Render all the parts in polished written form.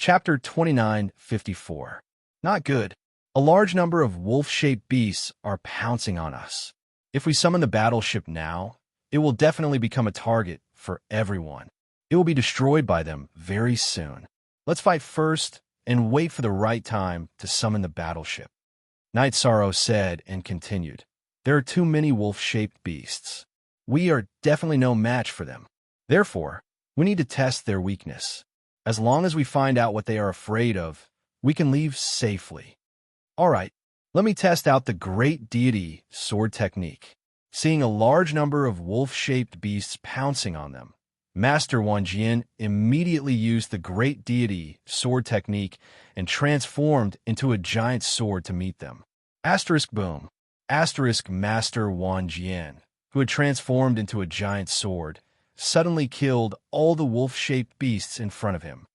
Chapter 2954. Not good. A large number of wolf-shaped beasts are pouncing on us. If we summon the battleship now, it will definitely become a target for everyone. It will be destroyed by them very soon. Let's fight first and wait for the right time to summon the battleship. Night Sorrow said and continued. There are too many wolf-shaped beasts. We are definitely no match for them. Therefore, we need to test their weakness. As long as we find out what they are afraid of, we can leave safely. All right, let me test out the great deity sword technique. Seeing a large number of wolf-shaped beasts pouncing on them, Master Wan Jian immediately used the great deity sword technique and transformed into a giant sword to meet them. Asterisk boom. Asterisk Master Wan Jian, who had transformed into a giant sword, suddenly killed all the wolf-shaped beasts in front of him.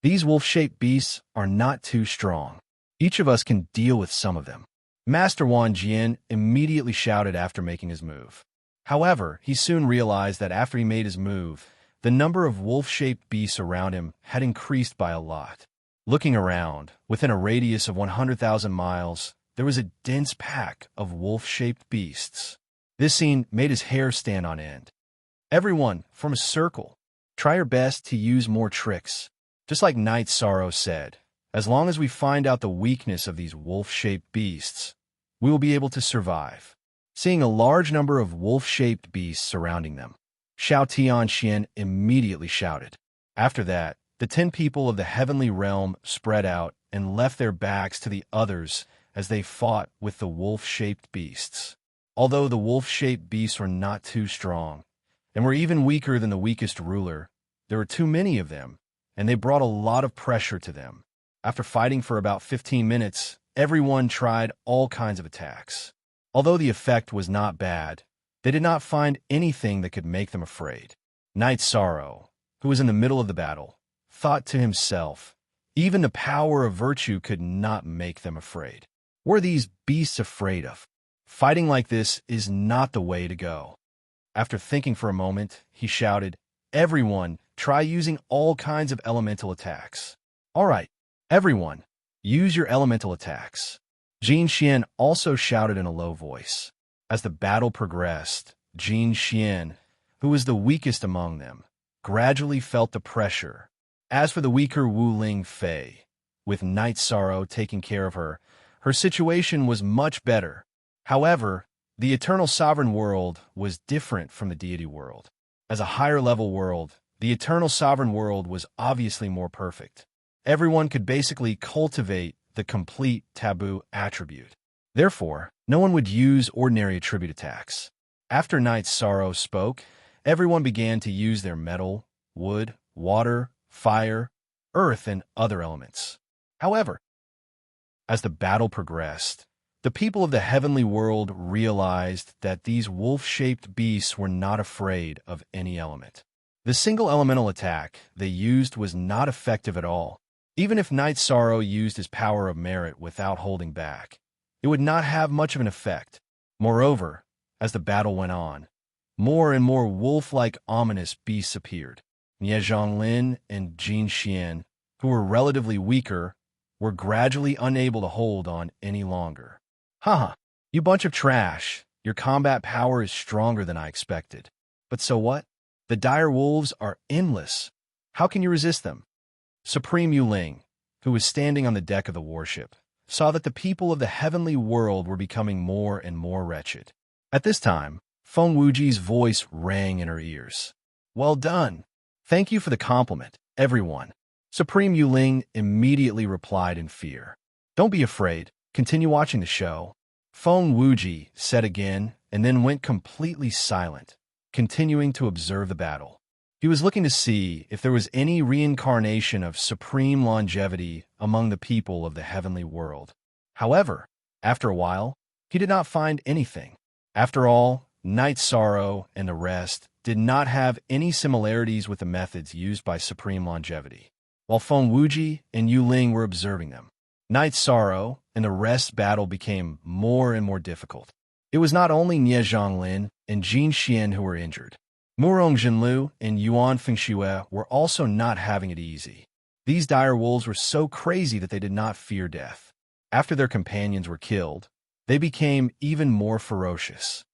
These wolf-shaped beasts are not too strong. Each of us can deal with some of them. Master Wan Jian immediately shouted after making his move. However, he soon realized that after he made his move, the number of wolf-shaped beasts around him had increased by a lot. Looking around, within a radius of 100,000 miles, there was a dense pack of wolf-shaped beasts. This scene made his hair stand on end. Everyone, form a circle. Try your best to use more tricks. Just like Night Sorrow said, as long as we find out the weakness of these wolf-shaped beasts, we will be able to survive. Seeing a large number of wolf-shaped beasts surrounding them, Xiao Tianxian immediately shouted. After that, the 10 people of the heavenly realm spread out and left their backs to the others as they fought with the wolf-shaped beasts. Although the wolf-shaped beasts were not too strong, and were even weaker than the weakest ruler, there were too many of them, and they brought a lot of pressure to them. After fighting for about 15 minutes, everyone tried all kinds of attacks. Although the effect was not bad, they did not find anything that could make them afraid. Night Sorrow, who was in the middle of the battle, thought to himself, even the power of virtue could not make them afraid. What are these beasts afraid of? Fighting like this is not the way to go. After thinking for a moment, he shouted, "Everyone, try using all kinds of elemental attacks." All right, everyone, use your elemental attacks. Jin Xian also shouted in a low voice. As the battle progressed, Jin Xian, who was the weakest among them, gradually felt the pressure. As for the weaker Wu Ling Fei, with Night Sorrow taking care of her, her situation was much better. However, the Eternal Sovereign World was different from the Deity World. As a higher-level world, the Eternal Sovereign World was obviously more perfect. Everyone could basically cultivate the complete taboo attribute. Therefore, no one would use ordinary attribute attacks. After Night Sorrow spoke, everyone began to use their metal, wood, water, fire, earth, and other elements. However, as the battle progressed, the people of the heavenly world realized that these wolf-shaped beasts were not afraid of any element. The single elemental attack they used was not effective at all. Even if Night Sorrow used his power of merit without holding back, it would not have much of an effect. Moreover, as the battle went on, more and more wolf-like ominous beasts appeared. Nie Zhonglin and Jin Xian, who were relatively weaker, were gradually unable to hold on any longer. Haha, you bunch of trash. Your combat power is stronger than I expected. But so what? The dire wolves are endless. How can you resist them? Supreme Yu Ling, who was standing on the deck of the warship, saw that the people of the heavenly world were becoming more and more wretched. At this time, Feng Wuji's voice rang in her ears. Well done. Thank you for the compliment, everyone. Supreme Yu Ling immediately replied in fear. Don't be afraid. Continue watching the show. Feng Wuji said again, and then went completely silent, continuing to observe the battle. He was looking to see if there was any reincarnation of supreme longevity among the people of the heavenly world. However, after a while, he did not find anything. After all, Night Sorrow and the rest did not have any similarities with the methods used by supreme longevity, while Feng Wuji and Yu Ling were observing them. Night Sorrow and the rest's battle became more and more difficult. It was not only Nie Zhonglin and Jin Xian who were injured. Murong Jinlu and Yuan Fengxue were also not having it easy. These dire wolves were so crazy that they did not fear death. After their companions were killed, they became even more ferocious.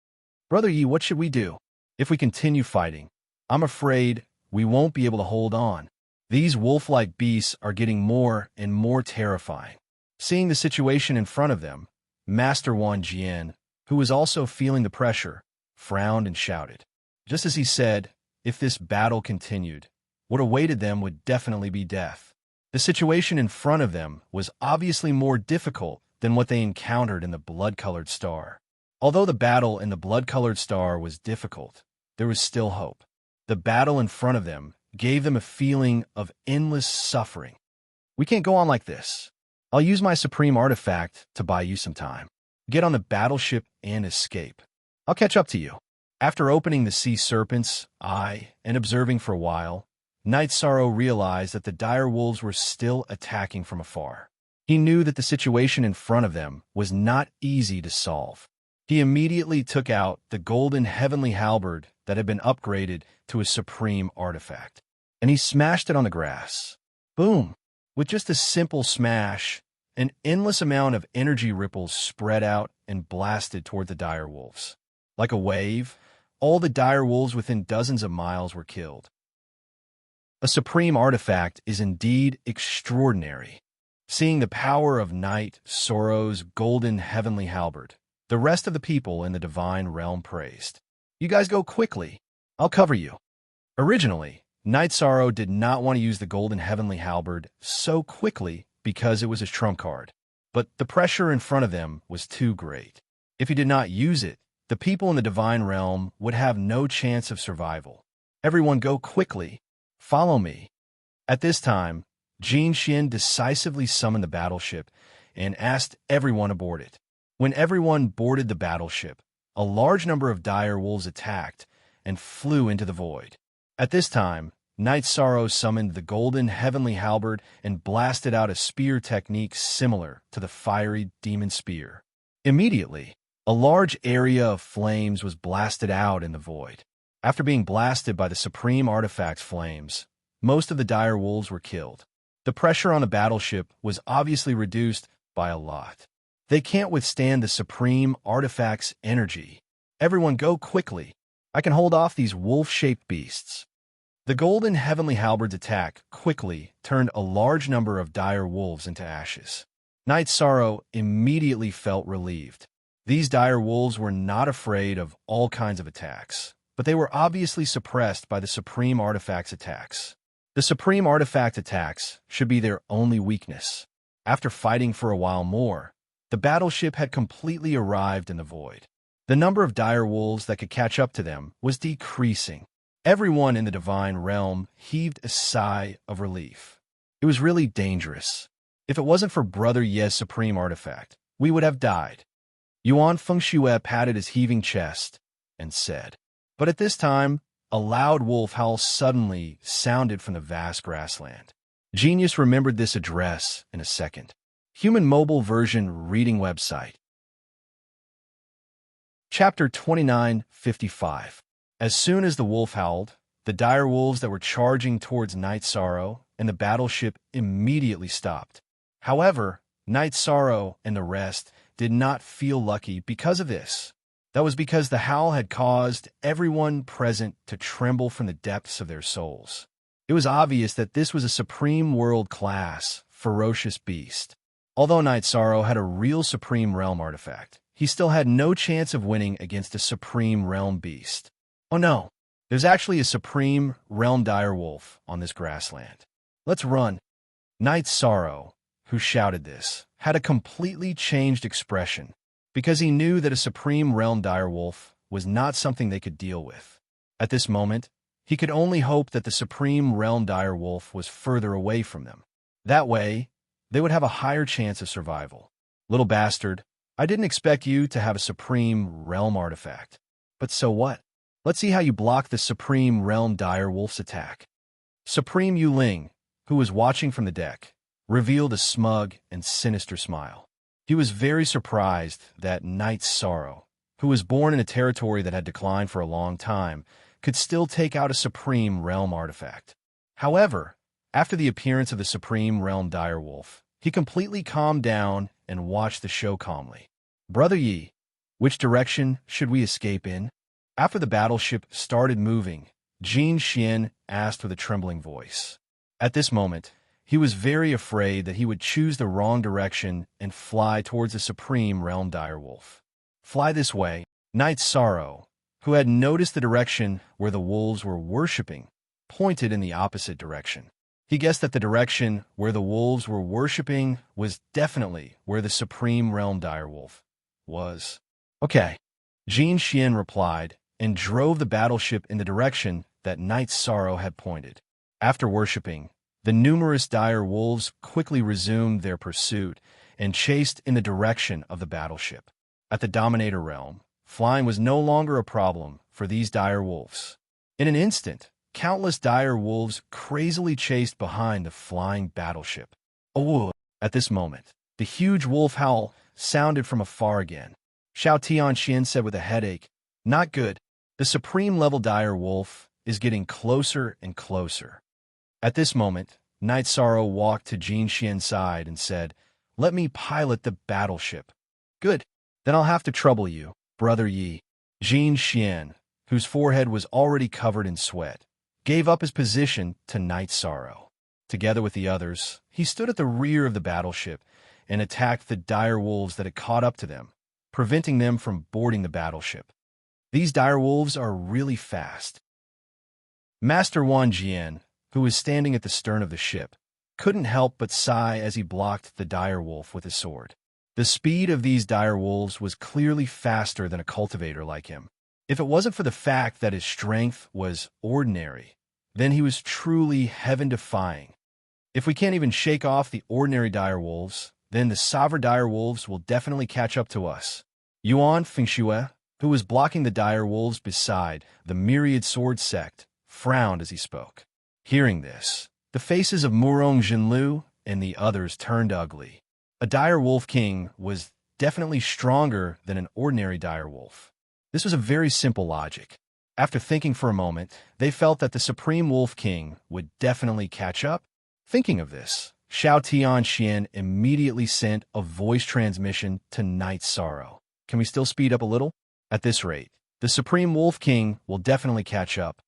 Brother Yi, what should we do? If we continue fighting, I'm afraid we won't be able to hold on. These wolf-like beasts are getting more and more terrifying. Seeing the situation in front of them, Master Wan Jian, who was also feeling the pressure, frowned and shouted. Just as he said, if this battle continued, what awaited them would definitely be death. The situation in front of them was obviously more difficult than what they encountered in the blood-colored star. Although the battle in the blood-colored star was difficult, there was still hope. The battle in front of them gave them a feeling of endless suffering. We can't go on like this. I'll use my supreme artifact to buy you some time. Get on the battleship and escape. I'll catch up to you. After opening the sea serpent's eye and observing for a while, Night Sorrow realized that the dire wolves were still attacking from afar. He knew that the situation in front of them was not easy to solve. He immediately took out the golden heavenly halberd that had been upgraded to a supreme artifact, and he smashed it on the grass. Boom! With just a simple smash, an endless amount of energy ripples spread out and blasted toward the dire wolves. Like a wave, all the dire wolves within dozens of miles were killed. A supreme artifact is indeed extraordinary. Seeing the power of Night Sorrow's golden heavenly halberd, the rest of the people in the divine realm praised. You guys go quickly. I'll cover you. Originally, Night Sorrow did not want to use the golden heavenly halberd so quickly because it was his trump card. But the pressure in front of them was too great. If he did not use it, the people in the divine realm would have no chance of survival. Everyone go quickly. Follow me. At this time, Jin Xian decisively summoned the battleship and asked everyone aboard it. When everyone boarded the battleship, a large number of dire wolves attacked and flew into the void. At this time, Night Sorrow summoned the golden heavenly halberd and blasted out a spear technique similar to the fiery demon spear. Immediately, a large area of flames was blasted out in the void. After being blasted by the supreme artifact's flames, most of the dire wolves were killed. The pressure on the battleship was obviously reduced by a lot. They can't withstand the supreme artifact's energy. Everyone go quickly. I can hold off these wolf-shaped beasts. The golden heavenly halberd's attack quickly turned a large number of dire wolves into ashes. Night Sorrow immediately felt relieved. These dire wolves were not afraid of all kinds of attacks, but they were obviously suppressed by the supreme artifact's attacks. The supreme artifact attacks should be their only weakness. After fighting for a while more, the battleship had completely arrived in the void. The number of dire wolves that could catch up to them was decreasing. Everyone in the divine realm heaved a sigh of relief. It was really dangerous. If it wasn't for Brother Ye's supreme artifact, we would have died. Yuan Fengxue patted his heaving chest and said. But at this time, a loud wolf howl suddenly sounded from the vast grassland. Genius remembered this address in a second. Human Mobile Version Reading Website. Chapter 2955. As soon as the wolf howled, the dire wolves that were charging towards Night Sorrow and the battleship immediately stopped. However, Night Sorrow and the rest did not feel lucky because of this. That was because the howl had caused everyone present to tremble from the depths of their souls. It was obvious that this was a supreme world-class, ferocious beast. Although Night Sorrow had a real Supreme Realm artifact, he still had no chance of winning against a Supreme Realm beast. Oh no, there's actually a Supreme Realm dire wolf on this grassland. Let's run. Night Sorrow, who shouted this, had a completely changed expression, because he knew that a Supreme Realm dire wolf was not something they could deal with. At this moment, he could only hope that the Supreme Realm dire wolf was further away from them. That way, they would have a higher chance of survival. Little bastard, I didn't expect you to have a Supreme Realm artifact. But so what? Let's see how you block the Supreme Realm dire wolf's attack. Supreme Yuling, who was watching from the deck, revealed a smug and sinister smile. He was very surprised that Night Sorrow, who was born in a territory that had declined for a long time, could still take out a Supreme Realm artifact. However, After the appearance of the Supreme Realm Direwolf, he completely calmed down and watched the show calmly. Brother Yi, which direction should we escape in? After the battleship started moving, Jin Xian asked with a trembling voice. At this moment, he was very afraid that he would choose the wrong direction and fly towards the Supreme Realm Direwolf. Fly this way. Knight Sorrow, who had noticed the direction where the wolves were worshipping, pointed in the opposite direction. He guessed that the direction where the wolves were worshipping was definitely where the Supreme Realm Direwolf was. Okay, Jin Xian replied and drove the battleship in the direction that Knight Sorrow had pointed. After worshipping, the numerous dire wolves quickly resumed their pursuit and chased in the direction of the battleship. At the Dominator Realm, flying was no longer a problem for these dire wolves. In an instant, countless dire wolves crazily chased behind the flying battleship. Oh! At this moment, the huge wolf howl sounded from afar again. Xiao Tianxian said with a headache, "Not good. The supreme-level dire wolf is getting closer and closer." At this moment, Knight Sorrow walked to Jin Xian's side and said, "Let me pilot the battleship." "Good. Then I'll have to trouble you, Brother Yi." Jin Xian, whose forehead was already covered in sweat, gave up his position to Knight Sorrow. Together with the others, he stood at the rear of the battleship and attacked the dire wolves that had caught up to them, preventing them from boarding the battleship. These dire wolves are really fast. Master Wan Jian, who was standing at the stern of the ship, couldn't help but sigh as he blocked the dire wolf with his sword. The speed of these dire wolves was clearly faster than a cultivator like him. If it wasn't for the fact that his strength was ordinary, then he was truly heaven-defying. If we can't even shake off the ordinary dire wolves, then the sovereign dire wolves will definitely catch up to us. Yuan Fengxue, who was blocking the dire wolves beside the Myriad sword sect, frowned as he spoke. Hearing this, the faces of Murong Jinlu and the others turned ugly. A dire wolf king was definitely stronger than an ordinary dire wolf. This was a very simple logic. After thinking for a moment, they felt that the Supreme Wolf King would definitely catch up. Thinking of this, Xiao Tianxian immediately sent a voice transmission to Knight Sorrow. "Can we still speed up a little? At this rate, the Supreme Wolf King will definitely catch up.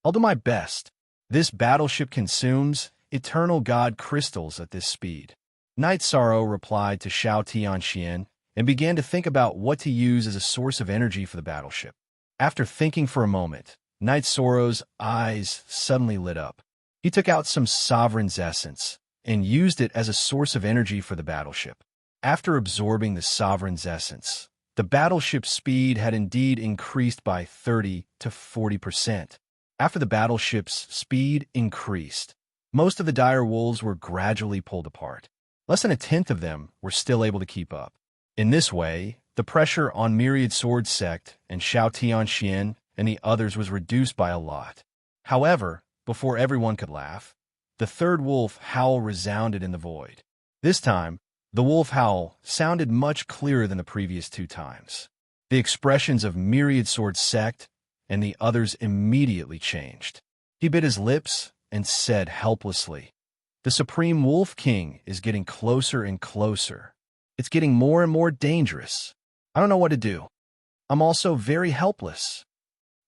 I'll do my best. This battleship consumes eternal god crystals at this speed." Knight Sorrow replied to Xiao Tianxian and began to think about what to use as a source of energy for the battleship. After thinking for a moment, Knight Sorrow's eyes suddenly lit up. He took out some Sovereign's essence and used it as a source of energy for the battleship. After absorbing the Sovereign's essence, the battleship's speed had indeed increased by 30 to 40%. After the battleship's speed increased, most of the dire wolves were gradually pulled apart. Less than a tenth of them were still able to keep up. In this way, the pressure on Myriad Sword Sect and Xiao Tianxian and the others was reduced by a lot. However, before everyone could laugh, the third wolf howl resounded in the void. This time, the wolf howl sounded much clearer than the previous two times. The expressions of Myriad Sword Sect and the others immediately changed. He bit his lips and said helplessly, "The Supreme Wolf King is getting closer and closer. It's getting more and more dangerous. I don't know what to do. I'm also very helpless."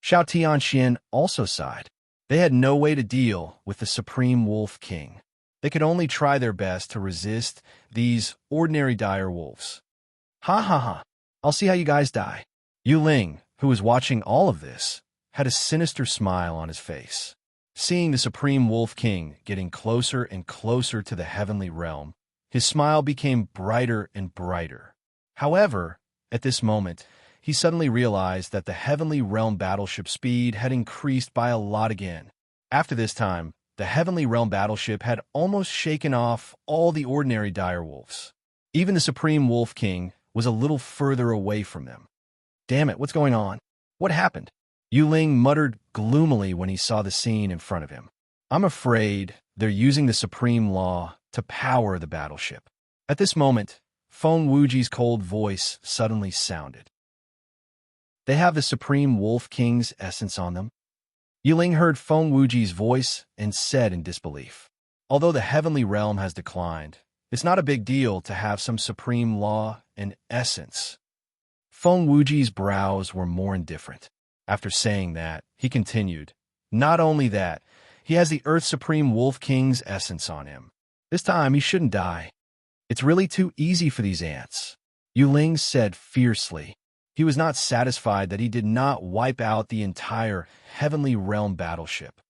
Xiao Tianxian also sighed. They had no way to deal with the Supreme Wolf King. They could only try their best to resist these ordinary dire wolves. "Ha ha ha. I'll see how you guys die." Yu Ling, who was watching all of this, had a sinister smile on his face. Seeing the Supreme Wolf King getting closer and closer to the heavenly realm, his smile became brighter and brighter. However, at this moment, he suddenly realized that the heavenly realm battleship speed had increased by a lot again. After this time, the heavenly realm battleship had almost shaken off all the ordinary dire wolves. Even the Supreme Wolf King was a little further away from them. "Damn it, what's going on? What happened?" Yu Ling muttered gloomily when he saw the scene in front of him. "I'm afraid they're using the Supreme Law to power the battleship." At this moment, Feng Wuji's cold voice suddenly sounded. "They have the Supreme Wolf King's essence on them?" Yu Ling heard Feng Wuji's voice and said in disbelief. Although the heavenly realm has declined, it's not a big deal to have some supreme law and essence. Feng Wuji's brows were more indifferent. After saying that, he continued, not only that, he has the Earth Supreme Wolf King's essence on him. This time he shouldn't die. It's really too easy for these ants. Yu Ling said fiercely. He was not satisfied that he did not wipe out the entire Heavenly Realm battleship.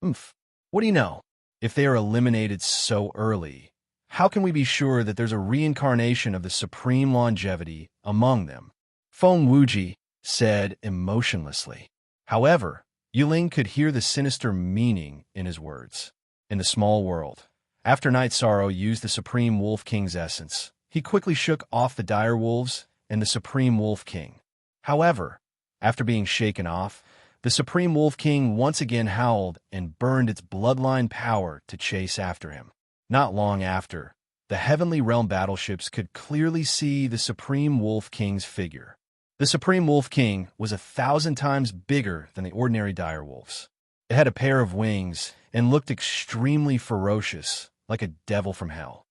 What do you know? If they are eliminated so early, how can we be sure that there's a reincarnation of the supreme longevity among them? Feng Wuji said emotionlessly. However, Yu Ling could hear the sinister meaning in his words. In the small world, after Night Sorrow used the Supreme Wolf King's essence, he quickly shook off the dire wolves and the Supreme Wolf King. However, after being shaken off, the Supreme Wolf King once again howled and burned its bloodline power to chase after him. Not long after, the Heavenly Realm battleships could clearly see the Supreme Wolf King's figure. The Supreme Wolf King was 1,000 times bigger than the ordinary direwolves. It had a pair of wings and looked extremely ferocious, like a devil from hell.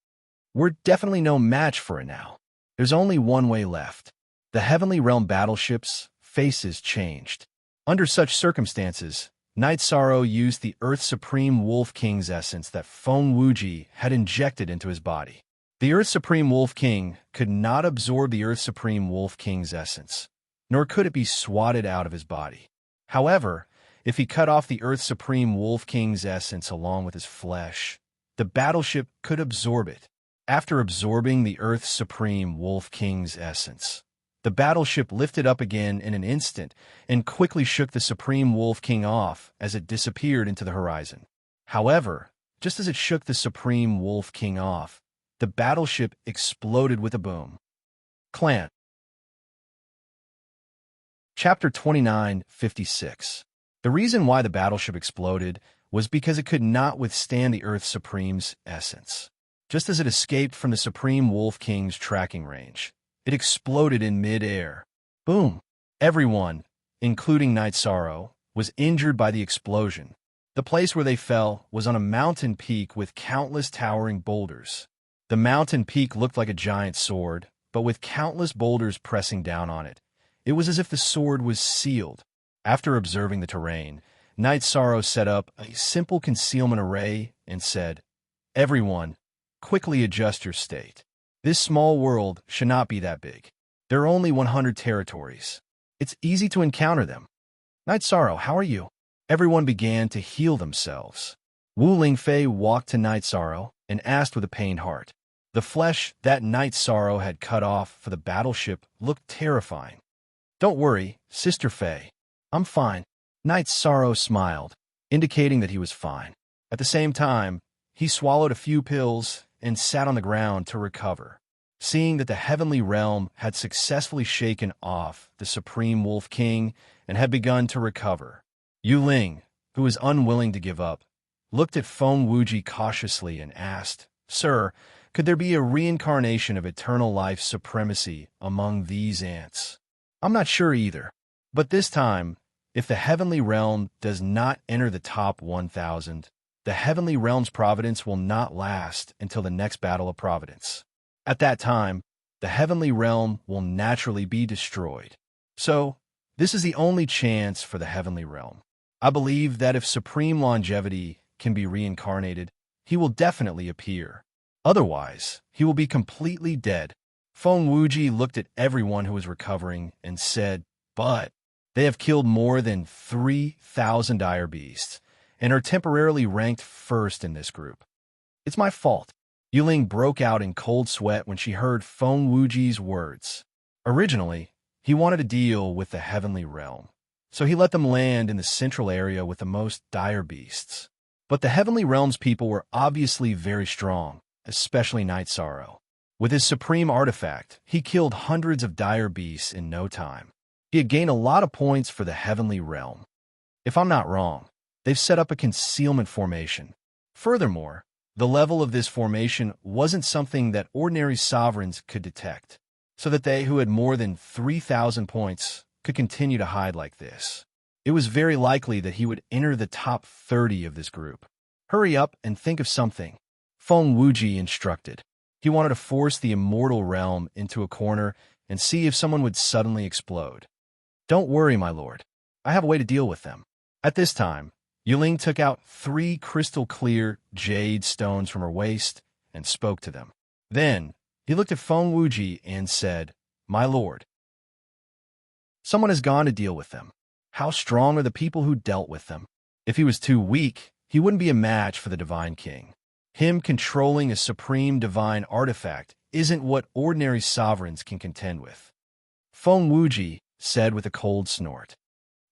We're definitely no match for it now. There's only one way left. The Heavenly Realm battleships' faces changed. Under such circumstances, Night Sorrow used the Earth Supreme Wolf King's essence that Feng Wuji had injected into his body. The Earth Supreme Wolf King could not absorb the Earth Supreme Wolf King's essence, nor could it be swatted out of his body. However, if he cut off the Earth Supreme Wolf King's essence along with his flesh, the battleship could absorb it. After absorbing the Earth Supreme Wolf King's essence, the battleship lifted up again in an instant and quickly shook the Supreme Wolf King off as it disappeared into the horizon. However, just as it shook the Supreme Wolf King off, the battleship exploded with a boom. Clan. Chapter 29:56. The reason why the battleship exploded was because it could not withstand the Earth Supreme's essence. Just as it escaped from the Supreme Wolf King's tracking range, it exploded in mid-air. Boom! Everyone, including Night Sorrow, was injured by the explosion. The place where they fell was on a mountain peak with countless towering boulders. The mountain peak looked like a giant sword, but with countless boulders pressing down on it. It was as if the sword was sealed. After observing the terrain, Night Sorrow set up a simple concealment array and said, "Everyone, quickly adjust your state. This small world should not be that big. There are only 100 territories. It's easy to encounter them. Night Sorrow, how are you?" Everyone began to heal themselves. Wu Lingfei walked to Night Sorrow and asked with a pained heart. The flesh that Night Sorrow had cut off for the battleship looked terrifying. "Don't worry, Sister Fei. I'm fine." Night Sorrow smiled, indicating that he was fine. At the same time, he swallowed a few pills and sat on the ground to recover. Seeing that the Heavenly Realm had successfully shaken off the Supreme Wolf King and had begun to recover, Yu Ling, who was unwilling to give up, looked at Feng Wuji cautiously and asked, "Sir, could there be a reincarnation of eternal life supremacy among these ants?" "I'm not sure either. But this time, if the Heavenly Realm does not enter the top 1,000, the Heavenly Realm's providence will not last until the next Battle of Providence. At that time, the Heavenly Realm will naturally be destroyed. So, this is the only chance for the Heavenly Realm. I believe that if Supreme Longevity can be reincarnated, he will definitely appear. Otherwise, he will be completely dead." Feng Wuji looked at everyone who was recovering and said, "But they have killed more than 3,000 dire beasts and are temporarily ranked first in this group. It's my fault." Yu Ling broke out in cold sweat when she heard Feng Wuji's words. Originally, he wanted to deal with the Heavenly Realm, so he let them land in the central area with the most dire beasts. But the Heavenly Realm's people were obviously very strong, especially Night Sorrow. With his supreme artifact, he killed hundreds of dire beasts in no time. He had gained a lot of points for the Heavenly Realm. If I'm not wrong, they've set up a concealment formation. Furthermore, the level of this formation wasn't something that ordinary sovereigns could detect, so that they who had more than 3,000 points could continue to hide like this. It was very likely that he would enter the top 30 of this group. Hurry up and think of something, Feng Wuji instructed. He wanted to force the immortal realm into a corner and see if someone would suddenly explode. Don't worry, my lord. I have a way to deal with them. At this time, Yuling took out 3 crystal-clear jade stones from her waist and spoke to them. Then, he looked at Feng Wuji and said, My lord, someone has gone to deal with them. How strong are the people who dealt with them? If he was too weak, he wouldn't be a match for the Divine King. Him controlling a supreme divine artifact isn't what ordinary sovereigns can contend with. Feng Wuji said with a cold snort.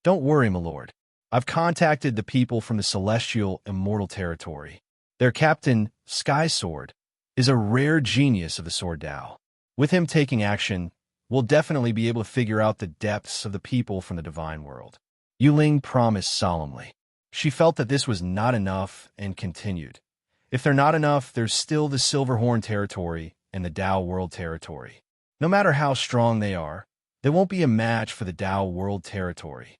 Don't worry, my lord. I've contacted the people from the celestial immortal territory. Their captain, Sky Sword, is a rare genius of the Sword Dao. With him taking action, we'll definitely be able to figure out the depths of the people from the divine world. Yuling promised solemnly. She felt that this was not enough and continued. If they're not enough, there's still the Silverhorn territory and the Dao World territory. No matter how strong they are, they won't be a match for the Dao World territory.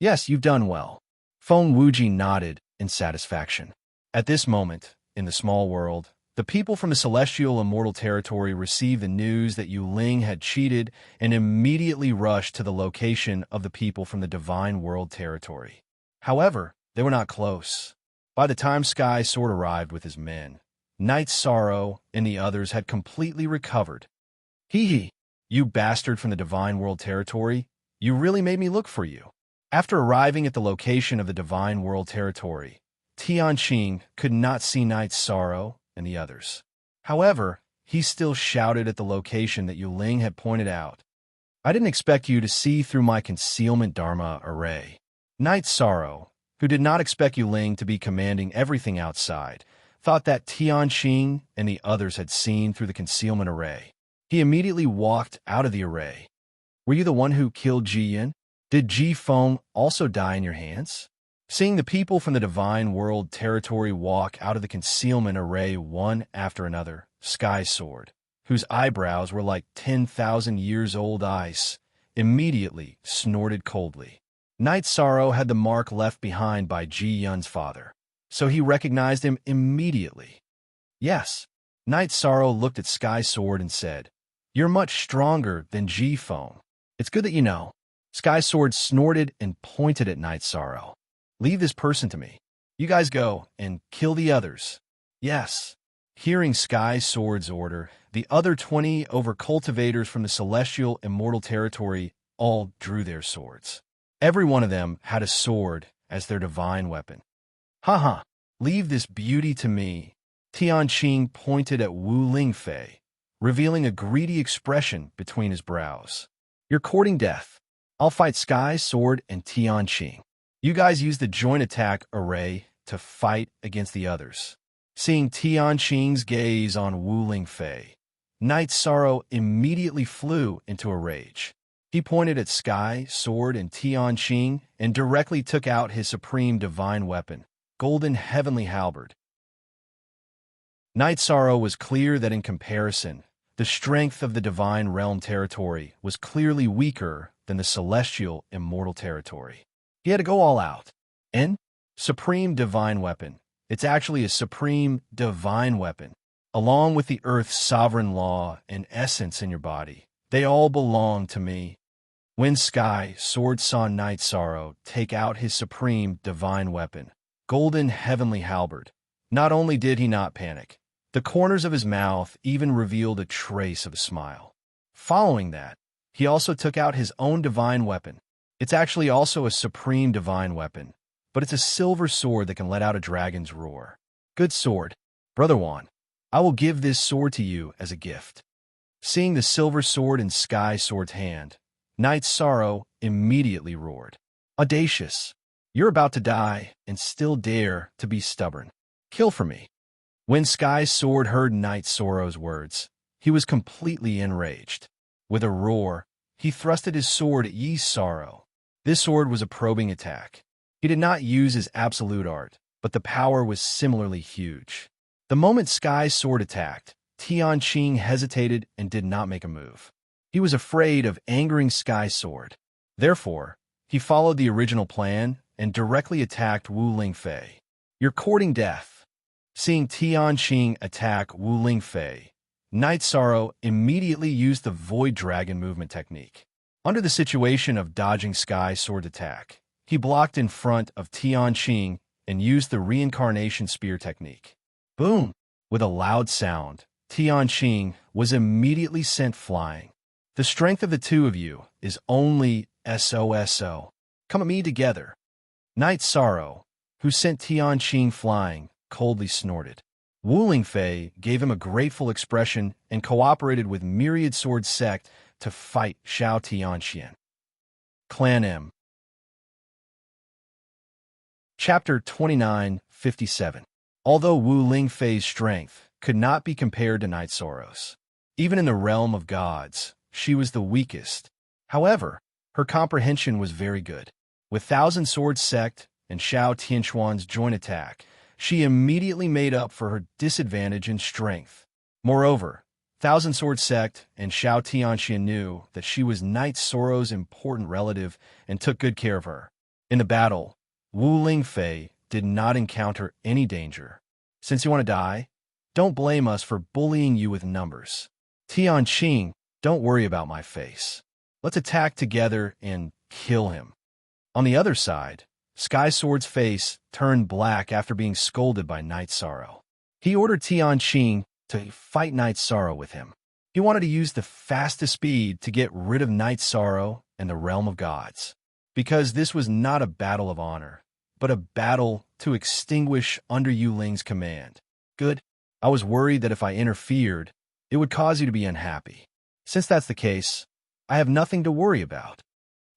Yes, you've done well. Feng Wuji nodded in satisfaction. At this moment, in the small world, the people from the celestial immortal territory received the news that Yuling had cheated and immediately rushed to the location of the people from the divine world territory. However, they were not close. By the time Sky Sword arrived with his men, Night Sorrow and the others had completely recovered. Hee, you bastard from the divine world territory, you really made me look for you. After arriving at the location of the divine world territory, Tianqing could not see Night Sorrow and the others. However, he still shouted at the location that Yuling had pointed out. I didn't expect you to see through my concealment Dharma array. Night Sorrow, who did not expect Yuling to be commanding everything outside, thought that Tianqing and the others had seen through the concealment array. He immediately walked out of the array. Were you the one who killed Ji Yin? Did Ji Feng also die in your hands? Seeing the people from the divine world territory walk out of the concealment array one after another, Sky Sword, whose eyebrows were like 10,000 years old ice, immediately snorted coldly. Night Sorrow had the mark left behind by Ji Yun's father, so he recognized him immediately. Yes, Night Sorrow looked at Sky Sword and said, You're much stronger than Ji Feng. It's good that you know. Sky Sword snorted and pointed at Night Sorrow. Leave this person to me. You guys go and kill the others. Yes. Hearing Sky Sword's order, the other 20 over-cultivators from the celestial immortal territory all drew their swords. Every one of them had a sword as their divine weapon. Ha! Leave this beauty to me. Tianqing pointed at Wu Lingfei, revealing a greedy expression between his brows. You're courting death. I'll fight Sky Sword and Tianqing. You guys use the joint attack array to fight against the others. Seeing Tianqing's gaze on Wu Lingfei, Night Sorrow immediately flew into a rage. He pointed at Sky Sword and Tianqing and directly took out his supreme divine weapon, Golden Heavenly Halberd. Night Sorrow was clear that in comparison, the strength of the divine realm territory was clearly weaker than the celestial immortal territory. He had to go all out. And supreme divine weapon. It's actually a supreme divine weapon. Along with the earth's sovereign law and essence in your body, they all belong to me. When Sky Sword saw Night Sorrow take out his supreme divine weapon, Golden Heavenly Halberd, not only did he not panic, the corners of his mouth even revealed a trace of a smile. Following that, he also took out his own divine weapon. It's actually also a supreme divine weapon, but it's a silver sword that can let out a dragon's roar. Good sword. Brother Wan, I will give this sword to you as a gift. Seeing the silver sword in Sky Sword's hand, Night Sorrow immediately roared. Audacious. You're about to die and still dare to be stubborn. Kill for me. When Sky Sword heard Night Sorrow's words, he was completely enraged. With a roar, he thrusted his sword at Yi Sorrow. This sword was a probing attack. He did not use his absolute art, but the power was similarly huge. The moment Sky Sword attacked, Tianqing hesitated and did not make a move. He was afraid of angering Sky Sword. Therefore, he followed the original plan and directly attacked Wu Lingfei. You're courting death. Seeing Tianqing attack Wu Lingfei, Night Sorrow immediately used the Void Dragon movement technique. Under the situation of dodging Sky Sword's attack, he blocked in front of Tianqing and used the Reincarnation Spear technique. Boom! With a loud sound, Tianqing was immediately sent flying. The strength of the two of you is only SOSO. Come at me together. Night Sorrow, who sent Tianqing flying, coldly snorted. Wu Lingfei gave him a grateful expression and cooperated with Myriad Sword Sect to fight Xiao Tianxian. Clan M. Chapter 29:57. Although Wu Lingfei's strength could not be compared to Night Sorrow's, even in the realm of gods, she was the weakest. However, her comprehension was very good. With Thousand Sword Sect and Xiao Tianxuan's joint attack, she immediately made up for her disadvantage in strength. Moreover, Thousand Sword Sect and Xiao Tianxian knew that she was Night Sorrow's important relative and took good care of her. In the battle, Wu Lingfei did not encounter any danger. Since you want to die, don't blame us for bullying you with numbers. Tianqing, don't worry about my face. Let's attack together and kill him. On the other side, Sky Sword's face turned black after being scolded by Night Sorrow. He ordered Tianqing to fight Night Sorrow with him. He wanted to use the fastest speed to get rid of Night Sorrow and the realm of gods, because this was not a battle of honor, but a battle to extinguish under Yu Ling's command. Good. I was worried that if I interfered, it would cause you to be unhappy. Since that's the case, I have nothing to worry about.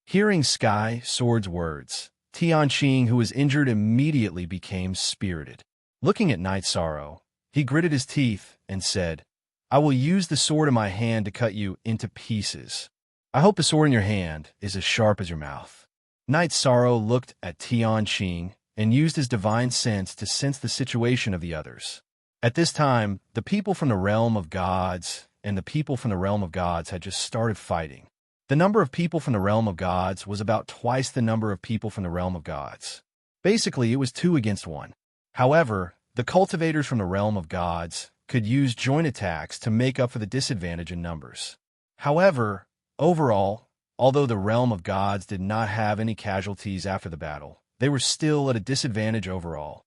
Hearing Sky Sword's words, Tianqing, who was injured, immediately became spirited. Looking at Night Sorrow, he gritted his teeth and said, I will use the sword in my hand to cut you into pieces. I hope the sword in your hand is as sharp as your mouth. Night Sorrow looked at Tianqing and used his divine sense to sense the situation of the others. At this time, the people from the realm of gods and the people from the realm of gods had just started fighting. The number of people from the realm of gods was about twice the number of people from the realm of gods. Basically, it was 2 against 1. However, the cultivators from the realm of gods could use joint attacks to make up for the disadvantage in numbers. However, overall, although the realm of gods did not have any casualties after the battle, they were still at a disadvantage overall.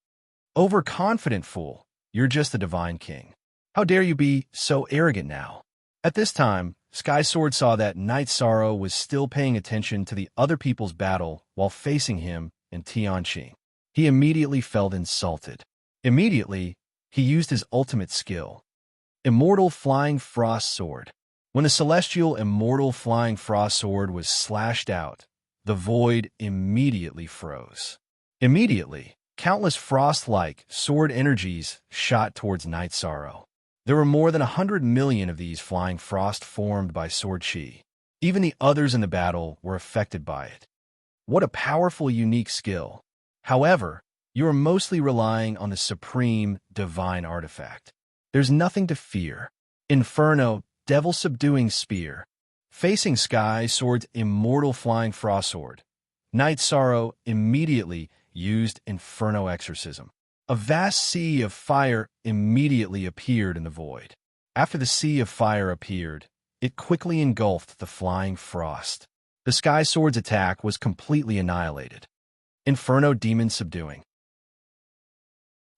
Overconfident fool, you're just the divine king. How dare you be so arrogant now? At this time, Sky Sword saw that Night Sorrow was still paying attention to the other people's battle while facing him and Tianqing. He immediately felt insulted. Immediately, he used his ultimate skill, Immortal Flying Frost Sword. When the celestial Immortal Flying Frost Sword was slashed out, the void immediately froze. Immediately, countless frost-like sword energies shot towards Night Sorrow. There were more than 100 million of these flying frost formed by sword chi. Even the others in the battle were affected by it. What a powerful, unique skill. However, you are mostly relying on the supreme divine artifact. There's nothing to fear. Inferno, devil-subduing spear. Facing Sky Sword's immortal flying frost sword, Night Sorrow immediately used Inferno Exorcism. A vast sea of fire immediately appeared in the void. After the sea of fire appeared, it quickly engulfed the flying frost. The Sky Sword's attack was completely annihilated. Inferno Demon Subduing.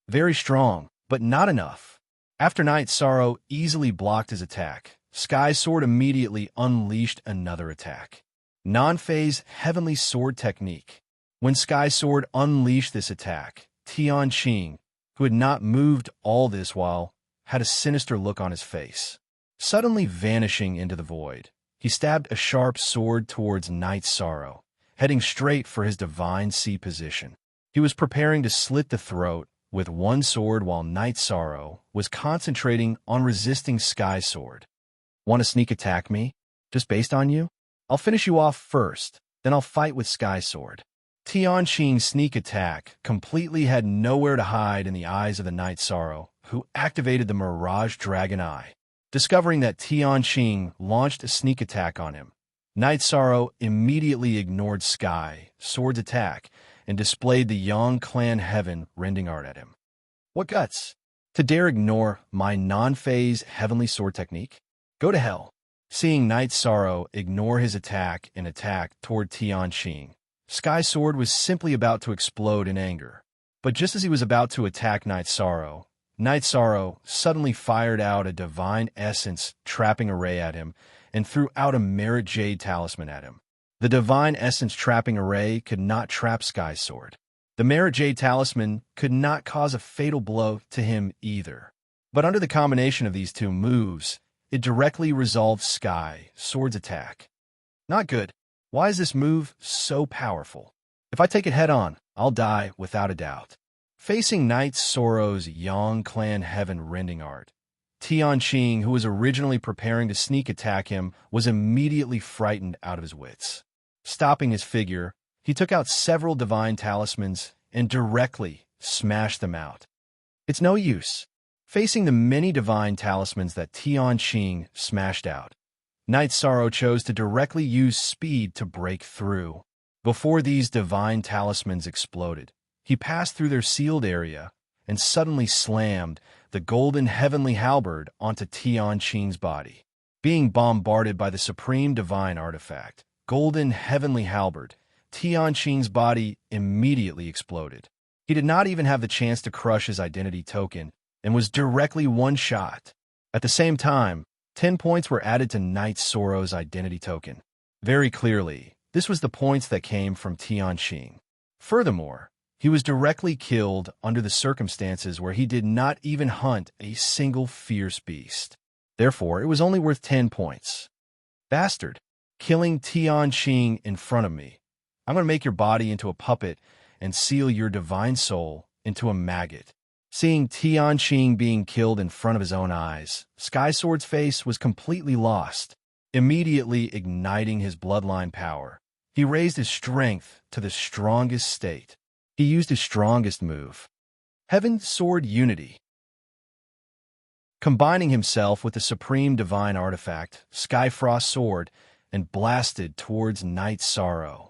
Very strong, but not enough. After Night Sorrow easily blocked his attack, Sky Sword immediately unleashed another attack. Non-phase Heavenly Sword Technique. When Sky Sword unleashed this attack, Tianqing, who had not moved all this while, had a sinister look on his face. Suddenly vanishing into the void, he stabbed a sharp sword towards Night Sorrow, heading straight for his divine sea position. He was preparing to slit the throat with one sword while Night Sorrow was concentrating on resisting Sky Sword. Want to sneak attack me? Just based on you? I'll finish you off first, then I'll fight with Sky Sword. Tianqing's sneak attack completely had nowhere to hide in the eyes of the Night Sorrow, who activated the Mirage Dragon Eye. Discovering that Tianqing launched a sneak attack on him, Night Sorrow immediately ignored Sky Sword's attack and displayed the Yang clan heaven rending art at him. What guts? To dare ignore my non-phase heavenly sword technique? Go to hell. Seeing Knight Sorrow ignore his attack and attack toward Tianqing, Sky Sword was simply about to explode in anger. But just as he was about to attack Knight Sorrow suddenly fired out a divine essence trapping array at him and threw out a Merit Jade talisman at him. The divine essence trapping array could not trap Sky Sword. The Merit Jade talisman could not cause a fatal blow to him either. But under the combination of these two moves, it directly resolved Sky Sword's attack. Not good. Why is this move so powerful? If I take it head-on, I'll die without a doubt. Facing Knight Sorrow's Yang clan heaven rending art, Tianqing, who was originally preparing to sneak attack him, was immediately frightened out of his wits. Stopping his figure, he took out several divine talismans and directly smashed them out. It's no use. Facing the many divine talismans that Tianqing smashed out, Knight Sorrow chose to directly use speed to break through. Before these divine talismans exploded, he passed through their sealed area and suddenly slammed the golden heavenly halberd onto Tianqing's body. Being bombarded by the supreme divine artifact, golden heavenly halberd, Tianqing's body immediately exploded. He did not even have the chance to crush his identity token and was directly one-shot. At the same time, 10 points were added to Knight Sorrow's identity token. Very clearly, this was the points that came from Tianqing. Furthermore, he was directly killed under the circumstances where he did not even hunt a single fierce beast. Therefore, it was only worth 10 points. Bastard, killing Tianqing in front of me. I'm going to make your body into a puppet and seal your divine soul into a maggot. Seeing Tianqing being killed in front of his own eyes, Sky Sword's face was completely lost. Immediately igniting his bloodline power, he raised his strength to the strongest state. He used his strongest move, Heaven Sword Unity. Combining himself with the supreme divine artifact, Skyfrost Sword, and blasted towards Knight Sorrow.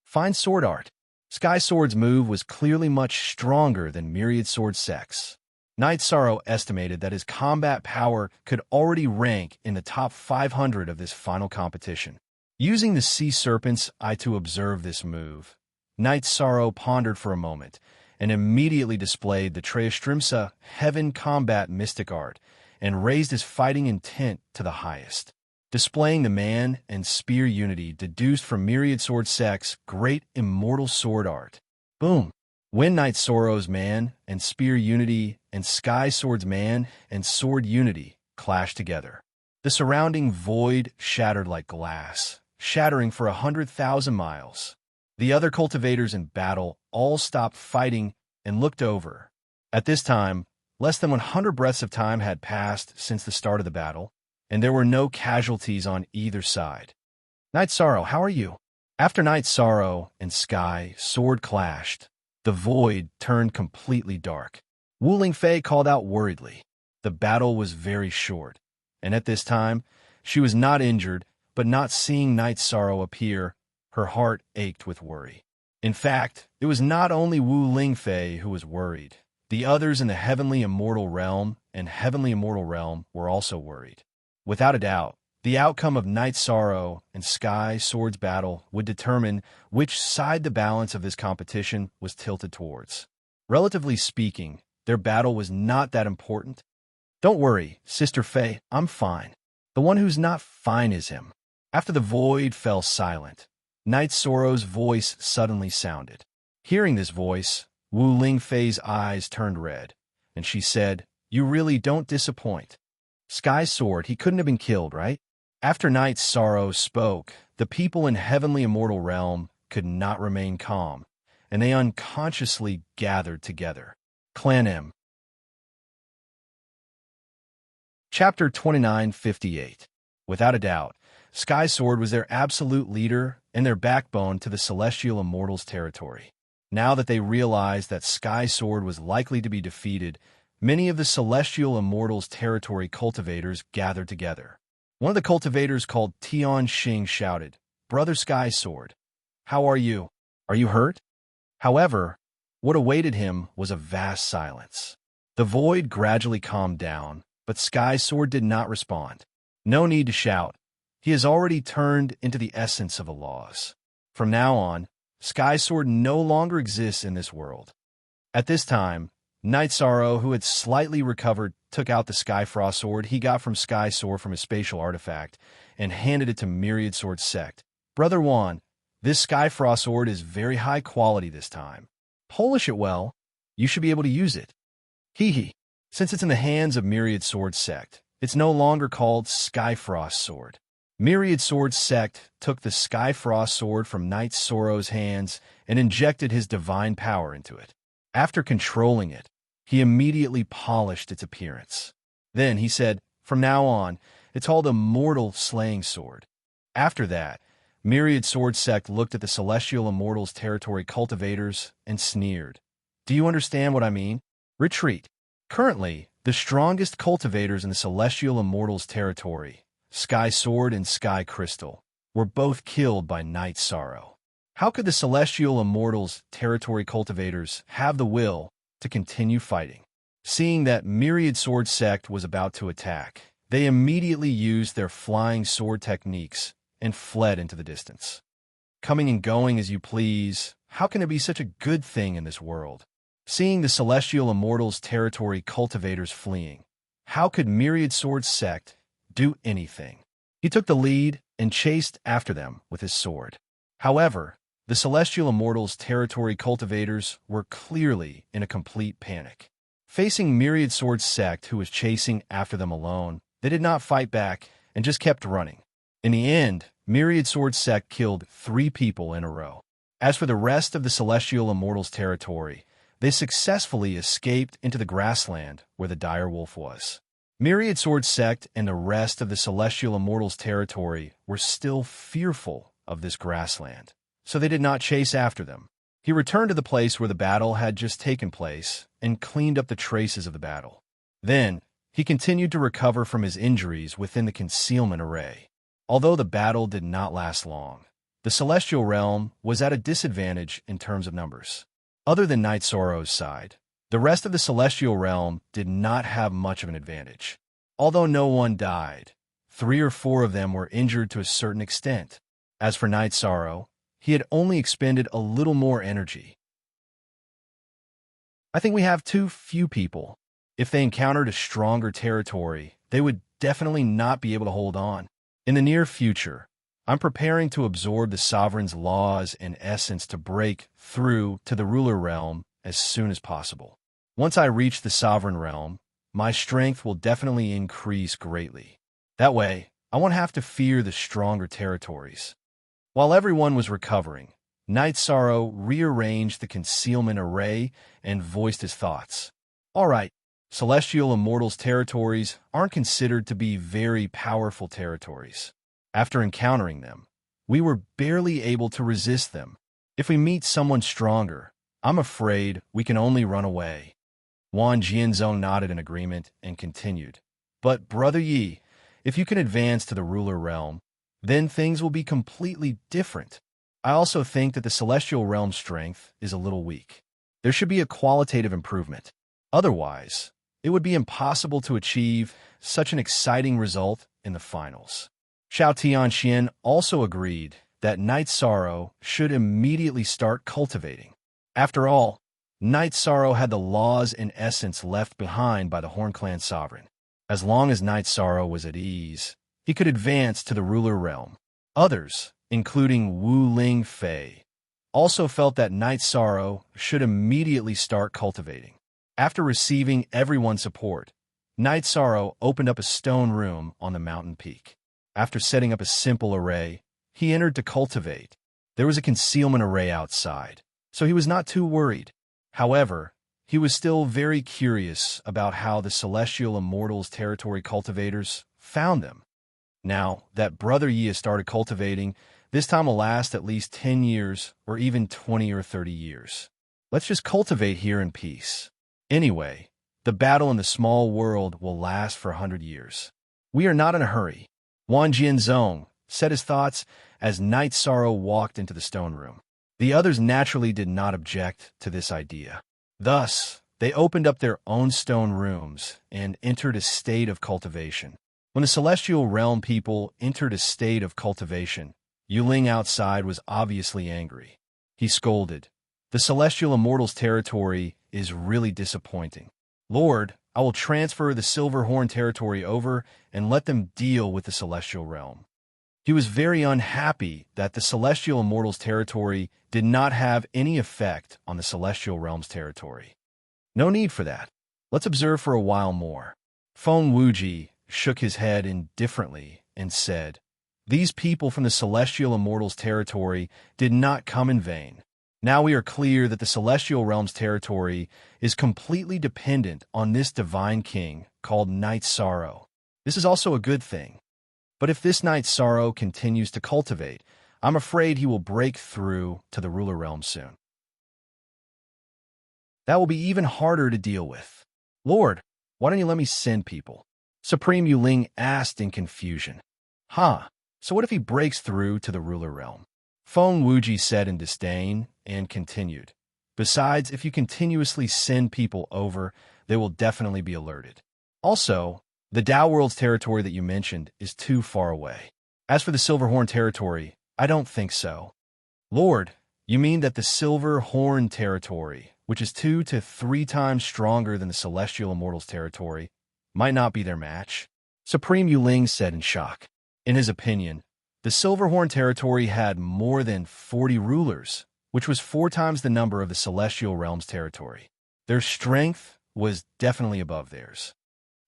Fine sword art. Sky Sword's move was clearly much stronger than Myriad Sword Sex. Knight Sorrow estimated that his combat power could already rank in the top 500 of this final competition. Using the Sea Serpent's eye to observe this move, Knight Sorrow pondered for a moment and immediately displayed the Treastrimsa Heaven Combat Mystic Art and raised his fighting intent to the highest. Displaying the man and spear unity deduced from Myriad Sword Sex great immortal sword art. Boom! When Knight Sorrow's man and spear unity and Sky Sword's man and sword unity clashed together, the surrounding void shattered like glass, shattering for 100,000 miles. The other cultivators in battle all stopped fighting and looked over. At this time, less than 100 breaths of time had passed since the start of the battle, and there were no casualties on either side. Knight Sorrow, how are you? After Knight Sorrow and Sky Sword clashed, the void turned completely dark. Wu Lingfei called out worriedly. The battle was very short, and at this time, she was not injured, but not seeing Knight Sorrow appear, her heart ached with worry. In fact, it was not only Wu Lingfei who was worried. The others in the Heavenly Immortal Realm and Heavenly Immortal Realm were also worried. Without a doubt, the outcome of Knight Sorrow and Sky Sword's battle would determine which side the balance of this competition was tilted towards. Relatively speaking, their battle was not that important. Don't worry, Sister Fei, I'm fine. The one who's not fine is him. After the void fell silent, Knight Sorrow's voice suddenly sounded. Hearing this voice, Wu Lingfei's eyes turned red, and she said, "You really don't disappoint. Sky Sword, he couldn't have been killed, right?" After Knight Sorrow spoke, the people in Heavenly Immortal Realm could not remain calm, and they unconsciously gathered together. Clan M. Chapter 2958. Without a doubt, Sky Sword was their absolute leader and their backbone to the Celestial Immortals' territory. Now that they realized that Sky Sword was likely to be defeated, many of the Celestial Immortals' territory cultivators gathered together. One of the cultivators called Tianqing shouted, "Brother Sky Sword, how are you? Are you hurt?" However, what awaited him was a vast silence. The void gradually calmed down, but Sky Sword did not respond. No need to shout. He has already turned into the essence of the laws. From now on, Sky Sword no longer exists in this world. At this time, Night Sorrow, who had slightly recovered, took out the Skyfrost sword he got from Sky Sword from his spatial artifact and handed it to Myriad Sword Sect. Brother Juan, this Skyfrost sword is very high quality this time. Polish it well. You should be able to use it. Hee hee. Since it's in the hands of Myriad Sword Sect, it's no longer called Skyfrost Sword. Myriad Sword Sect took the Skyfrost sword from Night Sorrow's hands and injected his divine power into it. After controlling it, he immediately polished its appearance. Then he said, from now on, it's called a mortal slaying sword. After that, Myriad Sword Sect looked at the Celestial Immortals Territory cultivators and sneered. Do you understand what I mean? Retreat. Currently, the strongest cultivators in the Celestial Immortals Territory, Sky Sword and Sky Crystal, were both killed by Night Sorrow. How could the Celestial Immortals Territory cultivators have the will to continue fighting? Seeing that Myriad Sword Sect was about to attack, they immediately used their flying sword techniques and fled into the distance. Coming and going as you please, how can it be such a good thing in this world? Seeing the Celestial Immortals Territory cultivators fleeing, how could Myriad Sword Sect do anything? He took the lead and chased after them with his sword. However, the Celestial Immortals Territory cultivators were clearly in a complete panic. Facing Myriad Sword Sect, who was chasing after them alone, they did not fight back and just kept running. In the end, Myriad Sword Sect killed 3 people in a row. As for the rest of the Celestial Immortals Territory, they successfully escaped into the grassland where the dire wolf was. Myriad Sword Sect and the rest of the Celestial Immortals Territory were still fearful of this grassland, so they did not chase after them. He returned to the place where the battle had just taken place and cleaned up the traces of the battle. Then, he continued to recover from his injuries within the concealment array. Although the battle did not last long, the Celestial Realm was at a disadvantage in terms of numbers. Other than Night Sorrow's side, the rest of the Celestial Realm did not have much of an advantage. Although no one died, 3 or 4 of them were injured to a certain extent. As for Night Sorrow, he had only expended a little more energy. I think we have too few people. If they encountered a stronger territory, they would definitely not be able to hold on. In the near future, I'm preparing to absorb the Sovereign's laws and essence to break through to the Ruler Realm as soon as possible. Once I reach the Sovereign Realm, my strength will definitely increase greatly. That way, I won't have to fear the stronger territories. While everyone was recovering, Night Sorrow rearranged the concealment array and voiced his thoughts. All right, Celestial Immortals territories aren't considered to be very powerful territories. After encountering them, we were barely able to resist them. If we meet someone stronger, I'm afraid we can only run away. Wang Jianzong nodded in agreement and continued. But, Brother Yi, if you can advance to the Ruler Realm, then things will be completely different. I also think that the Celestial Realm's strength is a little weak. There should be a qualitative improvement. Otherwise, it would be impossible to achieve such an exciting result in the finals. Xiao Tianxian also agreed that Night Sorrow should immediately start cultivating. After all, Night Sorrow had the laws and essence left behind by the Horn Clan Sovereign. As long as Night Sorrow was at ease, he could advance to the Ruler Realm. Others, including Wu Ling Fei, also felt that Night Sorrow should immediately start cultivating. After receiving everyone's support, Night Sorrow opened up a stone room on the mountain peak. After setting up a simple array, he entered to cultivate. There was a concealment array outside, so he was not too worried. However, he was still very curious about how the Celestial Immortals territory cultivators found them. Now that Brother Yi has started cultivating, this time will last at least 10 years or even 20 or 30 years. Let's just cultivate here in peace. Anyway, the battle in the small world will last for 100 years. We are not in a hurry. Wang Jianzong said his thoughts as Night Sorrow walked into the stone room. The others naturally did not object to this idea. Thus, they opened up their own stone rooms and entered a state of cultivation. When the celestial realm people entered a state of cultivation, Yuling outside was obviously angry. He scolded, "The celestial immortals' territory is really disappointing. Lord, I will transfer the Silver Horn territory over and let them deal with the celestial realm." He was very unhappy that the celestial immortals' territory did not have any effect on the celestial realm's territory. No need for that. Let's observe for a while more. Feng Wuji shook his head indifferently and said, "These people from the celestial immortals' territory did not come in vain. Now we are clear that the celestial realm's territory is completely dependent on this divine king called Night Sorrow. This is also a good thing. But if this Night Sorrow continues to cultivate, I'm afraid he will break through to the ruler realm soon. That will be even harder to deal with. Lord, why don't you let me send people?" Supreme Yuling asked in confusion. "Huh, so what if he breaks through to the ruler realm?" Feng Wuji said in disdain and continued, "Besides, if you continuously send people over, they will definitely be alerted. Also, the Tao World's territory that you mentioned is too far away. As for the Silver Horn territory, I don't think so." "Lord, you mean that the Silver Horn territory, which is 2 to 3 times stronger than the Celestial Immortals territory, might not be their match?" Supreme Yuling said in shock. In his opinion, the Silver Horn territory had more than 40 rulers, which was 4 times the number of the Celestial Realm's territory. Their strength was definitely above theirs.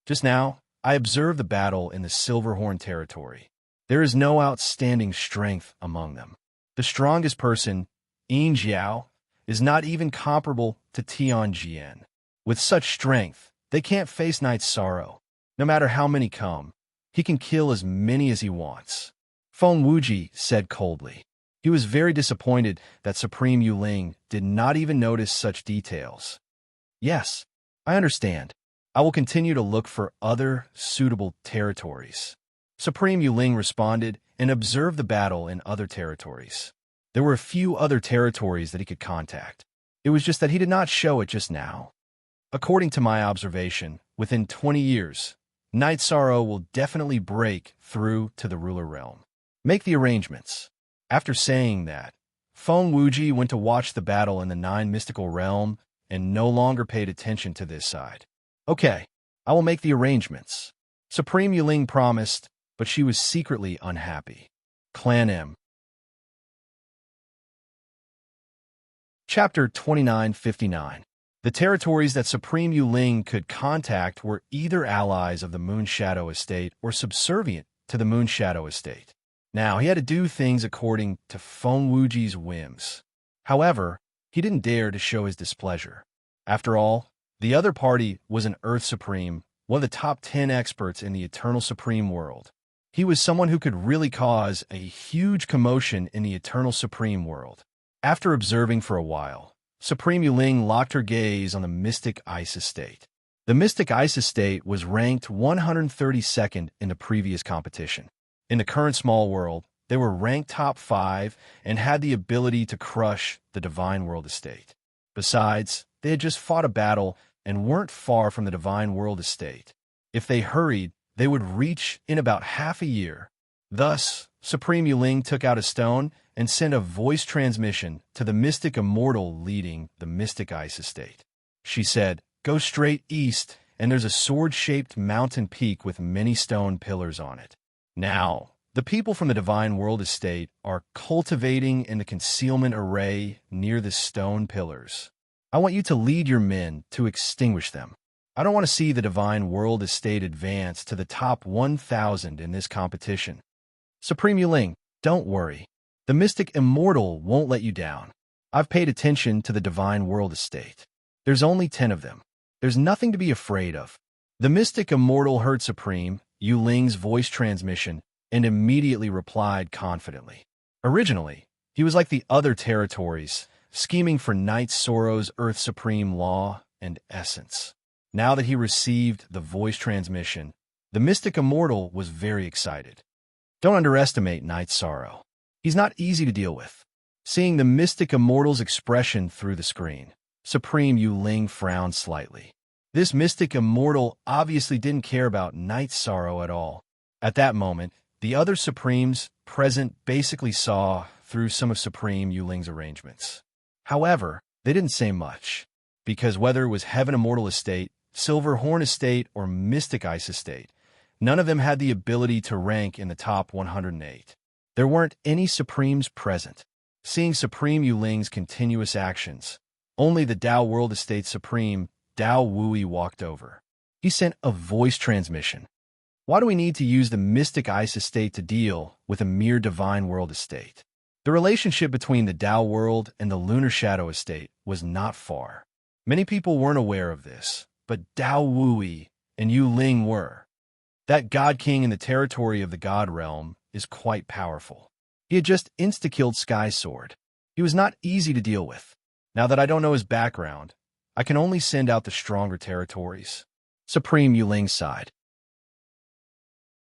Just now, I observed the battle in the Silver Horn territory. There is no outstanding strength among them. The strongest person, Yin Jiao, is not even comparable to Tian Jian. With such strength, they can't face Night Sorrow. No matter how many come, he can kill as many as he wants. Feng Wuji said coldly. He was very disappointed that Supreme Yuling did not even notice such details. "Yes, I understand. I will continue to look for other suitable territories." Supreme Yuling responded and observed the battle in other territories. There were a few other territories that he could contact. It was just that he did not show it just now. According to my observation, within 20 years, Night Sorrow will definitely break through to the ruler realm. Make the arrangements. After saying that, Feng Wuji went to watch the battle in the 9 mystical realm and no longer paid attention to this side. "Okay, I will make the arrangements." Supreme Yuling promised, but she was secretly unhappy. Clan M. Chapter 2959. The territories that Supreme Yuling could contact were either allies of the Moon Shadow Estate or subservient to the Moon Shadow Estate. Now, he had to do things according to Feng Wuji's whims. However, he didn't dare to show his displeasure. After all, the other party was an Earth Supreme, one of the top 10 experts in the Eternal Supreme world. He was someone who could really cause a huge commotion in the Eternal Supreme world. After observing for a while, Supreme Yuling locked her gaze on the Mystic Ice Estate. The Mystic Ice Estate was ranked 132nd in the previous competition. In the current small world, they were ranked top 5 and had the ability to crush the Divine World Estate. Besides, they had just fought a battle and weren't far from the Divine World Estate. If they hurried, they would reach in about half a year. Thus, Supreme Yuling took out a stone and sent a voice transmission to the Mystic Immortal leading the Mystic Ice Estate. She said, "Go straight east, and there's a sword-shaped mountain peak with many stone pillars on it." Now, the people from the Divine World Estate are cultivating in the concealment array near the stone pillars. I want you to lead your men to extinguish them. I don't want to see the Divine World Estate advance to the top 1,000 in this competition. Supreme Yuling, don't worry. The Mystic Immortal won't let you down. I've paid attention to the Divine World Estate. There's only 10 of them. There's nothing to be afraid of. The Mystic Immortal heard Supreme Yuling's voice transmission and immediately replied confidently. Originally, he was like the other territories, scheming for Night Sorrow's Earth Supreme law and essence. Now that he received the voice transmission, the Mystic Immortal was very excited. Don't underestimate Night Sorrow. He's not easy to deal with. Seeing the mystic immortal's expression through the screen, Supreme Yu Ling frowned slightly. This mystic immortal obviously didn't care about Night Sorrow at all. At that moment, the other Supremes present basically saw through some of Supreme Yu Ling's arrangements. However, they didn't say much, because whether it was Heaven Immortal Estate, Silver Horn Estate, or Mystic Ice Estate, none of them had the ability to rank in the top 108. There weren't any Supremes present. Seeing Supreme Yu Ling's continuous actions, only the Dao World Estate Supreme, Dao Wui, walked over. He sent a voice transmission. Why do we need to use the Mystic Ice Estate to deal with a mere Divine World Estate? The relationship between the Dao World and the Lunar Shadow Estate was not far. Many people weren't aware of this, but Dao Wui and Yu Ling were. That God King in the territory of the God Realm is quite powerful. He had just insta-killed Sky Sword. He was not easy to deal with. Now that I don't know his background, I can only send out the stronger territories. Supreme Yu Ling sighed.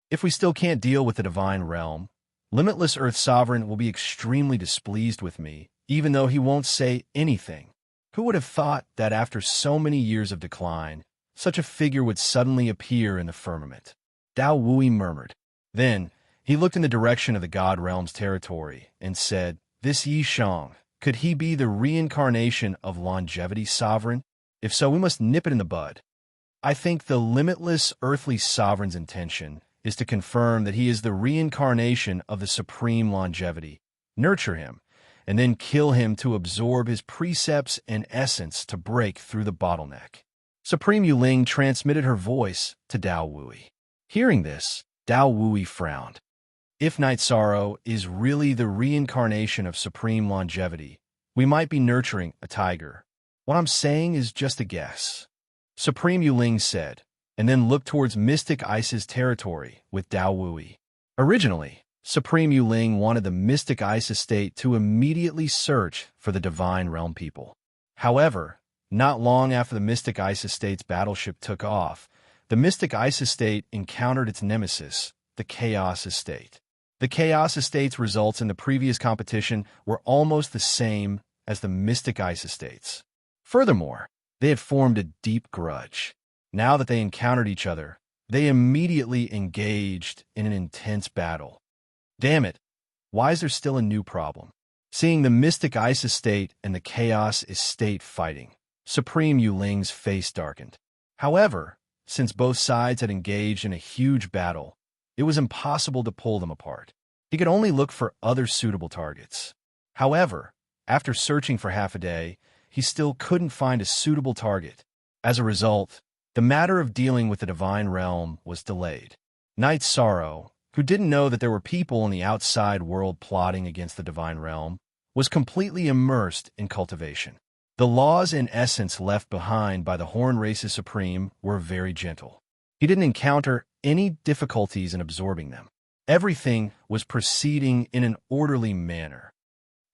If we still can't deal with the Divine Realm, Limitless Earth Sovereign will be extremely displeased with me, even though he won't say anything. Who would have thought that after so many years of decline, such a figure would suddenly appear in the firmament? Dao Wui murmured. Then, he looked in the direction of the God Realm's territory and said, "This Yi Shang, could he be the reincarnation of Longevity Sovereign? If so, we must nip it in the bud." I think the Limitless Earthly Sovereign's intention is to confirm that he is the reincarnation of the Supreme Longevity, nurture him, and then kill him to absorb his precepts and essence to break through the bottleneck. Supreme Yu Ling transmitted her voice to Dao Wui. Hearing this, Dao Wui frowned. If Night Sorrow is really the reincarnation of Supreme Longevity, we might be nurturing a tiger. What I'm saying is just a guess. Supreme Yu Ling said, and then looked towards Mystic Ice's territory with Dao Wui. Originally, Supreme Yu Ling wanted the Mystic Ice Estate to immediately search for the Divine Realm people. However, not long after the Mystic Ice Estate's battleship took off, the Mystic Ice Estate encountered its nemesis, the Chaos Estate. The Chaos Estate's results in the previous competition were almost the same as the Mystic Ice Estate's. Furthermore, they had formed a deep grudge. Now that they encountered each other, they immediately engaged in an intense battle. Damn it, why is there still a new problem? Seeing the Mystic Ice Estate and the Chaos Estate fighting, Supreme Yu Ling's face darkened. However, since both sides had engaged in a huge battle, it was impossible to pull them apart. He could only look for other suitable targets. However, after searching for half a day, he still couldn't find a suitable target. As a result, the matter of dealing with the Divine Realm was delayed. Night Sorrow, who didn't know that there were people in the outside world plotting against the Divine Realm, was completely immersed in cultivation. The laws and essence left behind by the Horn Race's Supreme were very gentle. He didn't encounter any difficulties in absorbing them. Everything was proceeding in an orderly manner.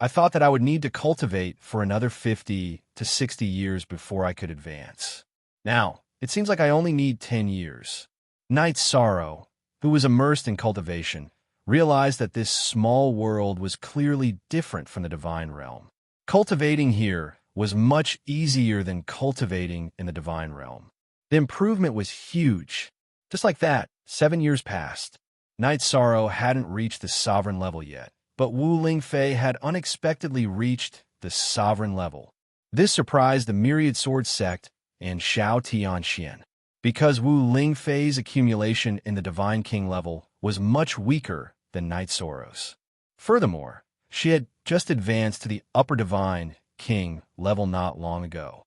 I thought that I would need to cultivate for another 50 to 60 years before I could advance. Now, it seems like I only need 10 years. Night Sorrow, who was immersed in cultivation, realized that this small world was clearly different from the Divine Realm. Cultivating here was much easier than cultivating in the Divine Realm. The improvement was huge. Just like that, 7 years passed. Night Sorrow hadn't reached the sovereign level yet, but Wu Lingfei had unexpectedly reached the sovereign level. This surprised the Myriad Sword Sect and Shao Tianxian, because Wu Lingfei's accumulation in the Divine King level was much weaker than Night Sorrow's. Furthermore, she had just advanced to the Upper Divine King level not long ago.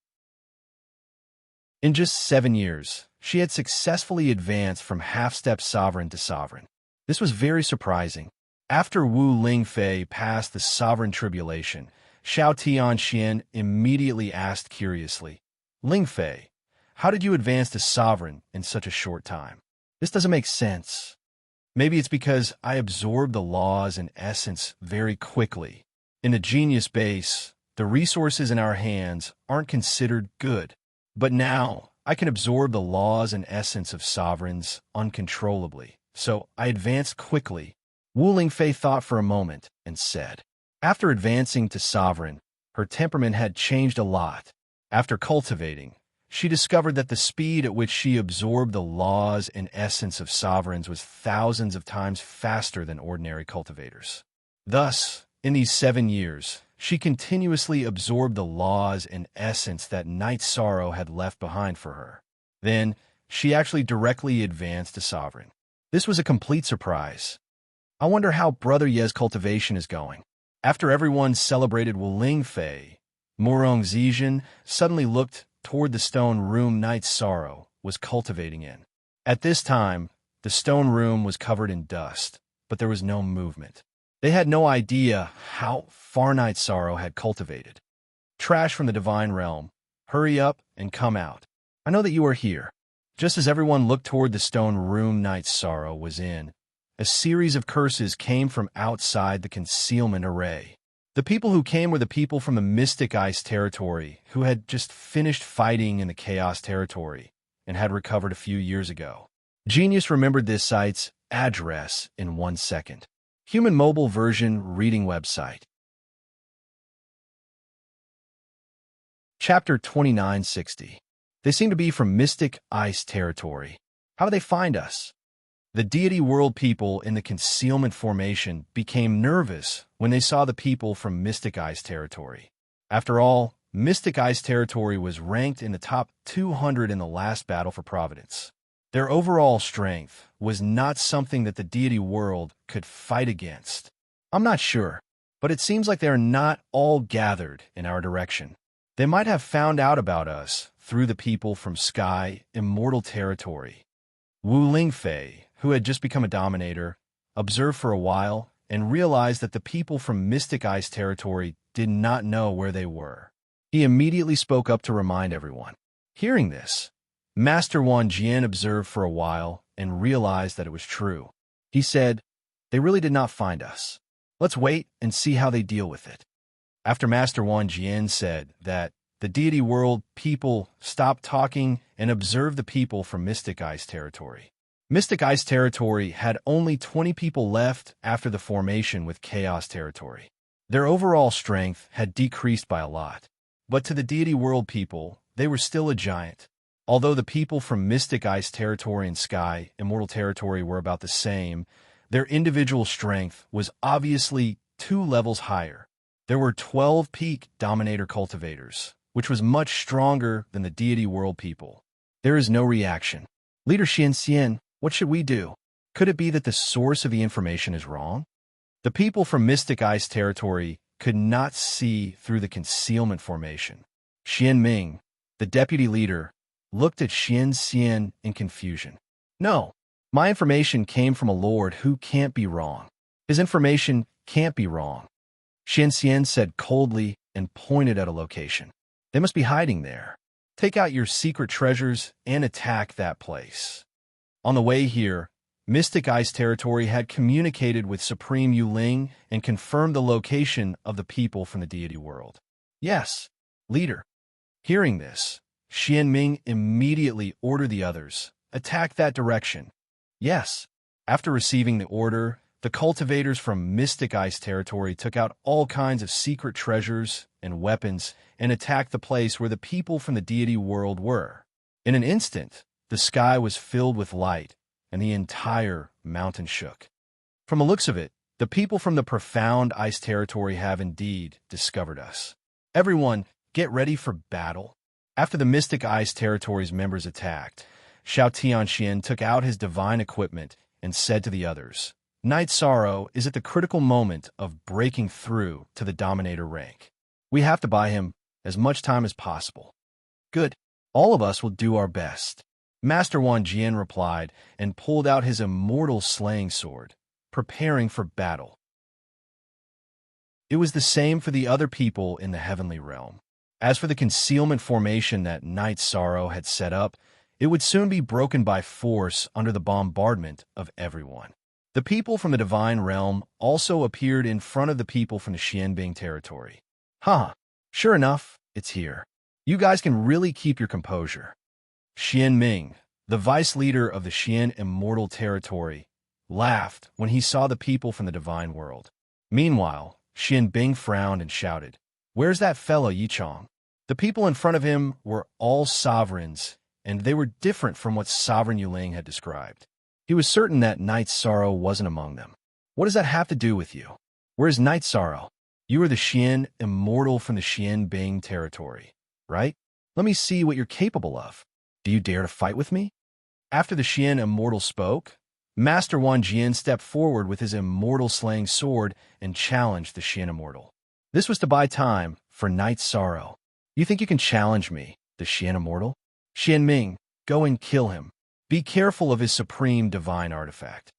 In just 7 years, she had successfully advanced from half-step sovereign to sovereign. This was very surprising. After Wu Lingfei passed the sovereign tribulation, Shao Tianxian immediately asked curiously, "Lingfei, how did you advance to sovereign in such a short time? This doesn't make sense." Maybe it's because I absorbed the laws and essence very quickly. In the genius base, the resources in our hands aren't considered good. But now, I can absorb the laws and essence of sovereigns uncontrollably. So I advanced quickly. Wu Lingfei thought for a moment and said, After advancing to sovereign, her temperament had changed a lot. After cultivating, she discovered that the speed at which she absorbed the laws and essence of sovereigns was thousands of times faster than ordinary cultivators. Thus, in these 7 years, she continuously absorbed the laws and essence that Night Sorrow had left behind for her. Then, she actually directly advanced to sovereign. This was a complete surprise. I wonder how Brother Ye's cultivation is going. After everyone celebrated Wuling Fei, Murong Zizhen suddenly looked toward the stone room Night Sorrow was cultivating in. At this time, the stone room was covered in dust, but there was no movement. They had no idea how far Night Sorrow had cultivated. Trash from the divine realm, hurry up and come out. I know that you are here. Just as everyone looked toward the stone room Night Sorrow was in, a series of curses came from outside the concealment array. The people who came were the people from the Mystic Ice territory who had just finished fighting in the Chaos territory and had recovered a few years ago. Genius remembered this site's address in 1 second. Human mobile version reading website. Chapter 2960. They seem to be from Mystic Ice territory. How do they find us? The deity world people in the concealment formation became nervous when they saw the people from Mystic Ice territory. After all, Mystic Ice territory was ranked in the top 200 in the last battle for Providence. Their overall strength was not something that the deity world could fight against. I'm not sure, but it seems like they are not all gathered in our direction. They might have found out about us through the people from Sky Immortal territory. Wu Lingfei, who had just become a dominator, observed for a while and realized that the people from Mystic Ice territory did not know where they were. He immediately spoke up to remind everyone. Hearing this, Master Wan Jian observed for a while and realized that it was true. He said, "They really did not find us. Let's wait and see how they deal with it." After Master Wan Jian said that, the deity world people stopped talking and observed the people from Mystic Ice territory. Mystic Ice territory had only 20 people left after the formation with Chaos territory. Their overall strength had decreased by a lot. But to the deity world people, they were still a giant. Although the people from Mystic Ice territory and Sky Immortal territory were about the same, their individual strength was obviously 2 levels higher. There were 12 peak Dominator cultivators, which was much stronger than the deity world people. There is no reaction. Leader Xian, what should we do? Could it be that the source of the information is wrong? The people from Mystic Ice territory could not see through the concealment formation. Xian Ming, the deputy leader, looked at Xian in confusion. No, my information came from a lord who can't be wrong. His information can't be wrong. Xian said coldly and pointed at a location. They must be hiding there. Take out your secret treasures and attack that place. On the way here, Mystic Ice territory had communicated with Supreme Yuling and confirmed the location of the people from the deity world. Yes, leader. Hearing this, Xianming immediately ordered the others, attack that direction. Yes. After receiving the order, the cultivators from Mystic Ice territory took out all kinds of secret treasures and weapons and attacked the place where the people from the deity world were. In an instant, the sky was filled with light, and the entire mountain shook. From the looks of it, the people from the profound ice territory have indeed discovered us. Everyone, get ready for battle. After the Mystic Ice territory's members attacked, Xiao Tianxian took out his divine equipment and said to the others, Night Sorrow is at the critical moment of breaking through to the Dominator rank. We have to buy him as much time as possible. Good. All of us will do our best. Master Wan Jian replied and pulled out his immortal slaying sword, preparing for battle. It was the same for the other people in the heavenly realm. As for the concealment formation that Night Sorrow had set up, it would soon be broken by force under the bombardment of everyone. The people from the divine realm also appeared in front of the people from the Xianbing territory. Sure enough, it's here. You guys can really keep your composure. Xian Ming, the vice leader of the Xian Immortal territory, laughed when he saw the people from the divine world. Meanwhile, Xian Bing frowned and shouted, "Where's that fellow Yichong?" The people in front of him were all sovereigns, and they were different from what Sovereign Yuling had described. He was certain that Night Sorrow wasn't among them. "What does that have to do with you? Where's Night Sorrow? You are the Xian Immortal from the Xian Bing territory, right? Let me see what you're capable of. Do you dare to fight with me?" After the Xian Immortal spoke, Master Wan Jian stepped forward with his immortal slaying sword and challenged the Xian Immortal. This was to buy time for Night Sorrow. "You think you can challenge me, the Xian Immortal? Xian Ming, go and kill him. Be careful of his supreme divine artifact."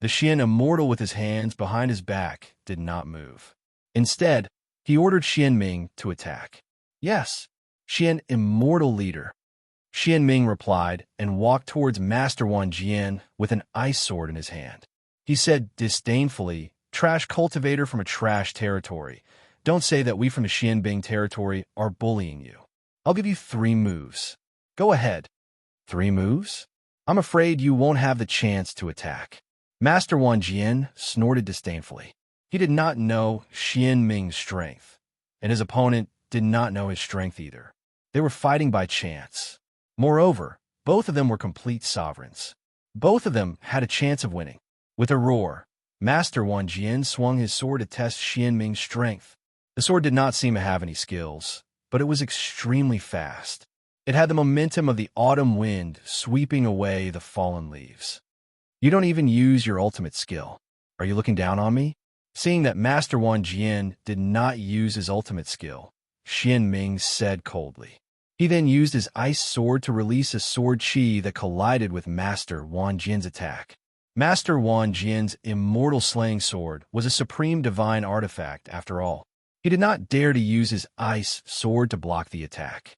The Xian Immortal with his hands behind his back did not move. Instead, he ordered Xian Ming to attack. "Yes, Xian Immortal Leader." Xian Ming replied and walked towards Master Wan Jian with an ice sword in his hand. He said disdainfully, "Trash cultivator from a trash territory. Don't say that we from the Xian Bing territory are bullying you. I'll give you 3 moves. Go ahead." 3 moves? I'm afraid you won't have the chance to attack. Master Wan Jian snorted disdainfully. He did not know Xian Ming's strength, and his opponent did not know his strength either. They were fighting by chance. Moreover, both of them were complete sovereigns. Both of them had a chance of winning. With a roar, Master Wan Jian swung his sword to test Xian Ming's strength. The sword did not seem to have any skills, but it was extremely fast. It had the momentum of the autumn wind sweeping away the fallen leaves. "You don't even use your ultimate skill. Are you looking down on me?" Seeing that Master Wan Jian did not use his ultimate skill, Xian Ming said coldly. He then used his ice sword to release a sword chi that collided with Master Wan Jian's attack. Master Wan Jian's immortal slaying sword was a supreme divine artifact after all. He did not dare to use his ice sword to block the attack.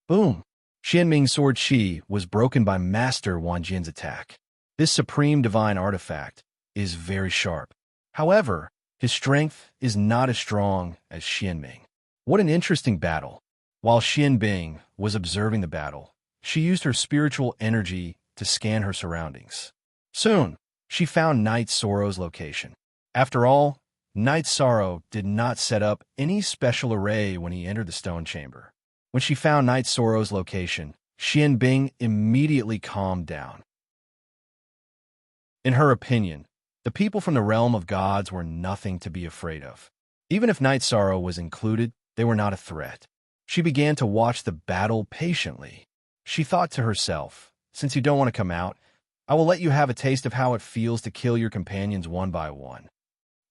Boom! Xian Ming's sword chi was broken by Master Wan Jian's attack. This supreme divine artifact is very sharp. However, his strength is not as strong as Xian Ming. What an interesting battle. While Xian Bing was observing the battle, she used her spiritual energy to scan her surroundings. Soon, she found Night Sorrow's location. After all, Night Sorrow did not set up any special array when he entered the stone chamber. When she found Night Sorrow's location, Xian Bing immediately calmed down. In her opinion, the people from the realm of gods were nothing to be afraid of. Even if Night Sorrow was included, they were not a threat. She began to watch the battle patiently. She thought to herself, "Since you don't want to come out, I will let you have a taste of how it feels to kill your companions one by one."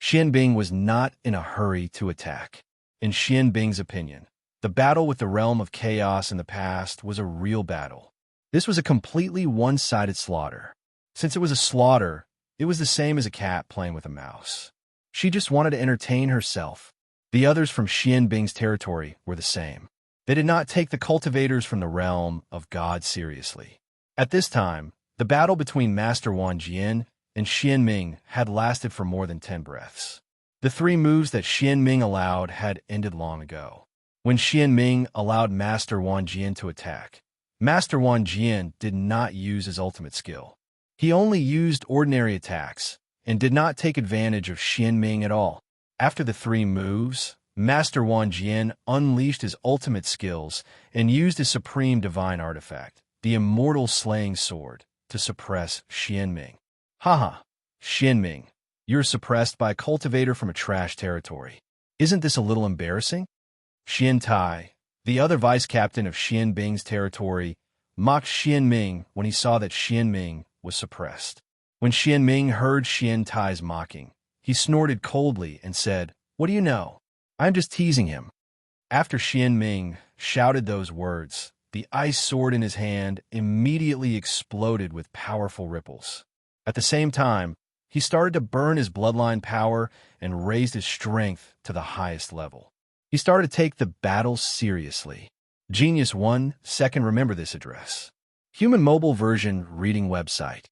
Xian Bing was not in a hurry to attack. In Xian Bing's opinion, the battle with the realm of chaos in the past was a real battle. This was a completely one-sided slaughter. Since it was a slaughter, it was the same as a cat playing with a mouse. She just wanted to entertain herself. The others from Xian Bing's territory were the same. They did not take the cultivators from the realm of God seriously. At this time, the battle between Master Wan Jian and Xian Ming had lasted for more than 10 breaths. The 3 moves that Xian Ming allowed had ended long ago. When Xian Ming allowed Master Wan Jian to attack, Master Wan Jian did not use his ultimate skill. He only used ordinary attacks and did not take advantage of Xian Ming at all. After the 3 moves, Master Wan Jian unleashed his ultimate skills and used his supreme divine artifact, the immortal slaying sword, to suppress Xian Ming. Haha, Xian Ming, you're suppressed by a cultivator from a trash territory. Isn't this a little embarrassing? Xian Tai, the other vice captain of Xian Bing's territory, mocked Xian Ming when he saw that Xian Ming was suppressed. When Xian Ming heard Xian Tai's mocking, he snorted coldly and said, "What do you know? I'm just teasing him." After Xian Ming shouted those words, the ice sword in his hand immediately exploded with powerful ripples. At the same time, he started to burn his bloodline power and raised his strength to the highest level. He started to take the battle seriously. Genius 1 second remember this address. Human mobile version reading website.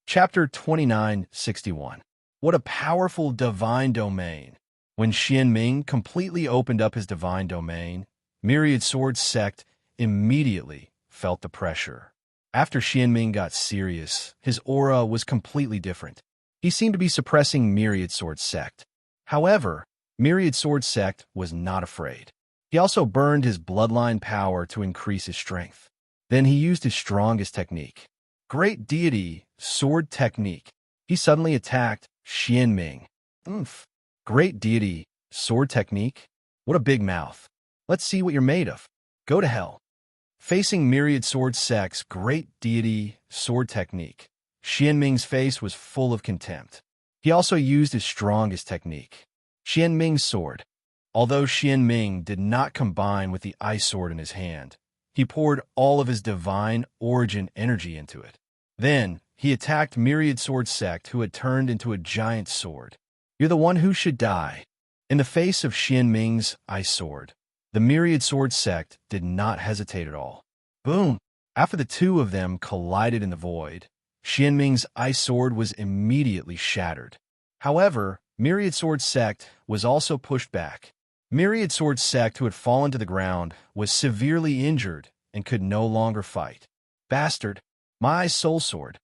Chapter 2961. What a powerful divine domain. When Xian Ming completely opened up his divine domain, Myriad Sword Sect immediately felt the pressure. After Xian Ming got serious, his aura was completely different. He seemed to be suppressing Myriad Sword Sect. However, Myriad Sword Sect was not afraid. He also burned his bloodline power to increase his strength. Then he used his strongest technique. Great Deity Sword Technique. He suddenly attacked Xianming. Oomph. Great Deity Sword Technique? What a big mouth. Let's see what you're made of. Go to hell. Facing Myriad Sword Sect's Great Deity Sword Technique, Xianming's face was full of contempt. He also used his strongest technique, Xianming's sword. Although Xianming did not combine with the ice sword in his hand, he poured all of his divine origin energy into it. Then, he attacked Myriad Sword Sect, who had turned into a giant sword. You're the one who should die. In the face of Xianming's ice sword, the Myriad Sword Sect did not hesitate at all. Boom! After the two of them collided in the void, Xianming's ice sword was immediately shattered. However, Myriad Sword Sect was also pushed back. Myriad Sword Sect, who had fallen to the ground, was severely injured and could no longer fight. Bastard! My Ice Soul Sword.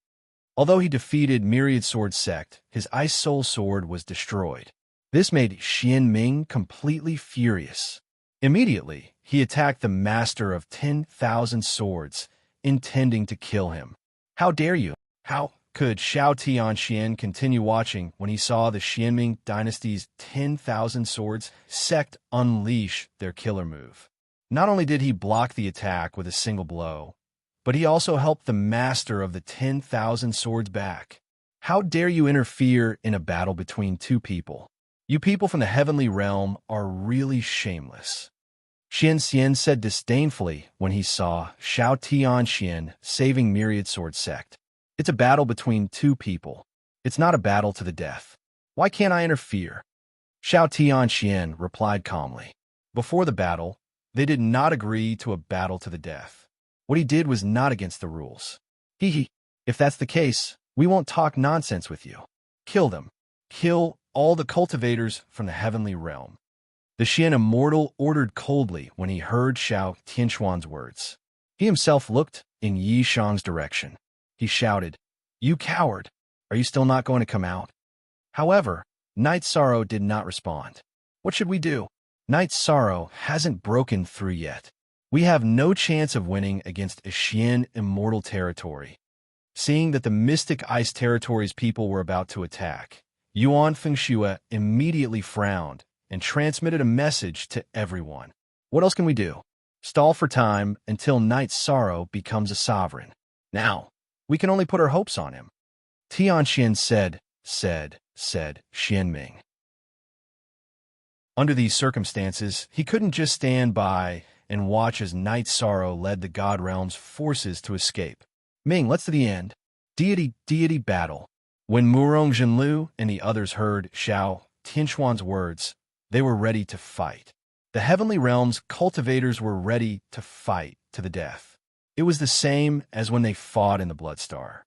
Although he defeated Myriad Sword Sect, his Ice Soul Sword was destroyed. This made Xianming completely furious. Immediately, he attacked the Master of 10,000 Swords, intending to kill him. How dare you? How could Xiao Tianxian continue watching when he saw the Xianming dynasty's 10,000 Swords sect unleash their killer move? Not only did he block the attack with a single blow, but he also helped the Master of the 10,000 Swords back. How dare you interfere in a battle between two people? You people from the heavenly realm are really shameless. Xian said disdainfully when he saw Xiao Tianxian saving Myriad Sword Sect. It's a battle between two people. It's not a battle to the death. Why can't I interfere? Xiao Tianxian replied calmly. Before the battle, they did not agree to a battle to the death. What he did was not against the rules. If that's the case, we won't talk nonsense with you. Kill them. Kill all the cultivators from the heavenly realm. The Xian Immortal ordered coldly when he heard Xiao Tianxuan's words. He himself looked in Yi Shang's direction. He shouted, "You coward! Are you still not going to come out?" However, Night Sorrow did not respond. What should we do? Night Sorrow hasn't broken through yet. We have no chance of winning against a Xian Immortal territory. Seeing that the Mystic Ice Territory's people were about to attack, Yuan Fengxue immediately frowned and transmitted a message to everyone. What else can we do? Stall for time until Night Sorrow becomes a sovereign. Now, we can only put our hopes on him. Tianxian said Xianming. Under these circumstances, he couldn't just stand by and watch as Night Sorrow led the God Realm's forces to escape. Ming, let's to the end. Deity battle. When Murong Zhenlu and the others heard Xiao Tianxuan's words, they were ready to fight. The Heavenly Realm's cultivators were ready to fight to the death. It was the same as when they fought in the Bloodstar.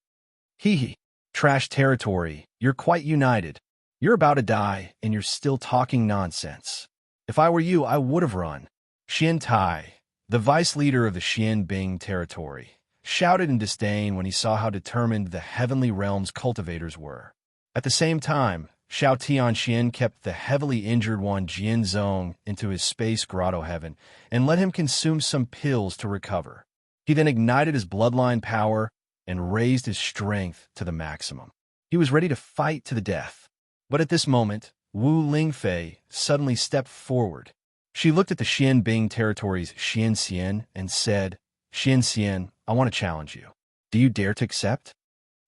Trash territory, you're quite united. You're about to die, and you're still talking nonsense. If I were you, I would have run. Xian Tai, the vice leader of the Xian Bing territory, shouted in disdain when he saw how determined the Heavenly Realm's cultivators were. At the same time, Xiao Tianxian kept the heavily injured one Jian Zong into his space grotto heaven and let him consume some pills to recover. He then ignited his bloodline power and raised his strength to the maximum. He was ready to fight to the death. But at this moment, Wu Lingfei suddenly stepped forward. She looked at the Xian Bing territory's Xian and said, "Xian, I want to challenge you. Do you dare to accept?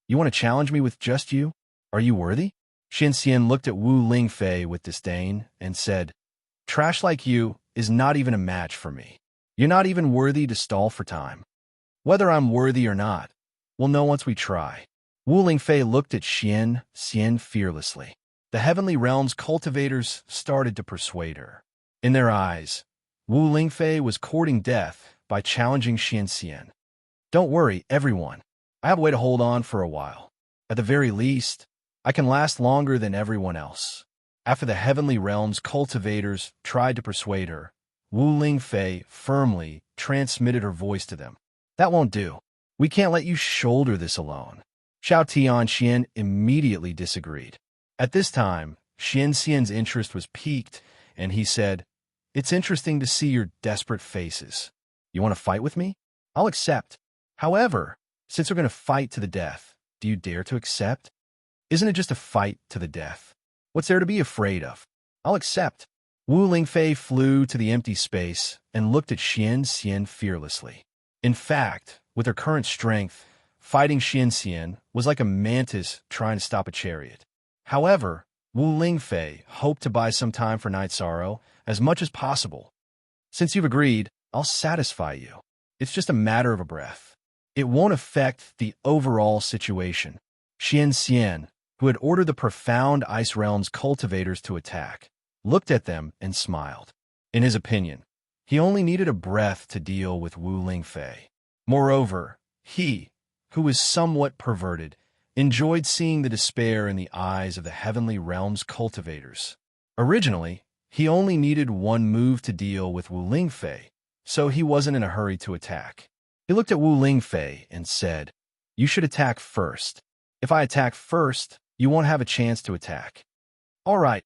You want to challenge me with just you? Are you worthy?" Xian looked at Wu Lingfei with disdain and said, "Trash like you is not even a match for me. You're not even worthy to stall for time. Whether I'm worthy or not, we'll know once we try." Wu Lingfei looked at Xian fearlessly. The Heavenly Realm's cultivators started to persuade her. In their eyes, Wu Lingfei was courting death by challenging Xian. Don't worry, everyone. I have a way to hold on for a while. At the very least, I can last longer than everyone else. After the Heavenly Realm's cultivators tried to persuade her, Wu Lingfei firmly transmitted her voice to them. "That won't do. We can't let you shoulder this alone." Xiao Tianxian immediately disagreed. At this time, Xian Xian's interest was piqued, and he said, "It's interesting to see your desperate faces. You want to fight with me? I'll accept. However, since we're going to fight to the death, do you dare to accept? Isn't it just a fight to the death? What's there to be afraid of? I'll accept." Wu Lingfei flew to the empty space and looked at Xian Xian fearlessly. In fact, with her current strength, fighting Xian Xian was like a mantis trying to stop a chariot. However, Wu Lingfei hoped to buy some time for Night Sorrow as much as possible. "Since you've agreed, I'll satisfy you. It's just a matter of a breath. It won't affect the overall situation." Xian Xian, who had ordered the profound Ice Realm's cultivators to attack, looked at them and smiled. In his opinion, he only needed a breath to deal with Wu Lingfei. Moreover, he, who was somewhat perverted, enjoyed seeing the despair in the eyes of the Heavenly Realm's cultivators. Originally, he only needed one move to deal with Wu Lingfei, so he wasn't in a hurry to attack. He looked at Wu Lingfei and said, "You should attack first. If I attack first, you won't have a chance to attack." "All right."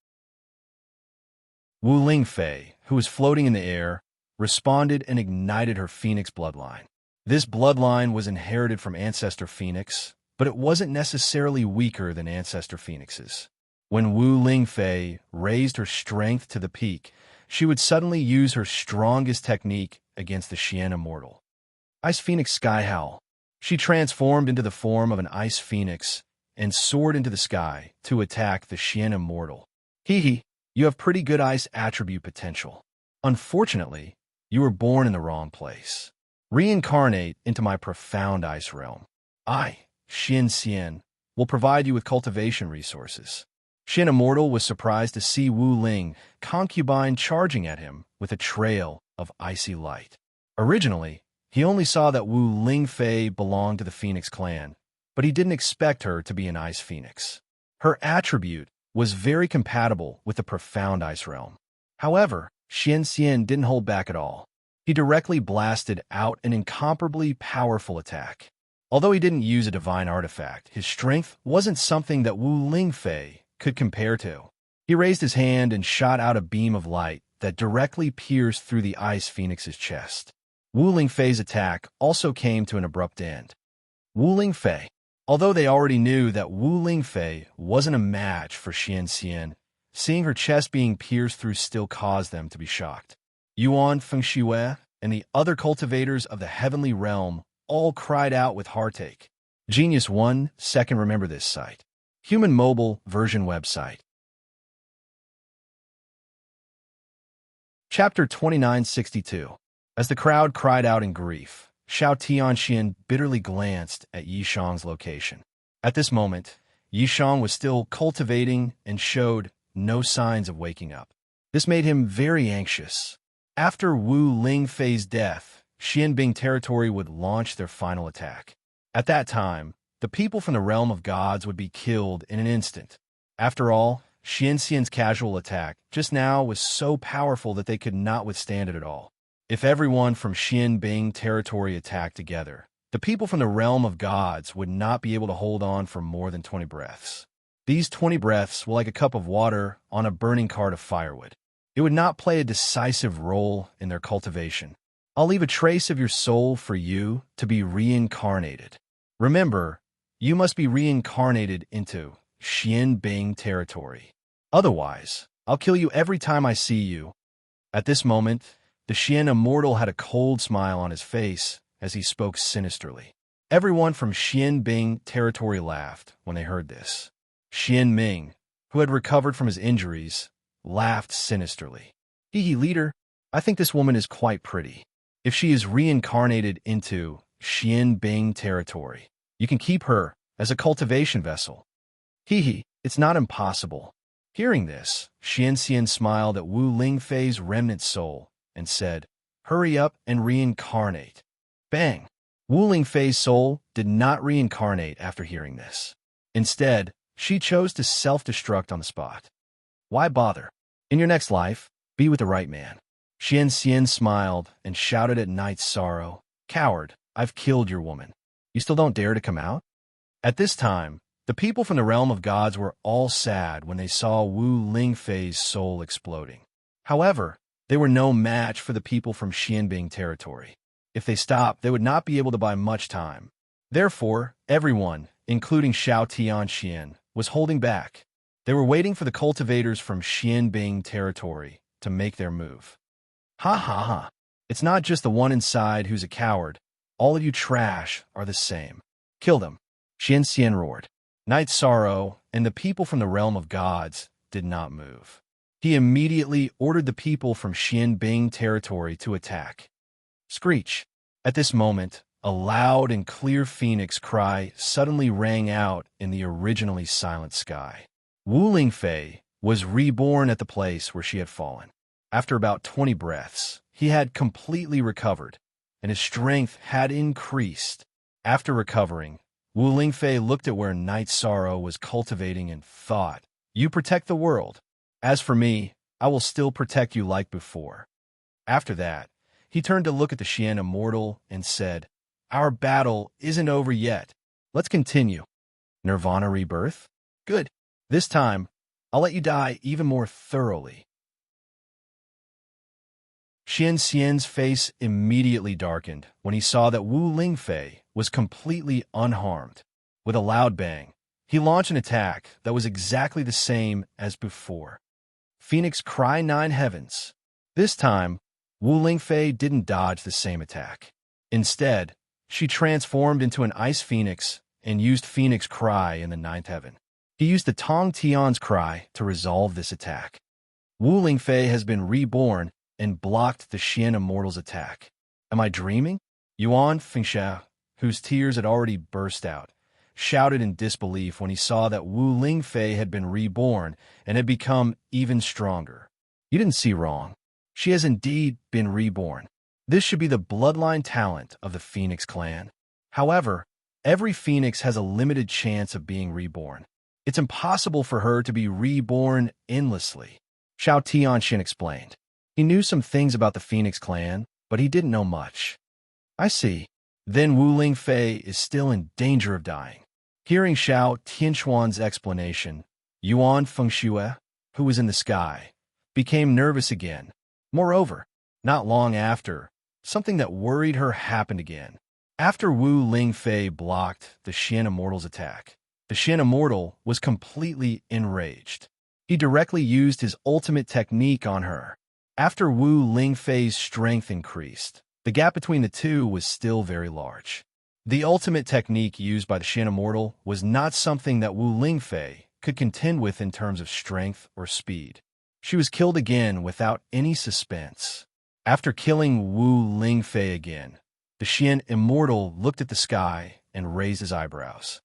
Wu Lingfei, who was floating in the air, responded and ignited her phoenix bloodline. This bloodline was inherited from Ancestor Phoenix, but it wasn't necessarily weaker than Ancestor Phoenix's. When Wu Lingfei raised her strength to the peak, she would suddenly use her strongest technique against the Xian Immortal. Ice Phoenix Sky Howl. She transformed into the form of an Ice Phoenix and soared into the sky to attack the Xian Immortal. "Hee, you have pretty good ice attribute potential. Unfortunately, you were born in the wrong place. Reincarnate into my profound ice realm. I, Xian Xian, will provide you with cultivation resources." Xian Immortal was surprised to see Wu Ling, concubine, charging at him with a trail of icy light. Originally, he only saw that Wu Lingfei belonged to the Phoenix clan, but he didn't expect her to be an Ice Phoenix. Her attribute was very compatible with the profound ice realm. However, Xian Xian didn't hold back at all. He directly blasted out an incomparably powerful attack. Although he didn't use a divine artifact, his strength wasn't something that Wu Lingfei could compare to. He raised his hand and shot out a beam of light that directly pierced through the Ice Phoenix's chest. Wu Lingfei's attack also came to an abrupt end. Wu Lingfei. Although they already knew that Wu Lingfei wasn't a match for Xian Xian, seeing her chest being pierced through still caused them to be shocked. Yuan Fengxue and the other cultivators of the Heavenly Realm all cried out with heartache. Genius 1 second. Remember this site. Human Mobile version website. Chapter 2962. As the crowd cried out in grief, Xiao Tianxian bitterly glanced at Yishang's location. At this moment, Yishang was still cultivating and showed no signs of waking up. This made him very anxious. After Wu Lingfei's death, Xianbing territory would launch their final attack. At that time, the people from the realm of gods would be killed in an instant. After all, Xian Xian's casual attack just now was so powerful that they could not withstand it at all. If everyone from Xianbing territory attacked together, the people from the realm of gods would not be able to hold on for more than 20 breaths. These 20 breaths were like a cup of water on a burning cart of firewood. It would not play a decisive role in their cultivation. I'll leave a trace of your soul for you to be reincarnated. Remember, you must be reincarnated into Xianbing territory. Otherwise, I'll kill you every time I see you. At this moment, the Xian Immortal had a cold smile on his face as he spoke sinisterly. Everyone from Xianbing territory laughed when they heard this. Xian Ming, who had recovered from his injuries, laughed sinisterly. "Hee, leader, I think this woman is quite pretty. If she is reincarnated into Xianbing territory, you can keep her as a cultivation vessel." "Hee, it's not impossible." Hearing this, Xian Xian smiled at Wu Lingfei's remnant soul and said, "Hurry up and reincarnate." Bang! Wu Lingfei's soul did not reincarnate after hearing this. Instead, she chose to self-destruct on the spot. Why bother? In your next life, be with the right man. Xian Xian smiled and shouted at Night Sorrow, "Coward, I've killed your woman. You still don't dare to come out?" At this time, the people from the realm of gods were all sad when they saw Wu Lingfei's soul exploding. However, they were no match for the people from Xianbing territory. If they stopped, they would not be able to buy much time. Therefore, everyone, including Xiao Tianxian, was holding back. They were waiting for the cultivators from Xianbing territory to make their move. Ha ha ha. It's not just the one inside who's a coward. All of you trash are the same. Kill them. Xianxian roared. Night Sorrow and the people from the realm of gods did not move. He immediately ordered the people from Xianbing territory to attack. Screech. At this moment, a loud and clear phoenix cry suddenly rang out in the originally silent sky. Wu Lingfei was reborn at the place where she had fallen. After about 20 breaths, he had completely recovered, and his strength had increased. After recovering, Wu Lingfei looked at where Night Sorrow was cultivating and thought, "You protect the world. As for me, I will still protect you like before." After that, he turned to look at the Xian Immortal and said, "Our battle isn't over yet. Let's continue." Nirvana rebirth? Good. This time, I'll let you die even more thoroughly. Xianxian's face immediately darkened when he saw that Wu Lingfei was completely unharmed. With a loud bang, he launched an attack that was exactly the same as before. Phoenix Cry 9 Heavens. This time, Wu Lingfei didn't dodge the same attack. Instead, she transformed into an ice phoenix and used Phoenix Cry in the 9th heaven. He used the Tong Tian's Cry to resolve this attack. Wu Lingfei has been reborn and blocked the Xian Immortal's attack. Am I dreaming? Yuan Fengxiao, whose tears had already burst out, shouted in disbelief when he saw that Wu Lingfei had been reborn and had become even stronger. You didn't see wrong. She has indeed been reborn. This should be the bloodline talent of the Phoenix clan. However, every Phoenix has a limited chance of being reborn. It's impossible for her to be reborn endlessly, Xiao Tianxian explained. He knew some things about the Phoenix clan, but he didn't know much. I see. Then Wu Lingfei is still in danger of dying. Hearing Xiao Tianxuan's explanation, Yuan Fengxiao, who was in the sky, became nervous again. Moreover, not long after, something that worried her happened again. After Wu Lingfei blocked the Xian Immortal's attack, the Xian Immortal was completely enraged. He directly used his ultimate technique on her. After Wu Lingfei's strength increased, the gap between the two was still very large. The ultimate technique used by the Xian Immortal was not something that Wu Lingfei could contend with in terms of strength or speed. She was killed again without any suspense. After killing Wu Lingfei again, the Xian Immortal looked at the sky and raised his eyebrows.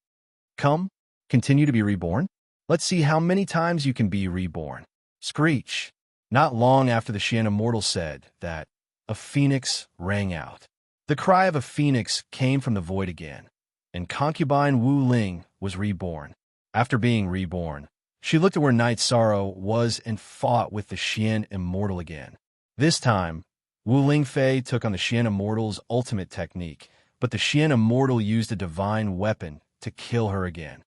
Come, continue to be reborn? Let's see how many times you can be reborn. Screech. Not long after the Xian Immortal said that, a phoenix rang out. The cry of a phoenix came from the void again, and concubine Wu Ling was reborn. After being reborn, she looked at where Night Sorrow was and fought with the Xian Immortal again. This time, Wu Lingfei took on the Xian Immortal's ultimate technique, but the Xian Immortal used a divine weapon to kill her again.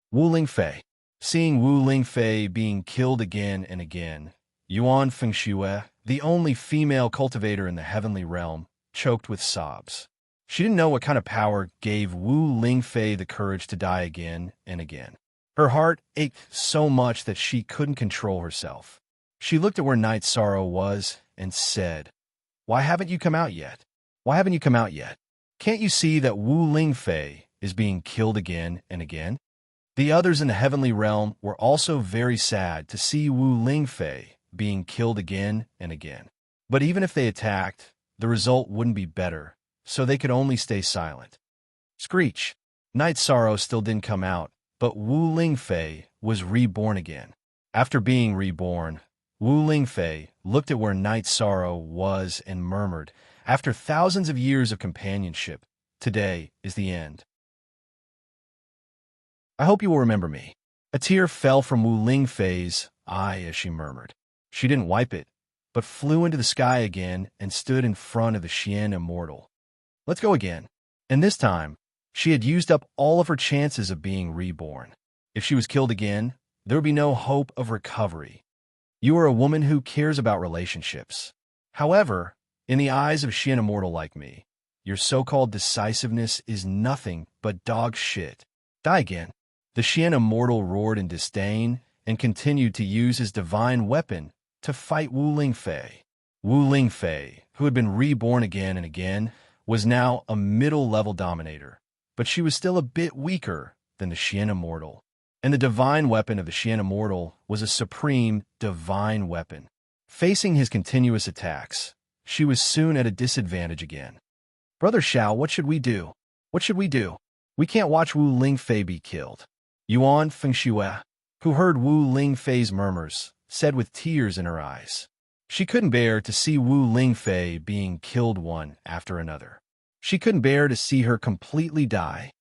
Wu Lingfei. Seeing Wu Lingfei being killed again and again, Yuan Fengxiao, the only female cultivator in the heavenly realm, choked with sobs. She didn't know what kind of power gave Wu Lingfei the courage to die again and again. Her heart ached so much that she couldn't control herself. She looked at where Night Sorrow was and said, "Why haven't you come out yet? Why haven't you come out yet? Can't you see that Wu Lingfei is being killed again and again?" The others in the heavenly realm were also very sad to see Wu Lingfei being killed again and again. But even if they attacked, the result wouldn't be better, so they could only stay silent. Screech. Night Sorrow still didn't come out, but Wu Lingfei was reborn again. After being reborn, Wu Lingfei looked at where Night Sorrow was and murmured, "After thousands of years of companionship, today is the end. I hope you will remember me." A tear fell from Wu Lingfei's eye as she murmured. She didn't wipe it, but flew into the sky again and stood in front of the Xian Immortal. "Let's go again." And this time, She had used up all of her chances of being reborn. If she was killed again, there would be no hope of recovery. You are a woman who cares about relationships. However, in the eyes of an immortal like me, your so-called decisiveness is nothing but dog shit. Die again. The Xian immortal roared in disdain and continued to use his divine weapon to fight Wu Lingfei. Wu Lingfei, who had been reborn again and again, was now a middle-level dominator, but she was still a bit weaker than the Xian immortal. And the divine weapon of the Xian immortal was a supreme divine weapon. Facing his continuous attacks, she was soon at a disadvantage again. Brother Xiao, what should we do? What should we do? We can't watch Wu Lingfei be killed. Yuan Fengxue, who heard Wu Lingfei's murmurs, said with tears in her eyes. She couldn't bear to see Wu Lingfei being killed one after another. She couldn't bear to see her completely die.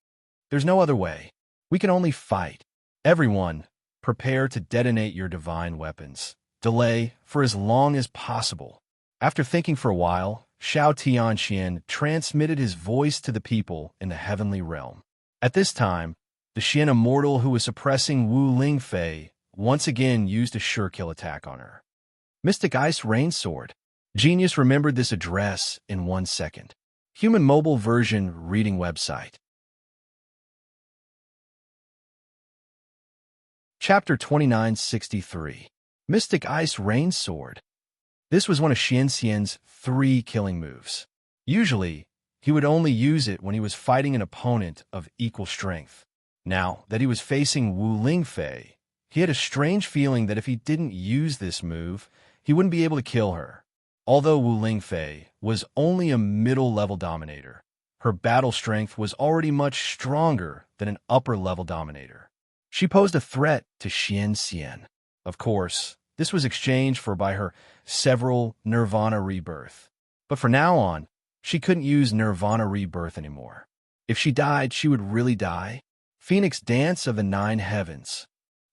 There's no other way. We can only fight. Everyone, prepare to detonate your divine weapons. Delay for as long as possible. After thinking for a while, Xiao Tianxian transmitted his voice to the people in the heavenly realm. At this time, the Xian immortal who was suppressing Wu Lingfei once again used a sure-kill attack on her. Mystic Ice Rain Sword. Genius remembered this address in 1 second. Human mobile version reading website. Chapter 2963. Mystic Ice Rain Sword. This was one of Xianxian's 3 killing moves. Usually, he would only use it when he was fighting an opponent of equal strength. Now that he was facing Wu Lingfei, he had a strange feeling that if he didn't use this move, he wouldn't be able to kill her. Although Wu Lingfei was only a middle-level dominator, her battle strength was already much stronger than an upper-level dominator. She posed a threat to Xianxian. Of course, this was exchanged for by her several Nirvana rebirth. But from now on, she couldn't use Nirvana rebirth anymore. If she died, she would really die. Phoenix Dance of the 9 Heavens.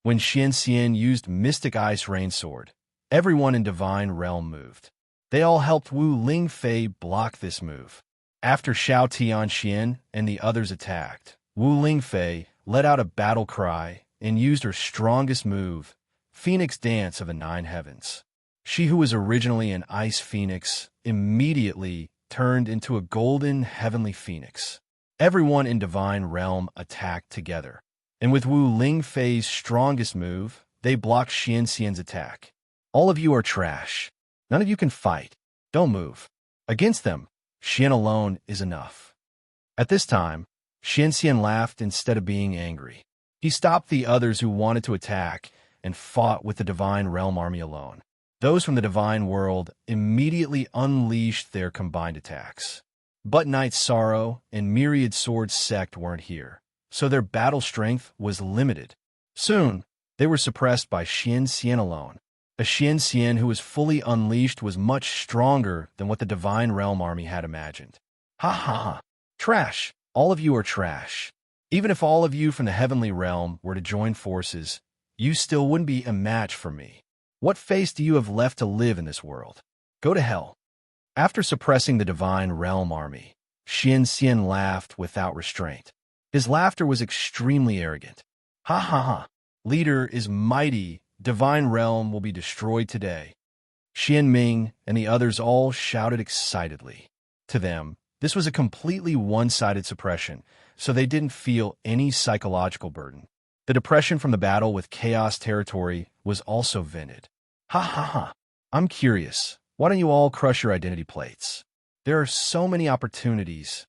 When Xianxian used Mystic Ice Rain Sword, everyone in Divine Realm moved. They all helped Wu Lingfei block this move. After Xiao Tianxian and the others attacked, Wu Lingfei let out a battle cry and used her strongest move, Phoenix Dance of the 9 Heavens. She who was originally an ice phoenix immediately turned into a golden heavenly phoenix. Everyone in Divine Realm attacked together, and with Wu Lingfei's strongest move, they blocked Xianxian's attack. All of you are trash. None of you can fight. Don't move. Against them, Xian alone is enough. At this time, Xianxian laughed instead of being angry. He stopped the others who wanted to attack and fought with the Divine Realm army alone. Those from the Divine World immediately unleashed their combined attacks. But Knight's Sorrow and Myriad Sword Sect weren't here, so their battle strength was limited. Soon, they were suppressed by Xianxian alone. A Xianxian who was fully unleashed was much stronger than what the Divine Realm army had imagined. Ha ha ha. Trash. All of you are trash. Even if all of you from the Heavenly Realm were to join forces, you still wouldn't be a match for me. What face do you have left to live in this world? Go to hell. After suppressing the Divine Realm army, Xianxian laughed without restraint. His laughter was extremely arrogant. Ha ha ha. Leader is mighty. Divine Realm will be destroyed today. Xian Ming and the others all shouted excitedly. To them, this was a completely one-sided suppression, so they didn't feel any psychological burden. The depression from the battle with Chaos Territory was also vented. Ha ha ha. I'm curious. Why don't you all crush your identity plates? There are so many opportunities.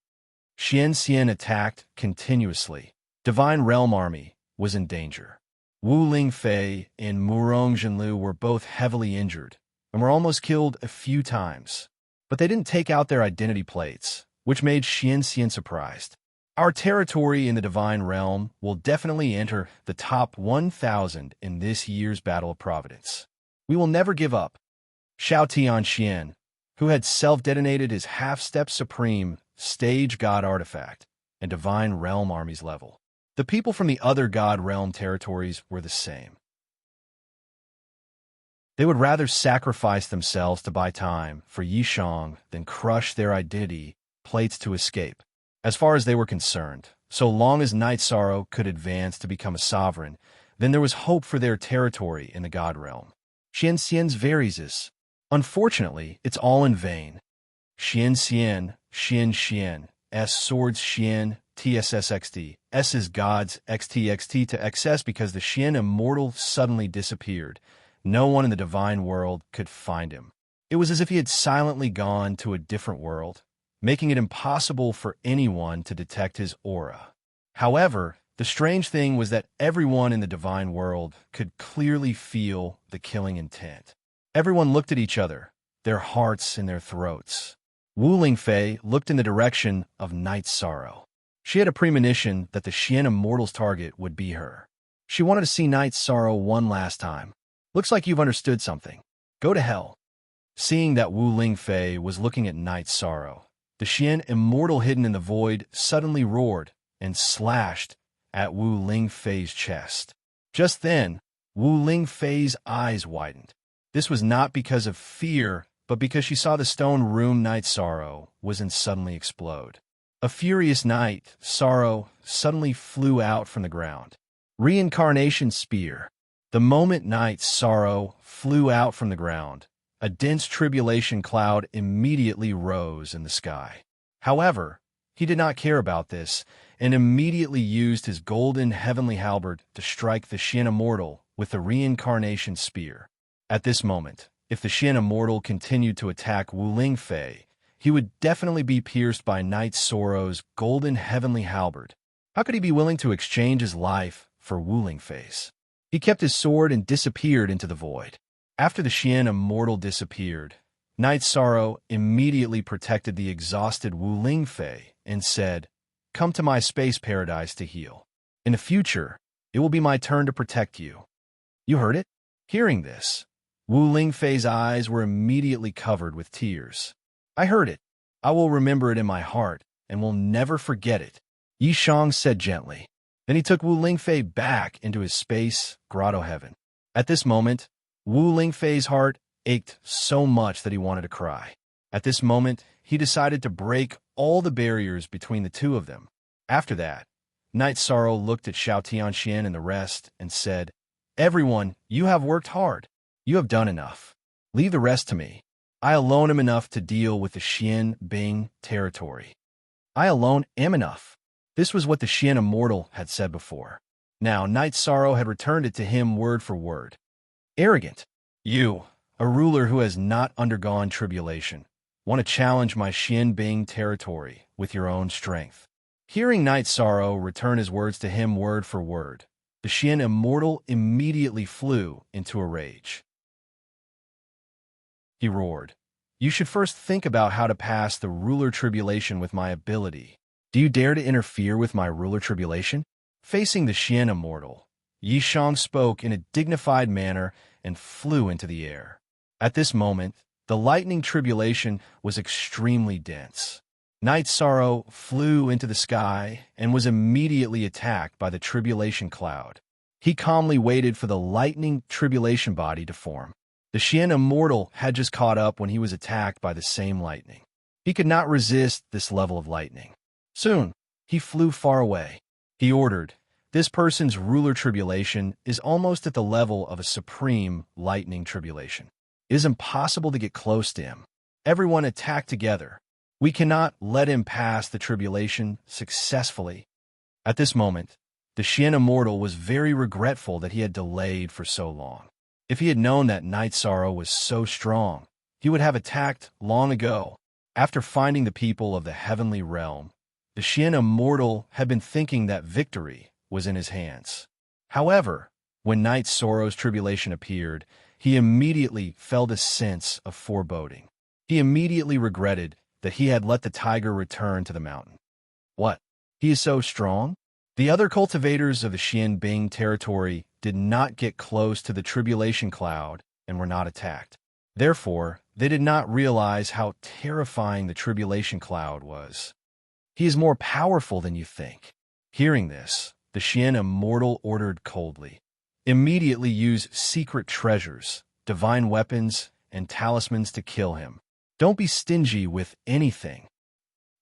Xianxian attacked continuously. Divine Realm Army was in danger. Wu Lingfei and Murong Zhenlu were both heavily injured and were almost killed a few times. But they didn't take out their identity plates, which made Xianxian surprised. Our territory in the Divine Realm will definitely enter the top 1,000 in this year's Battle of Providence. We will never give up. Xiao Tianxian, who had self-detonated his half-step supreme stage god artifact and Divine Realm Army's level. The people from the other God Realm territories were the same. They would rather sacrifice themselves to buy time for Yishang than crush their identity plates to escape. As far as they were concerned, So long as Night Sorrow could advance to become a sovereign, then there was hope for their territory in the God realm. Xian Xian's varies. Unfortunately, it's all in vain. Xian Xian, Xian Xian, S swords Xian, TSSXD, S is gods, XTXT to XS because the Xian immortal suddenly disappeared. No one in the divine world could find him. It was as if he had silently gone to a different world, making it impossible for anyone to detect his aura. However, the strange thing was that everyone in the divine world could clearly feel the killing intent. Everyone looked at each other, their hearts in their throats. Wu Lingfei looked in the direction of Night Sorrow. She had a premonition that the Xian Immortal's target would be her. She wanted to see Night Sorrow one last time. Looks like you've understood something. Go to hell. Seeing that Wu Lingfei was looking at Night Sorrow, the Xian Immortal hidden in the void suddenly roared and slashed at Wu Lingfei's chest. Just then, Wu Lingfei's eyes widened. This was not because of fear, but because she saw the stone room Night Sorrow was in suddenly explode. A furious Night Sorrow suddenly flew out from the ground. Reincarnation Spear. The moment Night Sorrow flew out from the ground, a dense tribulation cloud immediately rose in the sky. However, he did not care about this, and immediately used his golden heavenly halberd to strike the Xian Immortal with the Reincarnation Spear. At this moment, if the Xian Immortal continued to attack Wu Lingfei, he would definitely be pierced by Night Sorrow's golden heavenly halberd. How could he be willing to exchange his life for Wu Lingfei's? He kept his sword and disappeared into the void. After the Xian Immortal disappeared, Night Sorrow immediately protected the exhausted Wu Lingfei and said, "Come to my space paradise to heal. In the future, it will be my turn to protect you." You heard it? Hearing this, Wu Lingfei's eyes were immediately covered with tears. I heard it. I will remember it in my heart and will never forget it, Yi Shang said gently. Then he took Wu Lingfei back into his space grotto heaven. At this moment, Wu Lingfei's heart ached so much that he wanted to cry. At this moment, he decided to break all the barriers between the two of them. After that, Night Sorrow looked at Xiao Tianxian and the rest and said, "Everyone, you have worked hard. You have done enough. Leave the rest to me. I alone am enough to deal with the Xian Bing territory. I alone am enough." This was what the Xian Immortal had said before. Now Night Sorrow had returned it to him word for word. Arrogant. You, a ruler who has not undergone tribulation, want to challenge my Xian Bing territory with your own strength. Hearing Night Sorrow return his words to him word for word, the Xian Immortal immediately flew into a rage. He roared, "You should first think about how to pass the ruler tribulation with my ability. Do you dare to interfere with my ruler tribulation?" Facing the Xian Immortal, Yi Shang spoke in a dignified manner and flew into the air. At this moment, the lightning tribulation was extremely dense. Night Sorrow flew into the sky and was immediately attacked by the tribulation cloud. He calmly waited for the lightning tribulation body to form. The Xian Immortal had just caught up when he was attacked by the same lightning. He could not resist this level of lightning. Soon, he flew far away. He ordered, "This person's ruler tribulation is almost at the level of a supreme lightning tribulation. It is impossible to get close to him. Everyone attack together. We cannot let him pass the tribulation successfully." At this moment, the Xian Immortal was very regretful that he had delayed for so long. If he had known that Night Sorrow was so strong, he would have attacked long ago. After finding the people of the heavenly realm, the Xian Immortal had been thinking that victory was in his hands. However, when Night Sorrow's tribulation appeared, he immediately felt a sense of foreboding. He immediately regretted that he had let the tiger return to the mountain. What? He is so strong? The other cultivators of the Xian Bing territory did not get close to the tribulation cloud and were not attacked. Therefore, they did not realize how terrifying the tribulation cloud was. He is more powerful than you think. Hearing this, the Xian Immortal ordered coldly, "Immediately use secret treasures, divine weapons, and talismans to kill him. Don't be stingy with anything."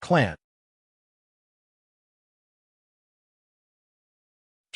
Clan.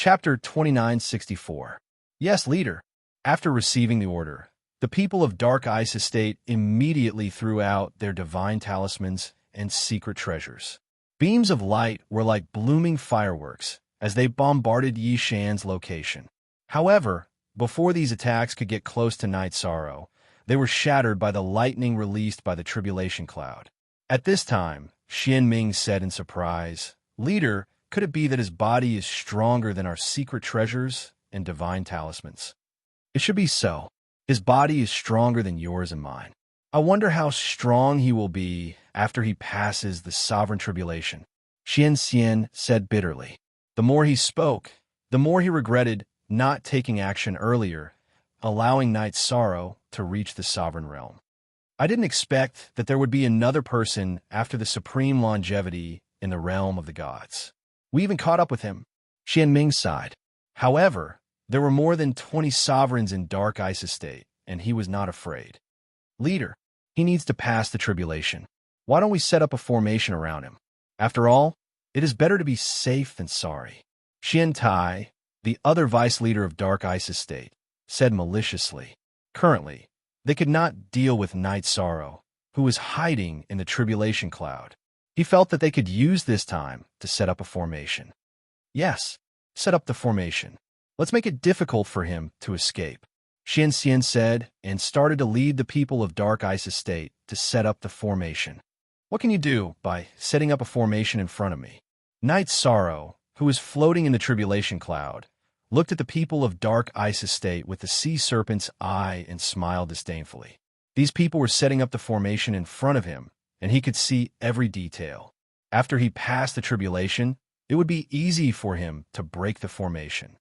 Chapter 2964. Yes, leader. After receiving the order, the people of Dark Ice Estate immediately threw out their divine talismans and secret treasures. Beams of light were like blooming fireworks as they bombarded Yi Shan's location. However, before these attacks could get close to Night Sorrow, they were shattered by the lightning released by the Tribulation Cloud. At this time, Xian Ming said in surprise, "Leader, could it be that his body is stronger than our secret treasures and divine talismans?" "It should be so. His body is stronger than yours and mine. I wonder how strong he will be after he passes the sovereign tribulation," Xian Xian said bitterly. The more he spoke, the more he regretted not taking action earlier, allowing Night Sorrow to reach the sovereign realm. "I didn't expect that there would be another person after the supreme longevity in the realm of the gods. We even caught up with him," Xian Ming sighed. However, there were more than 20 sovereigns in Dark Ice Estate, and he was not afraid. "Leader, he needs to pass the tribulation. Why don't we set up a formation around him? After all, it is better to be safe than sorry." Xian Tai, the other vice leader of Dark Ice Estate, said maliciously. Currently, they could not deal with Night Sorrow, who was hiding in the Tribulation Cloud. He felt that they could use this time to set up a formation. "Yes, set up the formation. Let's make it difficult for him to escape," Xian Xian said, and started to lead the people of Dark Ice Estate to set up the formation. "What can you do by setting up a formation in front of me?" Night Sorrow, who was floating in the Tribulation Cloud, looked at the people of Dark Ice Estate with the sea serpent's eye and smiled disdainfully. These people were setting up the formation in front of him, and he could see every detail. After he passed the tribulation, it would be easy for him to break the formation.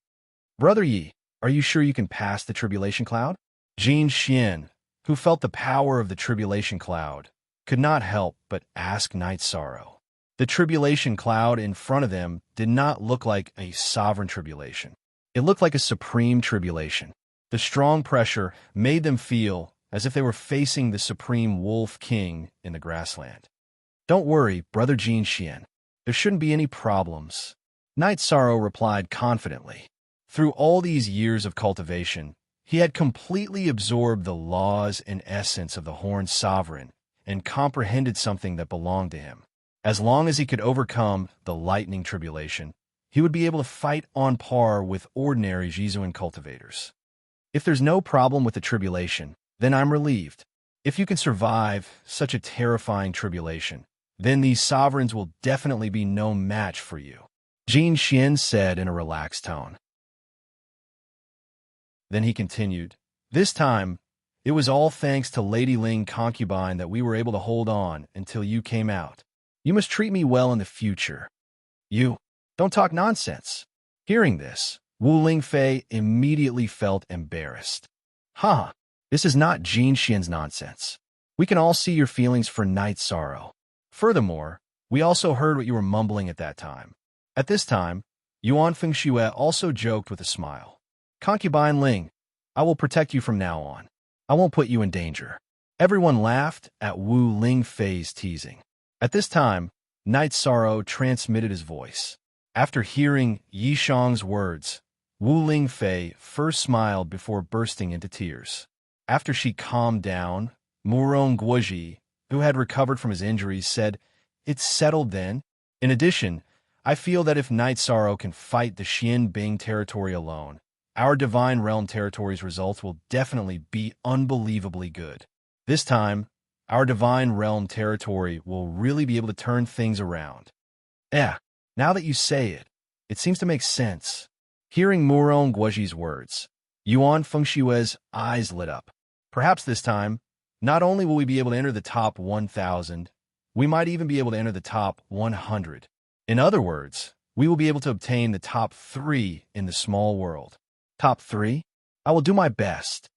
"Brother Yi, are you sure you can pass the Tribulation Cloud?" Jin Xian, who felt the power of the Tribulation Cloud, could not help but ask Night Sorrow. The Tribulation Cloud in front of them did not look like a sovereign tribulation. It looked like a supreme tribulation. The strong pressure made them feel as if they were facing the supreme wolf king in the grassland. "Don't worry, Brother Jin Xian. There shouldn't be any problems," Night Sorrow replied confidently. Through all these years of cultivation, he had completely absorbed the laws and essence of the Horned Sovereign and comprehended something that belonged to him. As long as he could overcome the lightning tribulation, he would be able to fight on par with ordinary Jizuan cultivators. "If there's no problem with the tribulation, then I'm relieved. If you can survive such a terrifying tribulation, then these sovereigns will definitely be no match for you," Jin Xian said in a relaxed tone. Then he continued, "This time, it was all thanks to Lady Ling Concubine that we were able to hold on until you came out. You must treat me well in the future." "You, don't talk nonsense." Hearing this, Wu Lingfei immediately felt embarrassed. "Huh, this is not Jin Xian's nonsense. We can all see your feelings for Night Sorrow. Furthermore, we also heard what you were mumbling at that time." At this time, Yuan Fengxue also joked with a smile. "Concubine Ling, I will protect you from now on. I won't put you in danger." Everyone laughed at Wu Lingfei's teasing. At this time, Night Sorrow transmitted his voice. After hearing Yi Shang's words, Wu Lingfei first smiled before bursting into tears. After she calmed down, Murong Guoji, who had recovered from his injuries, said, "It's settled then. In addition, I feel that if Night Sorrow can fight the Xian Bing territory alone, our Divine Realm territory's results will definitely be unbelievably good. This time, our Divine Realm territory will really be able to turn things around." Now that you say it, it seems to make sense. Hearing Murong Guoji's words, Yuan Fengshue's eyes lit up. Perhaps this time, not only will we be able to enter the top 1,000, we might even be able to enter the top 100. In other words, we will be able to obtain the top 3 in the small world. Top 3? I will do my best.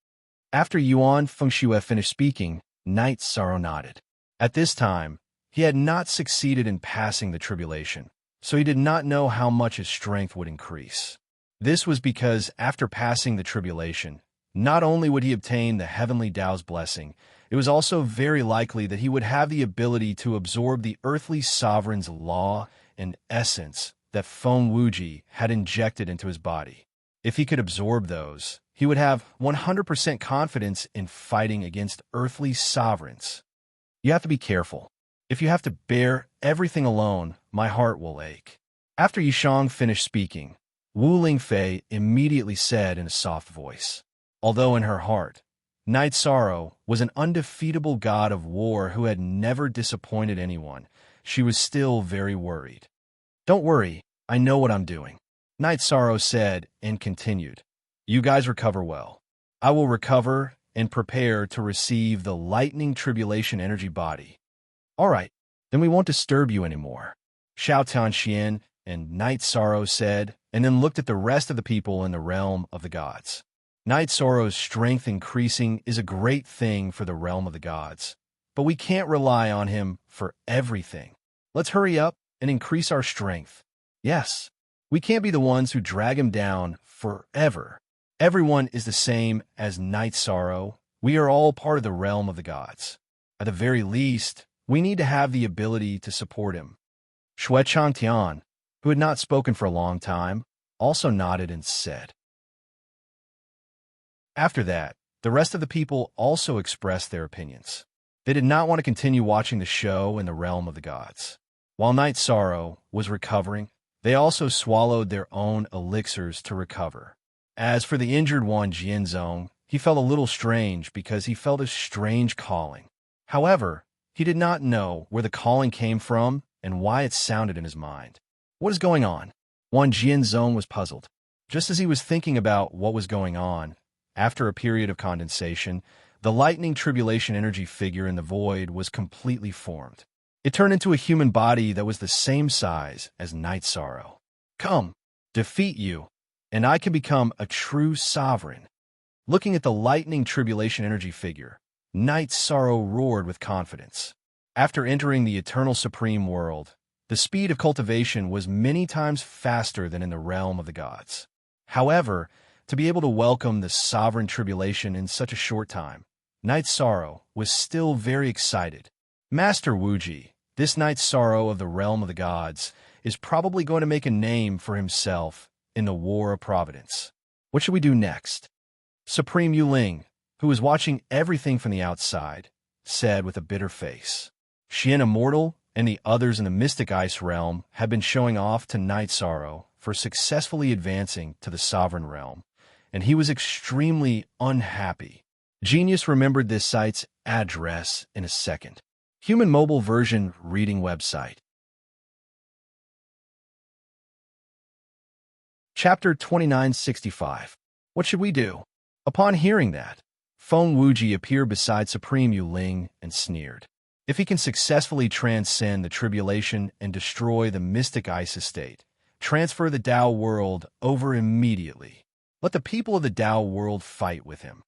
After Yuan Fengxue finished speaking, Night Sorrow nodded. At this time, he had not succeeded in passing the tribulation, so he did not know how much his strength would increase. This was because after passing the tribulation, not only would he obtain the Heavenly Tao's blessing, it was also very likely that he would have the ability to absorb the earthly sovereign's law and essence that Feng Wuji had injected into his body. If he could absorb those, he would have 100% confidence in fighting against earthly sovereigns. You have to be careful. If you have to bear everything alone, my heart will ache. After Yishang finished speaking, Wu Lingfei immediately said in a soft voice, although in her heart, Night Sorrow was an undefeatable god of war who had never disappointed anyone, she was still very worried. Don't worry, I know what I'm doing, Night Sorrow said and continued. You guys recover well. I will recover and prepare to receive the lightning tribulation energy body. All right, then we won't disturb you anymore, Xiao Tianxian and Night Sorrow said, and then looked at the rest of the people in the realm of the gods. Night Sorrow's strength increasing is a great thing for the realm of the gods, but we can't rely on him for everything. Let's hurry up and increase our strength. Yes, we can't be the ones who drag him down forever. Everyone is the same as Night Sorrow. We are all part of the realm of the gods. At the very least, we need to have the ability to support him. Shui Changtian, who had not spoken for a long time, also nodded and said. After that, the rest of the people also expressed their opinions. They did not want to continue watching the show in the realm of the gods. While Night Sorrow was recovering, they also swallowed their own elixirs to recover. As for the injured one, Jianzong, he felt a little strange because he felt a strange calling. However, he did not know where the calling came from and why it sounded in his mind. What is going on? Wan Jianzong was puzzled. Just as he was thinking about what was going on, after a period of condensation, the lightning tribulation energy figure in the void was completely formed. It turned into a human body that was the same size as Night Sorrow. Come, defeat you, and I can become a true sovereign. Looking at the lightning tribulation energy figure, Night Sorrow roared with confidence. After entering the eternal supreme world, the speed of cultivation was many times faster than in the realm of the gods. However, to be able to welcome the sovereign tribulation in such a short time, Night Sorrow was still very excited. Master Wuji, this Night Sorrow of the realm of the gods, is probably going to make a name for himself in the War of Providence. What should we do next? Supreme Yuling, who was watching everything from the outside, said with a bitter face. Xian Immortal and the others in the Mystic Ice realm had been showing off to Night Sorrow for successfully advancing to the Sovereign realm, and he was extremely unhappy. Genius remembered this site's address in a second. Human mobile version reading website. Chapter 2965. What should we do? Upon hearing that, Feng Wuji appeared beside Supreme Yuling and sneered. If he can successfully transcend the tribulation and destroy the Mystic Ice Estate, transfer the Tao world over immediately. Let the people of the Tao world fight with him.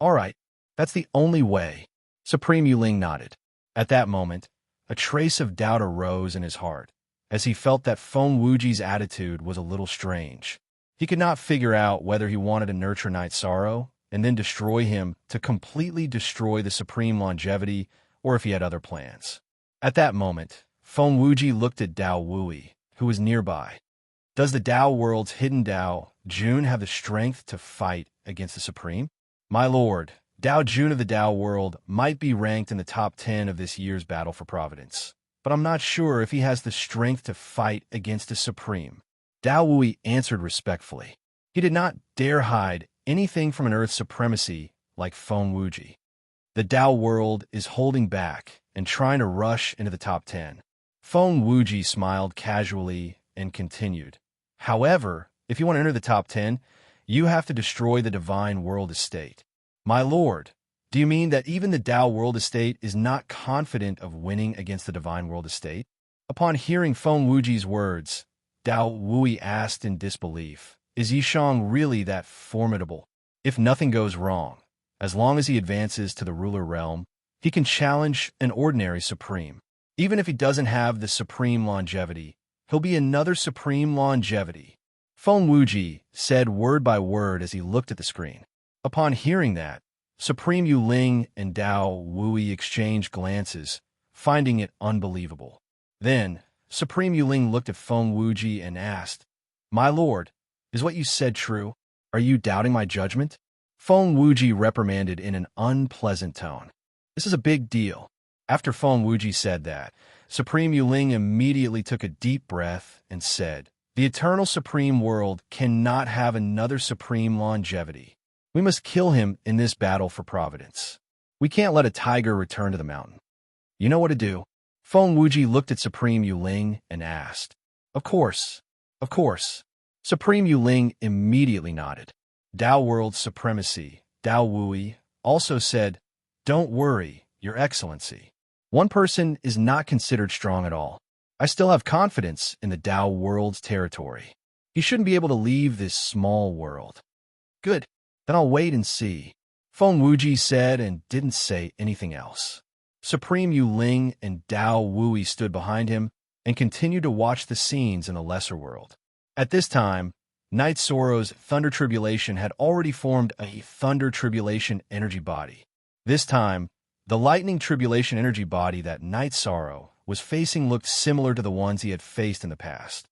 All right, that's the only way. Supreme Yuling nodded. At that moment, a trace of doubt arose in his heart, as he felt that Feng Wuji's attitude was a little strange. He could not figure out whether he wanted to nurture Night Sorrow and then destroy him to completely destroy the supreme longevity, or if he had other plans. At that moment, Feng Wuji looked at Dao Wui, who was nearby. Does the Tao world's hidden Tao, Jun, have the strength to fight against the Supreme? My lord, Dao Jun of the Tao world might be ranked in the top 10 of this year's Battle for Providence, but I'm not sure if he has the strength to fight against the Supreme. Dao Wui answered respectfully. He did not dare hide anything from an Earth supremacy like Feng Wuji. The Tao world is holding back and trying to rush into the top 10. Feng Wuji smiled casually and continued. However, if you want to enter the top 10, you have to destroy the Divine World Estate. My lord, do you mean that even the Tao World Estate is not confident of winning against the Divine World Estate? Upon hearing Feng Wuji's words, Dao Wui asked in disbelief, is Yishang really that formidable? If nothing goes wrong, as long as he advances to the ruler realm, he can challenge an ordinary supreme. Even if he doesn't have the supreme longevity, he'll be another supreme longevity. Feng Wuji said word by word as he looked at the screen. Upon hearing that, Supreme Yuling and Dao Wui exchanged glances, finding it unbelievable. Then, Supreme Yuling looked at Feng Wuji and asked, "My lord, is what you said true? Are you doubting my judgment?" Feng Wuji reprimanded in an unpleasant tone. "This is a big deal." After Feng Wuji said that, Supreme Yuling immediately took a deep breath and said, "The eternal supreme world cannot have another supreme longevity. We must kill him in this battle for providence. We can't let a tiger return to the mountain. You know what to do." Feng Wuji looked at Supreme Yuling and asked, Of course. Of course." Supreme Yuling immediately nodded. Dao World Supremacy, Dao Wui, also said, "Don't worry, Your Excellency. One person is not considered strong at all. I still have confidence in the Dao World's territory. He shouldn't be able to leave this small world." "Good. Then I'll wait and see," Feng Wuji said and didn't say anything else. Supreme Yuling and Dao Wui stood behind him and continued to watch the scenes in the lesser world. At this time, Night Sorrow's Thunder Tribulation had already formed a Thunder Tribulation energy body. This time, the Lightning Tribulation energy body that Night Sorrow was facing looked similar to the ones he had faced in the past.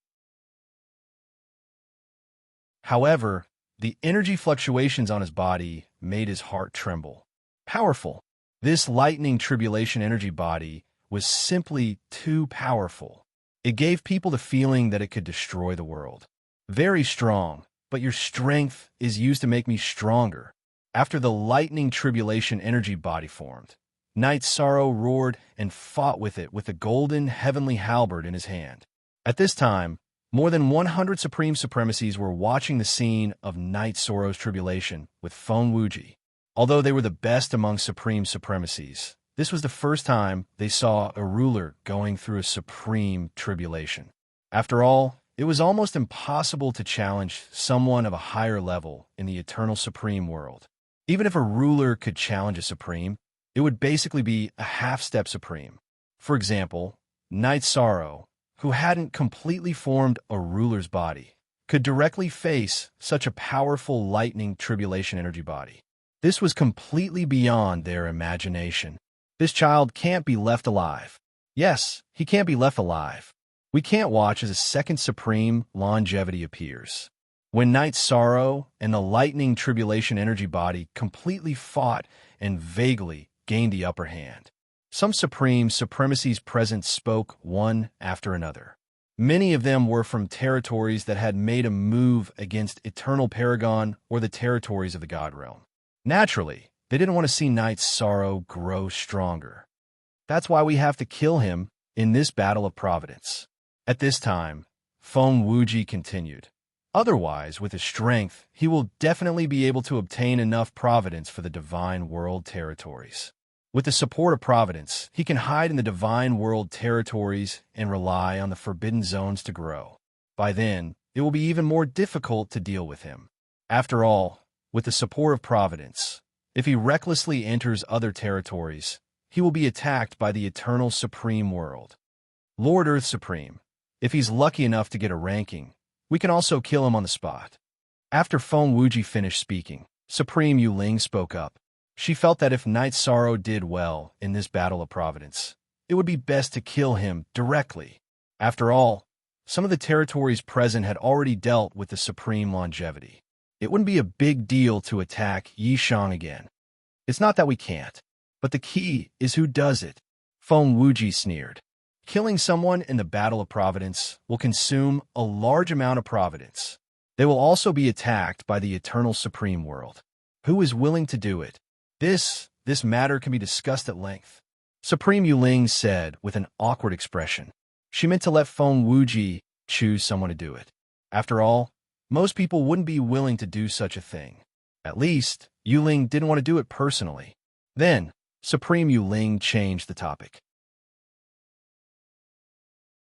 However, the energy fluctuations on his body made his heart tremble. Powerful. This Lightning Tribulation energy body was simply too powerful. It gave people the feeling that it could destroy the world. "Very strong, but your strength is used to make me stronger." After the Lightning Tribulation energy body formed, Night Sorrow roared and fought with it with the golden heavenly halberd in his hand. At this time, more than 100 Supreme Supremacies were watching the scene of Night Sorrow's tribulation with Feng Wuji. Although they were the best among Supreme Supremacies, this was the first time they saw a ruler going through a Supreme Tribulation. After all, it was almost impossible to challenge someone of a higher level in the Eternal Supreme world. Even if a ruler could challenge a Supreme, it would basically be a half-step Supreme. For example, Night Sorrow, who hadn't completely formed a ruler's body, could directly face such a powerful Lightning Tribulation energy body. This was completely beyond their imagination. This child can't be left alive. Yes, he can't be left alive. We can't watch as a second Supreme longevity appears. When Night Sorrow and the Lightning Tribulation energy body completely fought and vaguely gained the upper hand, some Supreme Supremacies present spoke one after another. Many of them were from territories that had made a move against Eternal Paragon or the territories of the God Realm. Naturally, they didn't want to see Night Sorrow grow stronger. That's why we have to kill him in this battle of providence. At this time, Feng Wuji continued. Otherwise, with his strength, he will definitely be able to obtain enough providence for the Divine World territories. With the support of providence, he can hide in the Divine World territories and rely on the Forbidden Zones to grow. By then, it will be even more difficult to deal with him. After all, with the support of providence, if he recklessly enters other territories, he will be attacked by the Eternal Supreme World. Lord Earth Supreme, if he's lucky enough to get a ranking, we can also kill him on the spot. After Feng Wuji finished speaking, Supreme Yuling spoke up. She felt that if Night Sorrow did well in this battle of providence, it would be best to kill him directly. After all, some of the territories present had already dealt with the Supreme longevity. It wouldn't be a big deal to attack Yishang again. It's not that we can't, but the key is who does it. Feng Wuji sneered. Killing someone in the Battle of Providence will consume a large amount of providence. They will also be attacked by the Eternal Supreme World. Who is willing to do it? This matter can be discussed at length. Supreme Yuling said with an awkward expression. She meant to let Feng Wuji choose someone to do it. After all, most people wouldn't be willing to do such a thing. At least, Yuling didn't want to do it personally. Then, Supreme Yuling changed the topic.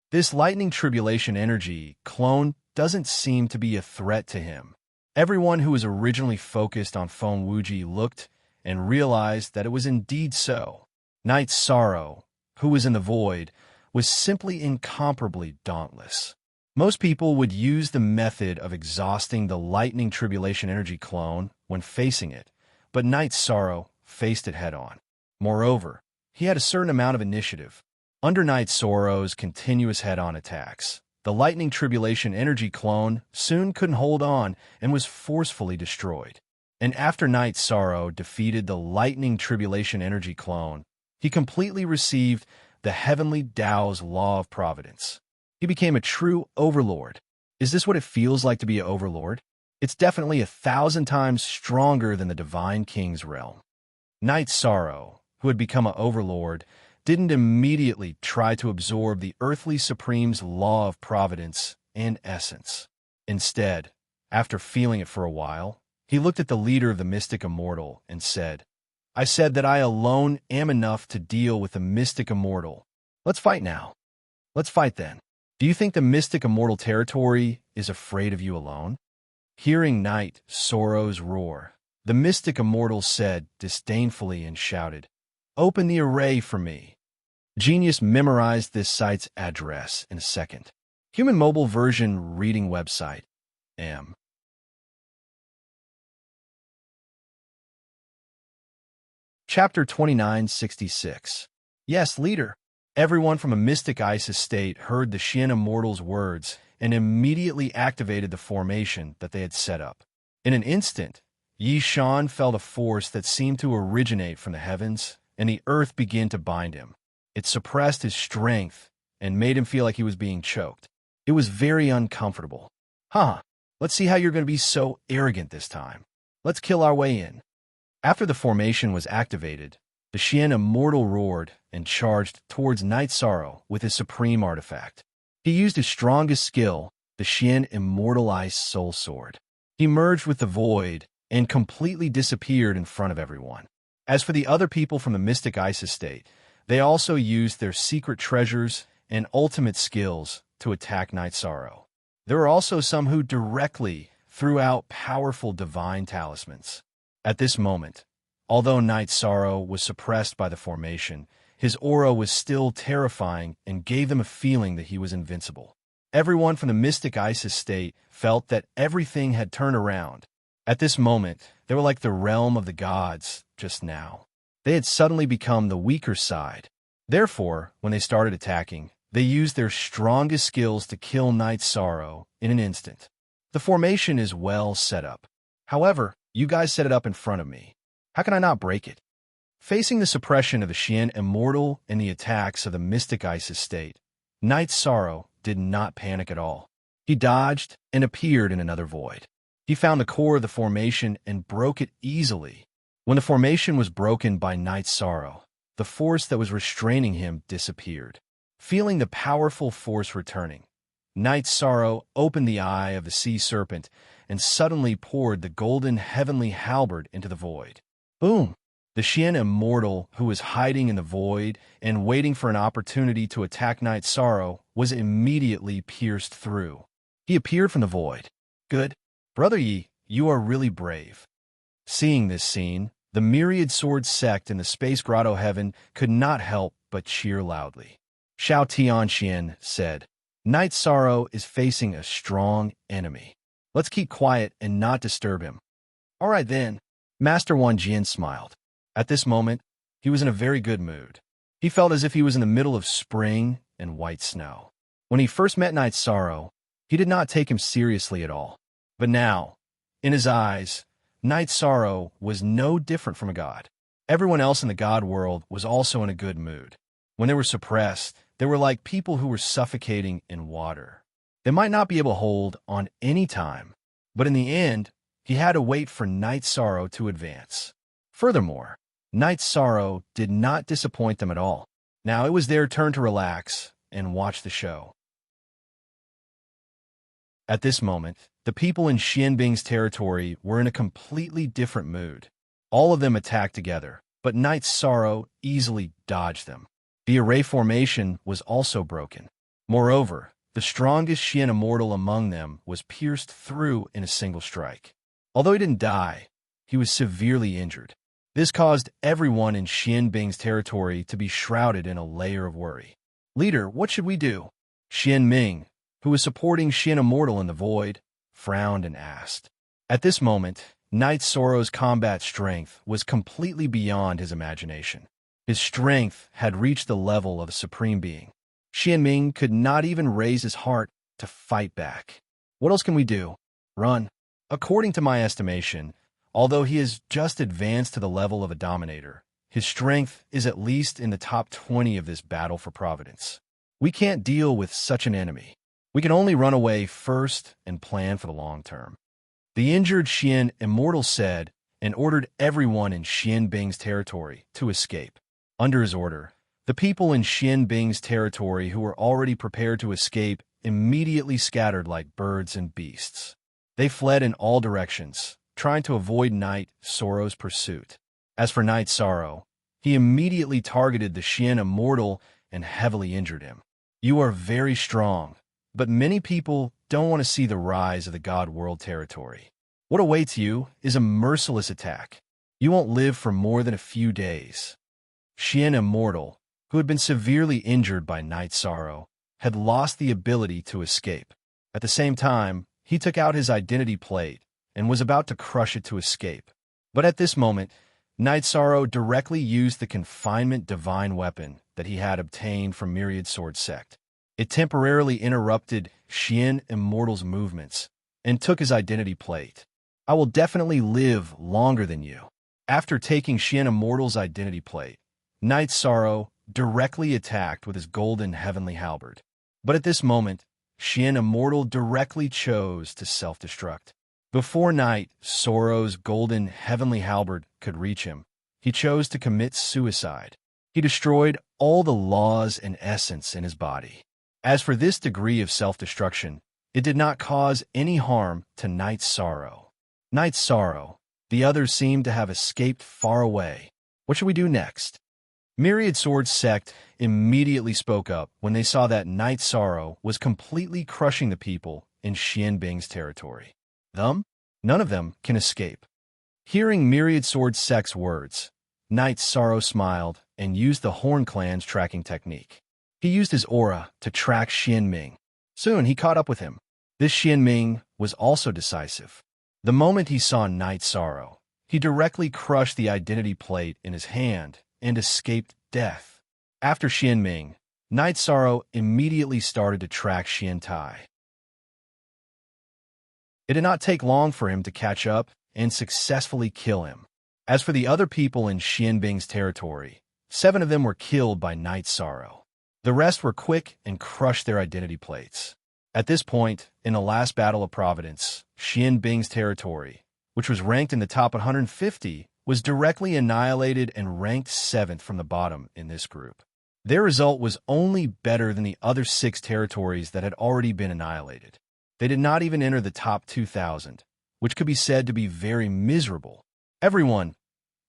This Lightning Tribulation energy clone doesn't seem to be a threat to him. Everyone who was originally focused on Feng Wuji looked and realized that it was indeed so. Night Sorrow, who was in the void, was simply incomparably dauntless. Most people would use the method of exhausting the Lightning Tribulation energy clone when facing it, but Night Sorrow faced it head-on. Moreover, he had a certain amount of initiative. Under Night Sorrow's continuous head-on attacks, the Lightning Tribulation energy clone soon couldn't hold on and was forcefully destroyed. And after Night Sorrow defeated the Lightning Tribulation energy clone, he completely received the Heavenly Tao's law of providence. He became a true overlord. Is this what it feels like to be an overlord? It's definitely 1,000 times stronger than the Divine King's realm. Night Sorrow, who had become an overlord, didn't immediately try to absorb the earthly supreme's law of providence and essence. Instead, after feeling it for a while, he looked at the leader of the Mystic Immortal and said, "I said that I alone am enough to deal with the Mystic Immortal. Let's fight now." "Let's fight then. Do you think the Mystic Immortal territory is afraid of you alone?" Hearing Night Sorrow's roar, the Mystic Immortal said disdainfully and shouted, "Open the array for me." Genius memorized this site's address in a second. Human mobile version reading website. M. Chapter 2966. Yes, leader. Everyone from a Mystic Ice estate heard the Xian Immortal's words and immediately activated the formation that they had set up. In an instant, Yi Shan felt a force that seemed to originate from the heavens, and the earth began to bind him. It suppressed his strength and made him feel like he was being choked. It was very uncomfortable. Let's see how you're going to be so arrogant this time. Let's kill our way in. After the formation was activated, the Xian Immortal roared and charged towards Night Sorrow with his supreme artifact. He used his strongest skill, the Xian Immortal Ice Soul Sword. He merged with the void and completely disappeared in front of everyone. As for the other people from the Mystic Ice estate, they also used their secret treasures and ultimate skills to attack Night Sorrow. There were also some who directly threw out powerful divine talismans. At this moment, although Night Sorrow was suppressed by the formation, his aura was still terrifying and gave them a feeling that he was invincible. Everyone from the Mystic Ice estate felt that everything had turned around. At this moment, they were like the realm of the gods just now. They had suddenly become the weaker side. Therefore, when they started attacking, they used their strongest skills to kill Night Sorrow in an instant. The formation is well set up. However, you guys set it up in front of me. How can I not break it? Facing the suppression of the Xian Immortal and the attacks of the Mystic Ice estate, Night Sorrow did not panic at all. He dodged and appeared in another void. He found the core of the formation and broke it easily. When the formation was broken by Night Sorrow, the force that was restraining him disappeared. Feeling the powerful force returning, Night Sorrow opened the eye of the sea serpent and suddenly poured the golden heavenly halberd into the void. Boom! The Xian Immortal, who was hiding in the void and waiting for an opportunity to attack Night Sorrow, was immediately pierced through. He appeared from the void. Good. Brother Yi, you are really brave. Seeing this scene, the Myriad Sword sect in the Space Grotto Heaven could not help but cheer loudly. Xiao Tianxian said, Night Sorrow is facing a strong enemy. Let's keep quiet and not disturb him. All right then. Master Wan Jian smiled. At this moment, he was in a very good mood. He felt as if he was in the middle of spring and white snow. When he first met Night Sorrow, he did not take him seriously at all. But now, in his eyes, Night Sorrow was no different from a god. Everyone else in the god world was also in a good mood. When they were suppressed, they were like people who were suffocating in water. They might not be able to hold on any time, but in the end, he had to wait for Night Sorrow to advance. Furthermore, Night Sorrow did not disappoint them at all. Now it was their turn to relax and watch the show. At this moment, the people in Xianbing's territory were in a completely different mood. All of them attacked together, but Night Sorrow easily dodged them. The array formation was also broken. Moreover, the strongest Xian Immortal among them was pierced through in a single strike. Although he didn't die, he was severely injured. This caused everyone in Xianbing's territory to be shrouded in a layer of worry. Leader, what should we do? Xian Ming, who was supporting Xian Immortal in the void, frowned and asked. At this moment, Night Sorrow's combat strength was completely beyond his imagination. His strength had reached the level of a supreme being. Xianming could not even raise his heart to fight back. What else can we do? Run. According to my estimation, although he has just advanced to the level of a dominator, his strength is at least in the top 20 of this battle for Providence. We can't deal with such an enemy. We can only run away first and plan for the long term. The injured Xian Immortal said and ordered everyone in Xian Bing's territory to escape. Under his order, the people in Xian Bing's territory who were already prepared to escape immediately scattered like birds and beasts. They fled in all directions, trying to avoid Night Sorrow's pursuit. As for Night Sorrow, he immediately targeted the Xian Immortal and heavily injured him. You are very strong, but many people don't want to see the rise of the God World territory. What awaits you is a merciless attack. You won't live for more than a few days. Xian Immortal, who had been severely injured by Night Sorrow, had lost the ability to escape. At the same time, he took out his identity plate and was about to crush it to escape. But at this moment, Night Sorrow directly used the confinement divine weapon that he had obtained from Myriad Sword Sect. It temporarily interrupted Xian Immortal's movements and took his identity plate. I will definitely live longer than you. After taking Xian Immortal's identity plate, Night Sorrow directly attacked with his golden heavenly halberd. But at this moment, Xian Immortal directly chose to self-destruct. Before Night Sorrow's golden heavenly halberd could reach him, he chose to commit suicide. He destroyed all the laws and essence in his body. As for this degree of self-destruction, it did not cause any harm to Night Sorrow. Night Sorrow, the others seemed to have escaped far away. What should we do next? Myriad Sword Sect immediately spoke up when they saw that Night Sorrow was completely crushing the people in Xian Bing's territory. None of them can escape. Hearing Myriad Sword Sect's words, Night Sorrow smiled and used the Horn Clan's tracking technique. He used his aura to track Xianming. Soon he caught up with him. This Xianming was also decisive. The moment he saw Night Sorrow, he directly crushed the identity plate in his hand and escaped death. After Xianming, Night Sorrow immediately started to track Xian Tai. It did not take long for him to catch up and successfully kill him. As for the other people in Xian Bing's territory, 7 of them were killed by Night Sorrow. The rest were quick and crushed their identity plates. At this point, in the last battle of Providence, Xian Bing's territory, which was ranked in the top 150, was directly annihilated and ranked 7th from the bottom in this group. Their result was only better than the other 6 territories that had already been annihilated. They did not even enter the top 2,000, which could be said to be very miserable. Everyone,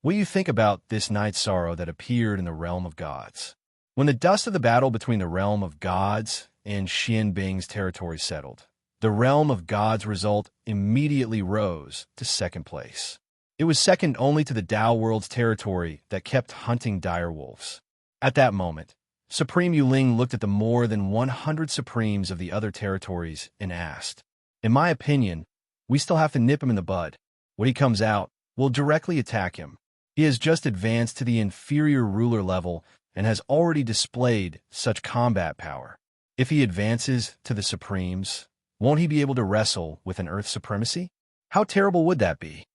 what do you think about this Night Sorrow that appeared in the realm of gods? When the dust of the battle between the realm of gods and Xian Bing's territory settled, the realm of gods result immediately rose to 2nd place. It was second only to the Tao World's territory that kept hunting dire wolves. At that moment, Supreme Yuling looked at the more than 100 Supremes of the other territories and asked, "In my opinion, we still have to nip him in the bud. When he comes out, we'll directly attack him. He has just advanced to the inferior ruler level and has already displayed such combat power. If he advances to the Supremes, won't he be able to wrestle with an Earth supremacy? How terrible would that be?"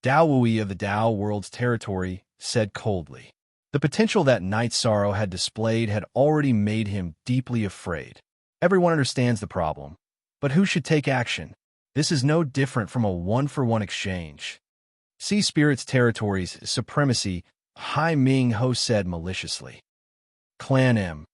Dao Wui of the Tao World's territory said coldly. The potential that Night Sorrow had displayed had already made him deeply afraid. Everyone understands the problem, but who should take action? This is no different from a one-for-one exchange. Sea Spirit's territory's supremacy, Hai Ming Ho said maliciously. Clan M.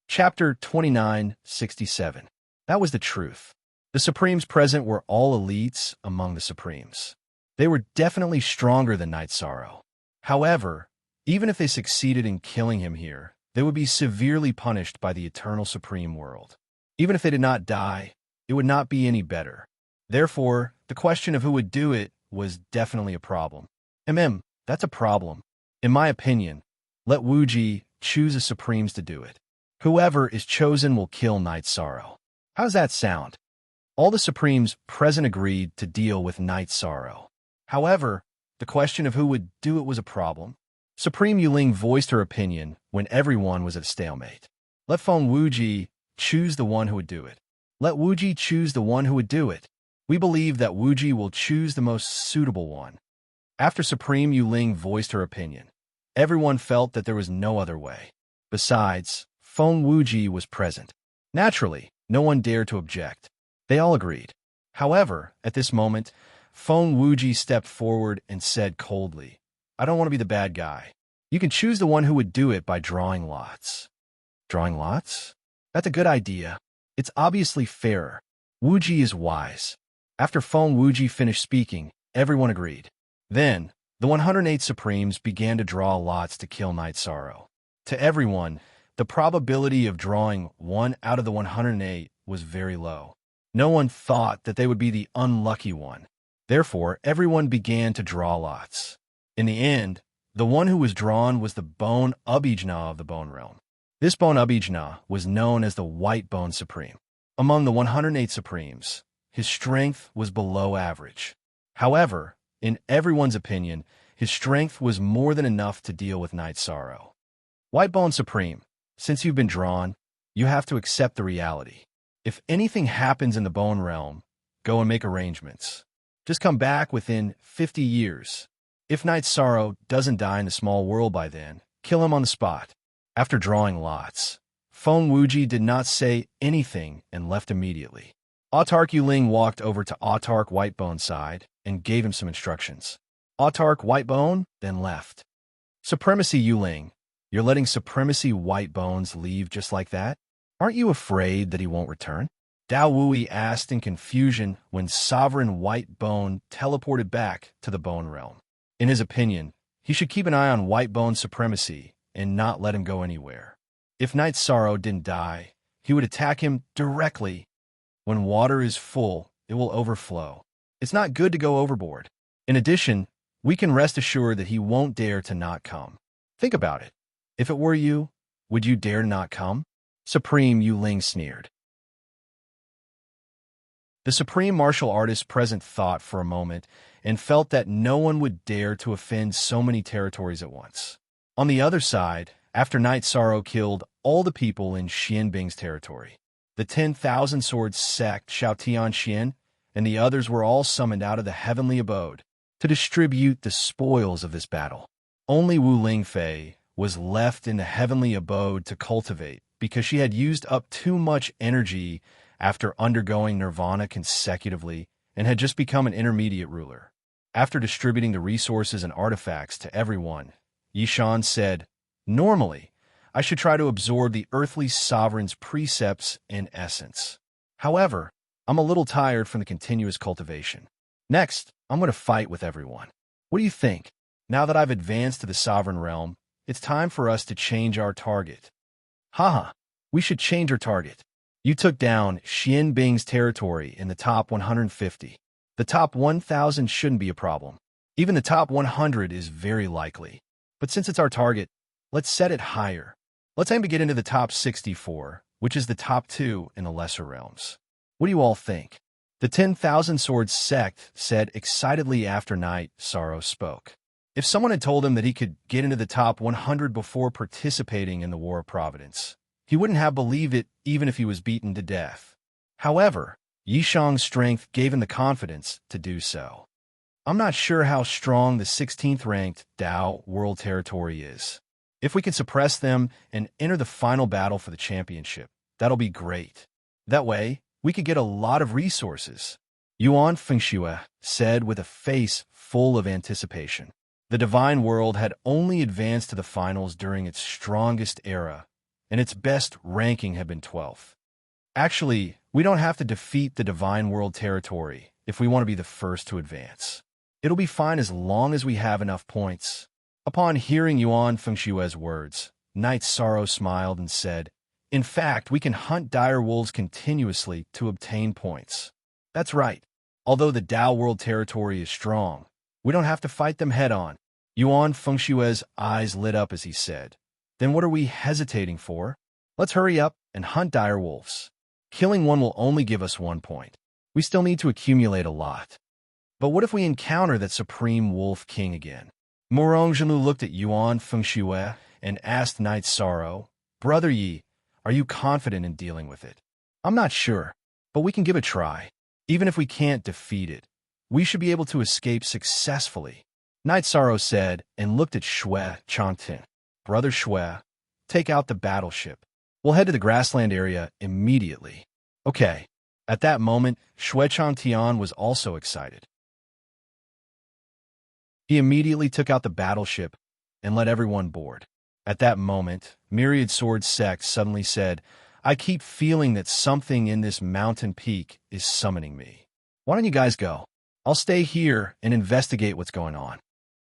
Chapter 2967. That was the truth. The Supremes present were all elites among the Supremes. They were definitely stronger than Night Sorrow. However, even if they succeeded in killing him here, they would be severely punished by the Eternal Supreme World. Even if they did not die, it would not be any better. Therefore, the question of who would do it was definitely a problem. That's a problem. In my opinion, let Wuji choose the Supremes to do it. Whoever is chosen will kill Night Sorrow. How does that sound? All the Supremes present agreed to deal with Night Sorrow. However, the question of who would do it was a problem. Supreme Yuling voiced her opinion when everyone was at a stalemate. Let Feng Wuji choose the one who would do it. Let Wuji choose the one who would do it. We believe that Wuji will choose the most suitable one. After Supreme Yuling voiced her opinion, everyone felt that there was no other way. Besides, Feng Wuji was present. Naturally, no one dared to object. They all agreed. However, at this moment, Feng Wuji stepped forward and said coldly, I don't want to be the bad guy. You can choose the one who would do it by drawing lots. Drawing lots? That's a good idea. It's obviously fairer. Wuji is wise. After Feng Wuji finished speaking, everyone agreed. Then, the 108 Supremes began to draw lots to kill Night Sorrow. To everyone, the probability of drawing one out of the 108 was very low. No one thought that they would be the unlucky one. Therefore, everyone began to draw lots. In the end, the one who was drawn was the Bone Abijna of the Bone Realm. This Bone Abijna was known as the White Bone Supreme. Among the 108 Supremes, his strength was below average. However, in everyone's opinion, his strength was more than enough to deal with Night Sorrow. White Bone Supreme, since you've been drawn, you have to accept the reality. If anything happens in the Bone Realm, go and make arrangements. Just come back within 50 years. If Night Sorrow doesn't die in the small world by then, kill him on the spot. After drawing lots, Feng Wuji did not say anything and left immediately. Autark Yuling walked over to Autark Whitebone's side and gave him some instructions. Autark Whitebone then left. Supremacy Yuling, you're letting Supremacy Whitebones leave just like that? Aren't you afraid that he won't return? Dao Wui asked in confusion when Sovereign Whitebone teleported back to the Bone Realm. In his opinion, he should keep an eye on Whitebone's supremacy and not let him go anywhere. If Night Sorrow didn't die, he would attack him directly. When water is full, it will overflow. It's not good to go overboard. In addition, we can rest assured that he won't dare to not come. Think about it. If it were you, would you dare not come? Supreme Yuling sneered. The Supreme Martial Artist present thought for a moment and felt that no one would dare to offend so many territories at once. On the other side, after Night Sorrow killed all the people in Xianbing's territory, the 10,000 Swords sect Xiaotian Xian and the others were all summoned out of the heavenly abode to distribute the spoils of this battle. Only Wu Lingfei was left in the heavenly abode to cultivate because she had used up too much energy after undergoing nirvana consecutively and had just become an intermediate ruler. After distributing the resources and artifacts to everyone, Yishan said, Normally, I should try to absorb the earthly sovereign's precepts and essence. However, I'm a little tired from the continuous cultivation. Next, I'm going to fight with everyone. What do you think? Now that I've advanced to the sovereign realm, it's time for us to change our target. Haha, we should change our target. You took down Xianbing's territory in the top 150. The top 1,000 shouldn't be a problem. Even the top 100 is very likely. But since it's our target, let's set it higher. Let's aim to get into the top 64, which is the top 2 in the lesser realms. What do you all think? The 10,000 Swords sect said excitedly after Night Sorrow spoke. If someone had told him that he could get into the top 100 before participating in the War of Providence, he wouldn't have believed it even if he was beaten to death. However, Yishang's strength gave him the confidence to do so. I'm not sure how strong the 16th ranked Dao World Territory is. If we can suppress them and enter the final battle for the championship, that'll be great. That way, we could get a lot of resources. Yuan Fengxue said with a face full of anticipation. The Divine World had only advanced to the finals during its strongest era, and its best ranking had been 12th. Actually, we don't have to defeat the Divine World Territory if we want to be the first to advance. It'll be fine as long as we have enough points. Upon hearing Yuan Fengxue's words, Night Sorrow smiled and said, In fact, we can hunt dire wolves continuously to obtain points. That's right. Although the Dao World Territory is strong, we don't have to fight them head-on. Yuan Fengxue's eyes lit up as he said, Then what are we hesitating for? Let's hurry up and hunt dire wolves. Killing one will only give us 1 point. We still need to accumulate a lot. But what if we encounter that Supreme Wolf King again? Morongjanu looked at Yuan Fengshue and asked Knight Sorrow, Brother Yi, are you confident in dealing with it? I'm not sure, but we can give it a try. Even if we can't defeat it, we should be able to escape successfully. Knight Sorrow said and looked at Shui Changtin. Brother Shui, take out the battleship. We'll head to the grassland area immediately. Okay. At that moment, Shui Changtian was also excited. He immediately took out the battleship and let everyone board. At that moment, Myriad Sword Sect suddenly said, I keep feeling that something in this mountain peak is summoning me. Why don't you guys go? I'll stay here and investigate what's going on.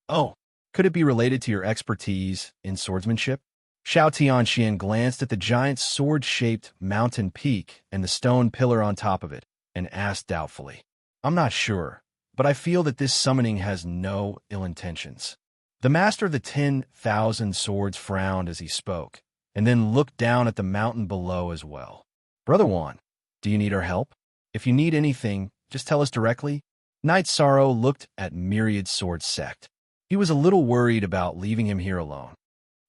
Oh, could it be related to your expertise in swordsmanship? Xiao Tianxian glanced at the giant sword-shaped mountain peak and the stone pillar on top of it and asked doubtfully, I'm not sure, but I feel that this summoning has no ill intentions. The master of the 10,000 swords frowned as he spoke, and then looked down at the mountain below as well. Brother Juan, do you need our help? If you need anything, just tell us directly. Knight Sorrow looked at Myriad Sword Sect. He was a little worried about leaving him here alone.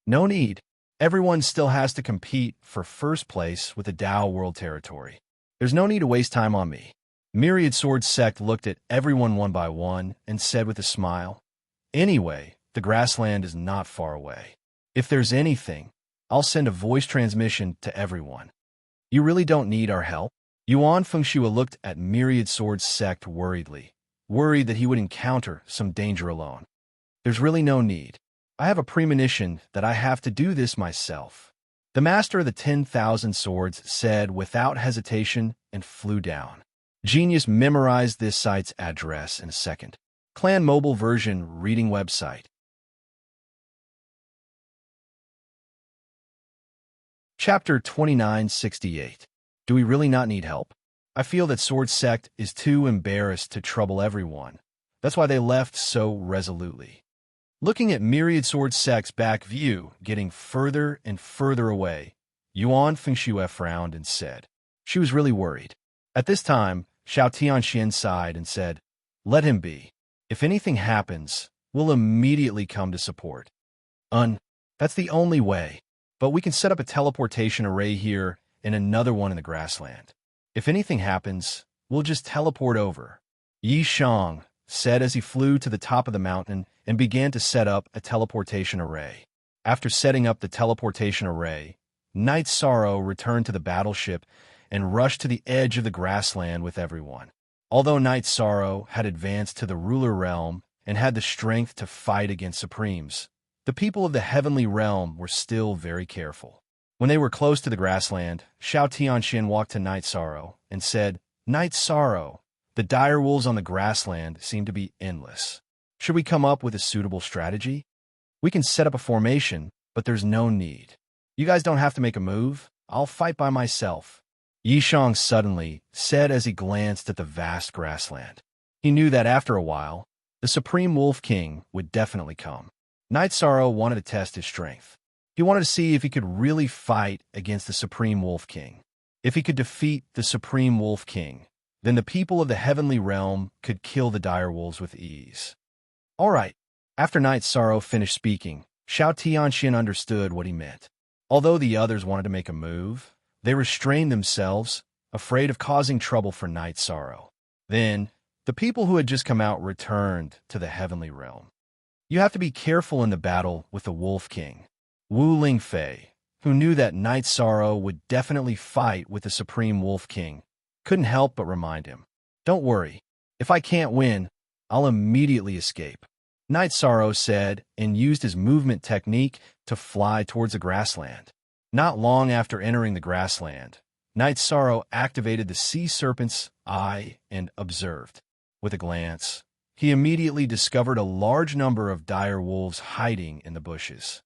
No need. Everyone still has to compete for first place with the Dao World Territory. There's no need to waste time on me. Myriad Sword Sect looked at everyone one by one and said with a smile, Anyway, the grassland is not far away. If there's anything, I'll send a voice transmission to everyone. You really don't need our help? Yuan Fengshue looked at Myriad Sword Sect worriedly, worried that he would encounter some danger alone. There's really no need. I have a premonition that I have to do this myself. The master of the 10,000 swords said without hesitation and flew down. Genius memorized this site's address in a second. Clan mobile version reading website. Chapter 2968. Do we really not need help? I feel that Sword Sect is too embarrassed to trouble everyone. That's why they left so resolutely. Looking at Myriad Sword Sect's back view, getting further and further away, Yuan Fengshue frowned and said, she was really worried. At this time, Xiao Tianxian sighed and said, let him be. If anything happens, we'll immediately come to support. That's the only way. But we can set up a teleportation array here and another one in the grassland. If anything happens, we'll just teleport over. Yi Shang said as he flew to the top of the mountain and began to set up a teleportation array. After setting up the teleportation array, Knight Sorrow returned to the battleship and rushed to the edge of the grassland with everyone. Although Knight Sorrow had advanced to the ruler realm and had the strength to fight against Supremes, the people of the heavenly realm were still very careful. When they were close to the grassland, Xiao Tianxian walked to Knight Sorrow and said, Knight Sorrow, the dire wolves on the grassland seem to be endless. Should we come up with a suitable strategy? We can set up a formation, but there's no need. You guys don't have to make a move. I'll fight by myself. Yi Shang suddenly said as he glanced at the vast grassland. He knew that after a while, the Supreme Wolf King would definitely come. Knight Sorrow wanted to test his strength. He wanted to see if he could really fight against the Supreme Wolf King. If he could defeat the Supreme Wolf King, then the people of the heavenly realm could kill the dire wolves with ease. All right. After Knight Sorrow finished speaking, Xiao Tianxian understood what he meant. Although the others wanted to make a move, they restrained themselves, afraid of causing trouble for Knight Sorrow. Then, the people who had just come out returned to the heavenly realm. You have to be careful in the battle with the Wolf King. Wu Lingfei, who knew that Knight Sorrow would definitely fight with the Supreme Wolf King, couldn't help but remind him. Don't worry. If I can't win, I'll immediately escape. Knight Sorrow said and used his movement technique to fly towards the grassland. Not long after entering the grassland, Knight Sorrow activated the sea serpent's eye and observed. With a glance, he immediately discovered a large number of dire wolves hiding in the bushes.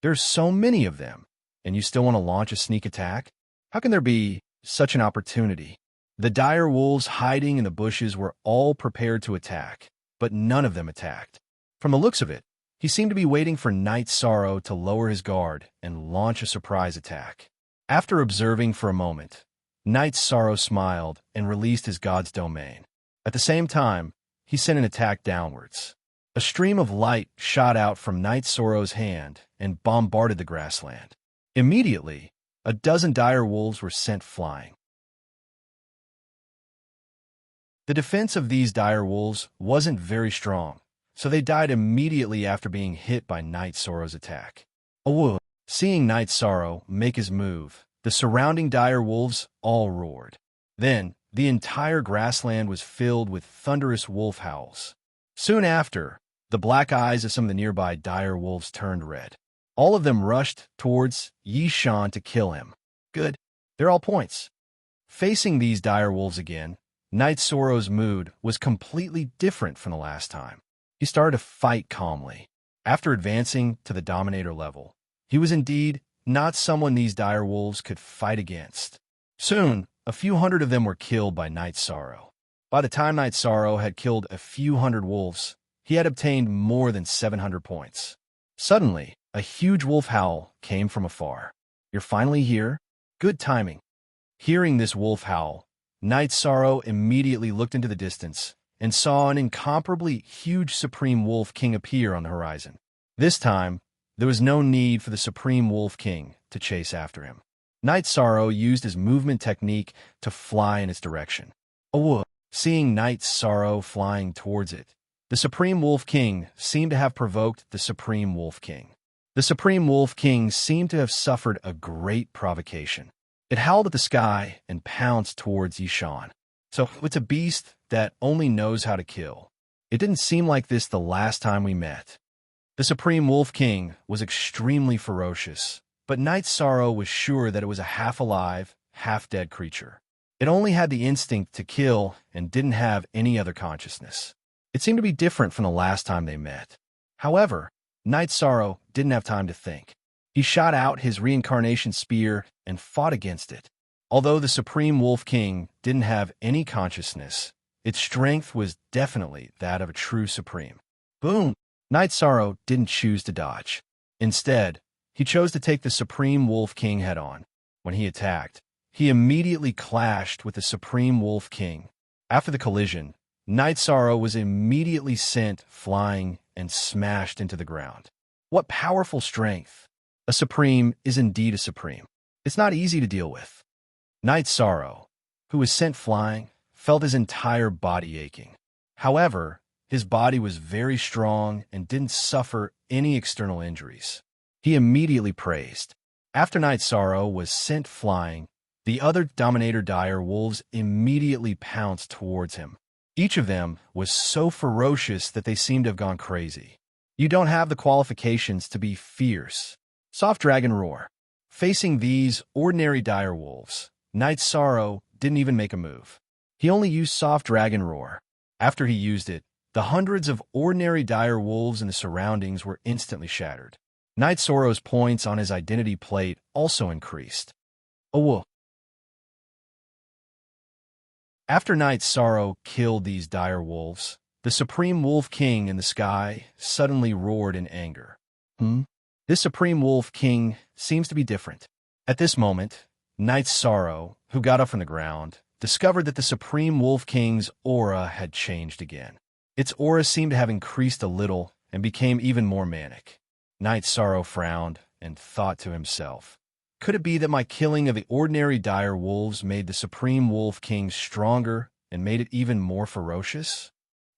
There's so many of them, and you still want to launch a sneak attack? How can there be such an opportunity? The dire wolves hiding in the bushes were all prepared to attack, but none of them attacked. From the looks of it, he seemed to be waiting for Knight Sorrow to lower his guard and launch a surprise attack. After observing for a moment, Knight Sorrow smiled and released his god's domain. At the same time, he sent an attack downwards. A stream of light shot out from Night Sorrow's hand and bombarded the grassland. Immediately, a dozen dire wolves were sent flying. The defense of these dire wolves wasn't very strong, so they died immediately after being hit by Night Sorrow's attack. Seeing Night Sorrow make his move, the surrounding dire wolves all roared. Then, the entire grassland was filled with thunderous wolf howls. Soon after, the black eyes of some of the nearby dire wolves turned red. All of them rushed towards Yishan to kill him. Good. They're all points. Facing these dire wolves again, Night Sorrow's mood was completely different from the last time. He started to fight calmly. After advancing to the Dominator level, he was indeed not someone these dire wolves could fight against. Soon, a few hundred of them were killed by Night Sorrow. By the time Night Sorrow had killed a few hundred wolves, he had obtained more than 700 points. Suddenly, a huge wolf howl came from afar. "You're finally here? Good timing." Hearing this wolf howl, Night Sorrow immediately looked into the distance and saw an incomparably huge Supreme Wolf King appear on the horizon. This time, there was no need for the Supreme Wolf King to chase after him. Night Sorrow used his movement technique to fly in its direction. Seeing Night Sorrow flying towards it, the Supreme Wolf King seemed to have provoked the Supreme Wolf King. The Supreme Wolf King seemed to have suffered a great provocation. It howled at the sky and pounced towards Yishan. So it's a beast that only knows how to kill. It didn't seem like this the last time we met. The Supreme Wolf King was extremely ferocious, but Night Sorrow was sure that it was a half-alive, half-dead creature. It only had the instinct to kill and didn't have any other consciousness. It seemed to be different from the last time they met. However, Night Sorrow didn't have time to think. He shot out his reincarnation spear and fought against it. Although the Supreme Wolf King didn't have any consciousness, its strength was definitely that of a true Supreme. Boom! Night Sorrow didn't choose to dodge. Instead, he chose to take the Supreme Wolf King head-on. When he attacked, he immediately clashed with the Supreme Wolf King. After the collision, Night Sorrow was immediately sent flying and smashed into the ground. What powerful strength! A Supreme is indeed a Supreme. It's not easy to deal with. Night Sorrow, who was sent flying, felt his entire body aching. However, his body was very strong and didn't suffer any external injuries. He immediately praised. After Night Sorrow was sent flying, the other Dominator dire wolves immediately pounced towards him. Each of them was so ferocious that they seemed to have gone crazy. You don't have the qualifications to be fierce. Soft Dragon Roar. Facing these ordinary dire wolves, Night Sorrow didn't even make a move. He only used Soft Dragon Roar. After he used it, the hundreds of ordinary dire wolves in the surroundings were instantly shattered. Night Sorrow's points on his identity plate also increased. After Night Sorrow killed these dire wolves, the Supreme Wolf King in the sky suddenly roared in anger. This Supreme Wolf King seems to be different. At this moment, Night Sorrow, who got up from the ground, discovered that the Supreme Wolf King's aura had changed again. Its aura seemed to have increased a little and became even more manic. Night Sorrow frowned and thought to himself, could it be that my killing of the ordinary dire wolves made the Supreme Wolf King stronger and made it even more ferocious?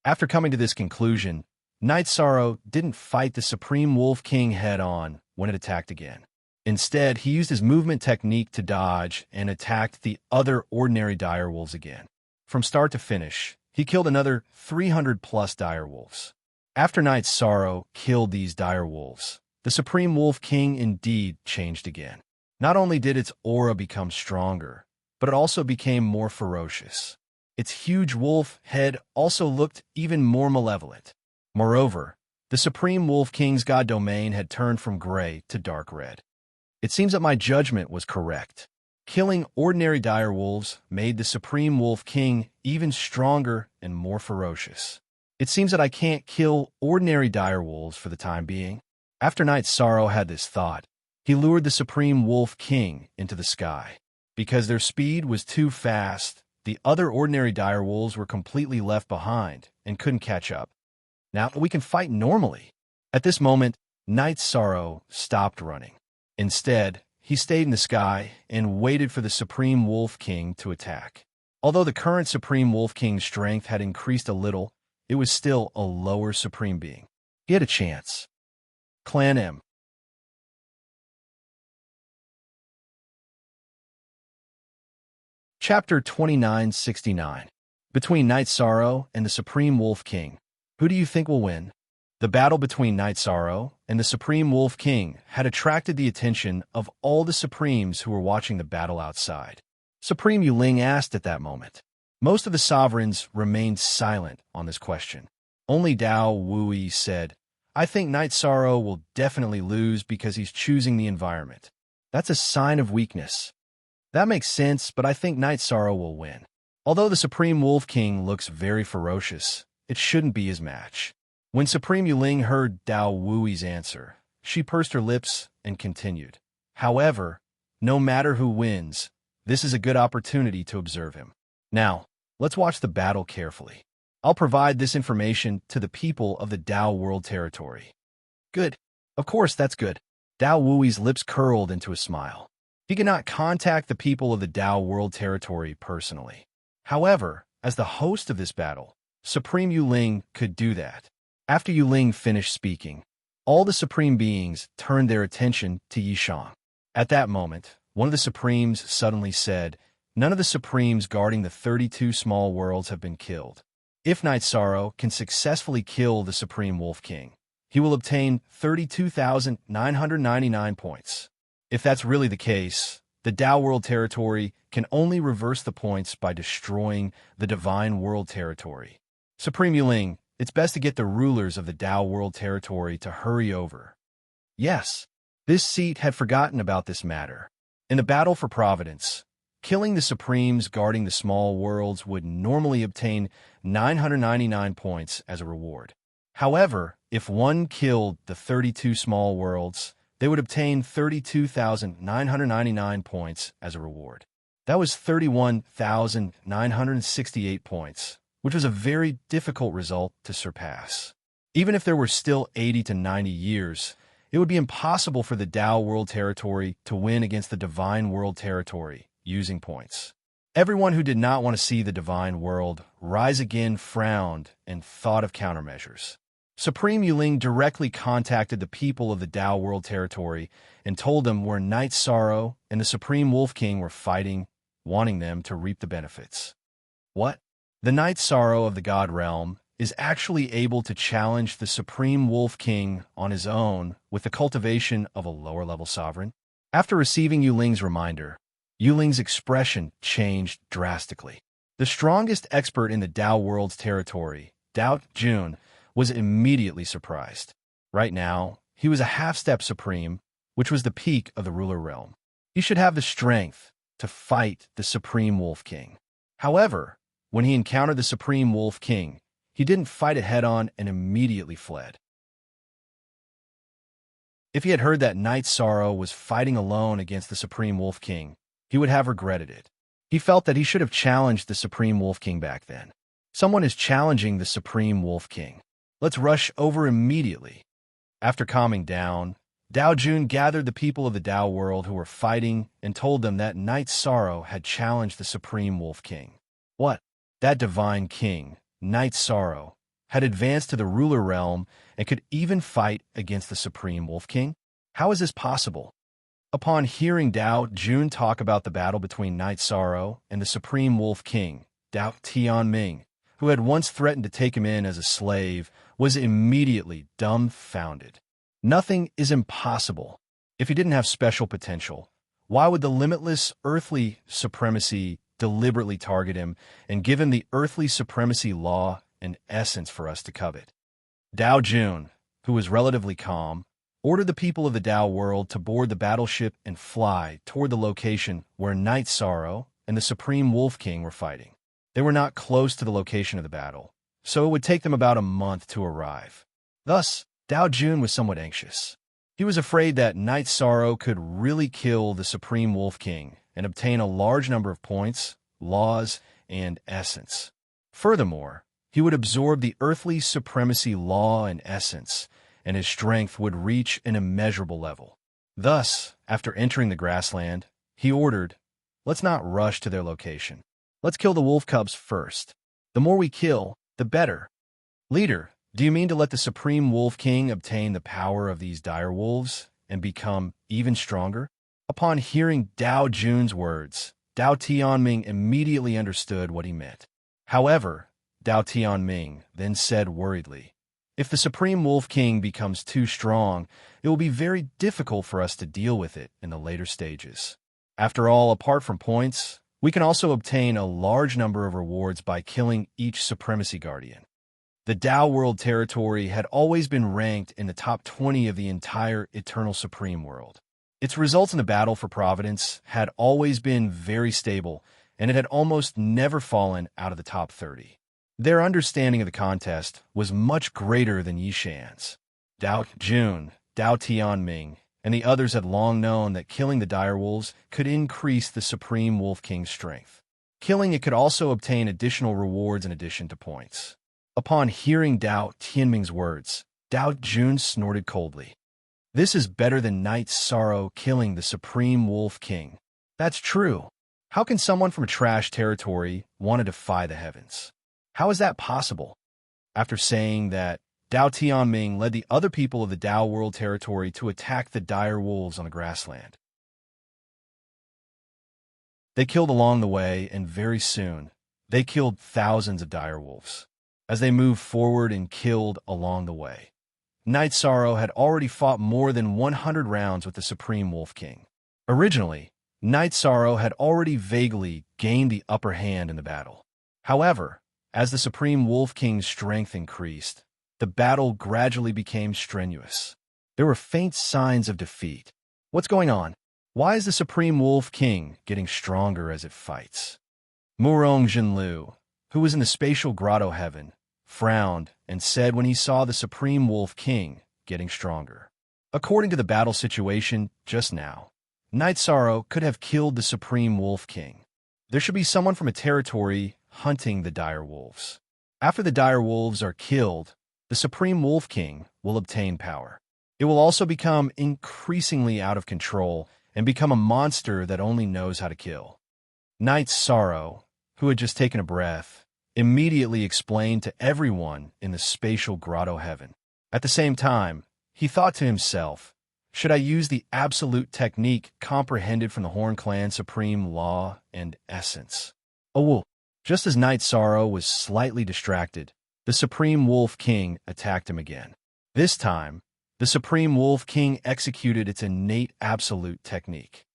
After coming to this conclusion, Night Sorrow didn't fight the Supreme Wolf King head-on when it attacked again. Instead, he used his movement technique to dodge and attacked the other ordinary dire wolves again. From start to finish, he killed another 300+ dire wolves. After Night Sorrow killed these dire wolves, the Supreme Wolf King indeed changed again. Not only did its aura become stronger, but it also became more ferocious. Its huge wolf head also looked even more malevolent. Moreover, the Supreme Wolf King's god domain had turned from gray to dark red. It seems that my judgment was correct. Killing ordinary dire wolves made the Supreme Wolf King even stronger and more ferocious. It seems that I can't kill ordinary dire wolves for the time being. After Night Sorrow had this thought, he lured the Supreme Wolf King into the sky. Because their speed was too fast, The other ordinary dire wolves were completely left behind and couldn't catch up. Now we can fight normally. At this moment, Night Sorrow stopped running. Instead, he stayed in the sky and waited for the Supreme Wolf King to attack. Although the current Supreme Wolf King's strength had increased a little, it was still a lower Supreme Being. He had a chance. Clan M. Chapter 2969. Between Night Sorrow and the Supreme Wolf King. Who do you think will win? The battle between Night Sorrow and the Supreme Wolf King had attracted the attention of all the Supremes who were watching the battle outside. Supreme Yuling asked at that moment. Most of the sovereigns remained silent on this question. Only Dao Wui said, I think Night Sorrow will definitely lose because he's choosing the environment. That's a sign of weakness. That makes sense, but I think Night Sorrow will win. Although the Supreme Wolf King looks very ferocious, it shouldn't be his match. When Supreme Yuling heard Dao Wui's answer, she pursed her lips and continued. However, no matter who wins, this is a good opportunity to observe him. Now, let's watch the battle carefully. I'll provide this information to the people of the Dao World Territory. Good. Of course, that's good. Dao Wui's lips curled into a smile. He could not contact the people of the Dao World Territory personally. However, as the host of this battle, Supreme Yuling could do that. After Yuling finished speaking, all the Supreme Beings turned their attention to Yishang. At that moment, one of the Supremes suddenly said, None of the Supremes guarding the 32 small worlds have been killed. If Night Sorrow can successfully kill the Supreme Wolf King, he will obtain 32,999 points. If that's really the case, the Dao World Territory can only reverse the points by destroying the Divine World Territory. Supreme Yuling, it's best to get the rulers of the Dao World Territory to hurry over. Yes, this seat had forgotten about this matter. In the battle for Providence, killing the Supremes guarding the small worlds would normally obtain 999 points as a reward. However, if one killed the 32 small worlds, they would obtain 32,999 points as a reward. That was 31,968 points, which was a very difficult result to surpass. Even if there were still 80 to 90 years, it would be impossible for the Dao World Territory to win against the Divine World Territory using points. Everyone who did not want to see the Divine World rise again frowned and thought of countermeasures. Supreme Yuling directly contacted the people of the Dao World Territory and told them where Night Sorrow and the Supreme Wolf King were fighting, wanting them to reap the benefits. What? The Night Sorrow of the God Realm is actually able to challenge the Supreme Wolf King on his own with the cultivation of a lower-level sovereign? After receiving Yuling's reminder, Yuling's expression changed drastically. The strongest expert in the Dao World's territory, Dao Jun, was immediately surprised. Right now, he was a half-step supreme, which was the peak of the ruler realm. He should have the strength to fight the Supreme Wolf King. However, when he encountered the Supreme Wolf King, he didn't fight it head-on and immediately fled. If he had heard that Night Sorrow was fighting alone against the Supreme Wolf King, he would have regretted it. He felt that he should have challenged the Supreme Wolf King back then. Someone is challenging the Supreme Wolf King. Let's rush over immediately. After calming down, Dao Jun gathered the people of the Dao world who were fighting and told them that Night Sorrow had challenged the Supreme Wolf King. What? That divine king, Night Sorrow, had advanced to the ruler realm and could even fight against the Supreme Wolf King? How is this possible? Upon hearing Dao Jun talk about the battle between Night Sorrow and the Supreme Wolf King, Dao Tianming, who had once threatened to take him in as a slave, was immediately dumbfounded. Nothing is impossible. If he didn't have special potential, why would the limitless earthly supremacy deliberately target him and give him the earthly supremacy law and essence for us to covet? Dao Jun, who was relatively calm, ordered the people of the Dao world to board the battleship and fly toward the location where Night Sorrow and the Supreme Wolf King were fighting. They were not close to the location of the battle, so it would take them about a month to arrive. Thus, Dao Jun was somewhat anxious. He was afraid that Night Sorrow could really kill the Supreme Wolf King and obtain a large number of points, laws, and essence. Furthermore, he would absorb the earthly supremacy law and essence, and his strength would reach an immeasurable level. Thus, after entering the grassland, he ordered, "Let's not rush to their location. Let's kill the wolf cubs first. The more we kill, the better." "Leader, do you mean to let the Supreme Wolf King obtain the power of these dire wolves and become even stronger?" Upon hearing Dao Jun's words, Dao Tianming immediately understood what he meant. However, Dao Tianming then said worriedly, "If the Supreme Wolf King becomes too strong, it will be very difficult for us to deal with it in the later stages. After all, apart from points, we can also obtain a large number of rewards by killing each Supremacy Guardian." The Dao World territory had always been ranked in the top 20 of the entire Eternal Supreme World. Its results in the battle for Providence had always been very stable, and it had almost never fallen out of the top 30. Their understanding of the contest was much greater than Yishan's. Dao Jun, Dao Tianming, and the others had long known that killing the direwolves could increase the Supreme Wolf King's strength. Killing it could also obtain additional rewards in addition to points. Upon hearing Dao Tianming's words, Dao Jun snorted coldly. "This is better than Knight's Sorrow killing the Supreme Wolf King." "That's true. How can someone from a trash territory want to defy the heavens? How is that possible?" After saying that, Dao Tianming led the other people of the Dao World territory to attack the dire wolves on the grassland. They killed along the way, and very soon, they killed thousands of dire wolves. As they moved forward and killed along the way, Night Sorrow had already fought more than 100 rounds with the Supreme Wolf King. Originally, Night Sorrow had already vaguely gained the upper hand in the battle. However, as the Supreme Wolf King's strength increased, the battle gradually became strenuous. There were faint signs of defeat. What's going on? Why is the Supreme Wolf King getting stronger as it fights? Murong Jinlu, who was in the spatial grotto heaven, frowned and said when he saw the Supreme Wolf King getting stronger. According to the battle situation just now, Night Sorrow could have killed the Supreme Wolf King. There should be someone from a territory hunting the dire wolves. After the dire wolves are killed, the Supreme Wolf King will obtain power. It will also become increasingly out of control and become a monster that only knows how to kill. Night Sorrow, who had just taken a breath, immediately explained to everyone in the spatial grotto heaven. At the same time, he thought to himself, should I use the absolute technique comprehended from the Horn Clan Supreme Law and Essence? Oh, just as Night Sorrow was slightly distracted, the Supreme Wolf King attacked him again. This time, the Supreme Wolf King executed its innate absolute technique.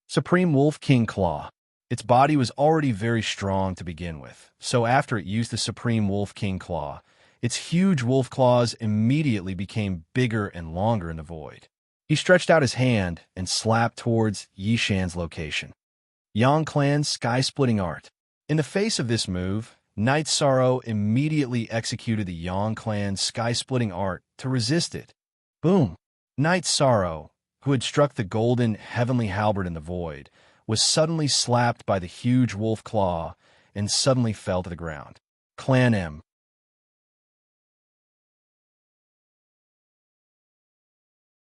Supreme Wolf King Claw. Its body was already very strong to begin with, so after it used the Supreme Wolf King Claw, its huge wolf claws immediately became bigger and longer in the void. He stretched out his hand and slapped towards Yishan's location. Yang Clan's sky-splitting art. In the face of this move, Night Sorrow immediately executed the Yang Clan's sky-splitting art to resist it. Boom! Night Sorrow, who had struck the golden heavenly halberd in the void, was suddenly slapped by the huge wolf claw and suddenly fell to the ground. Clan M.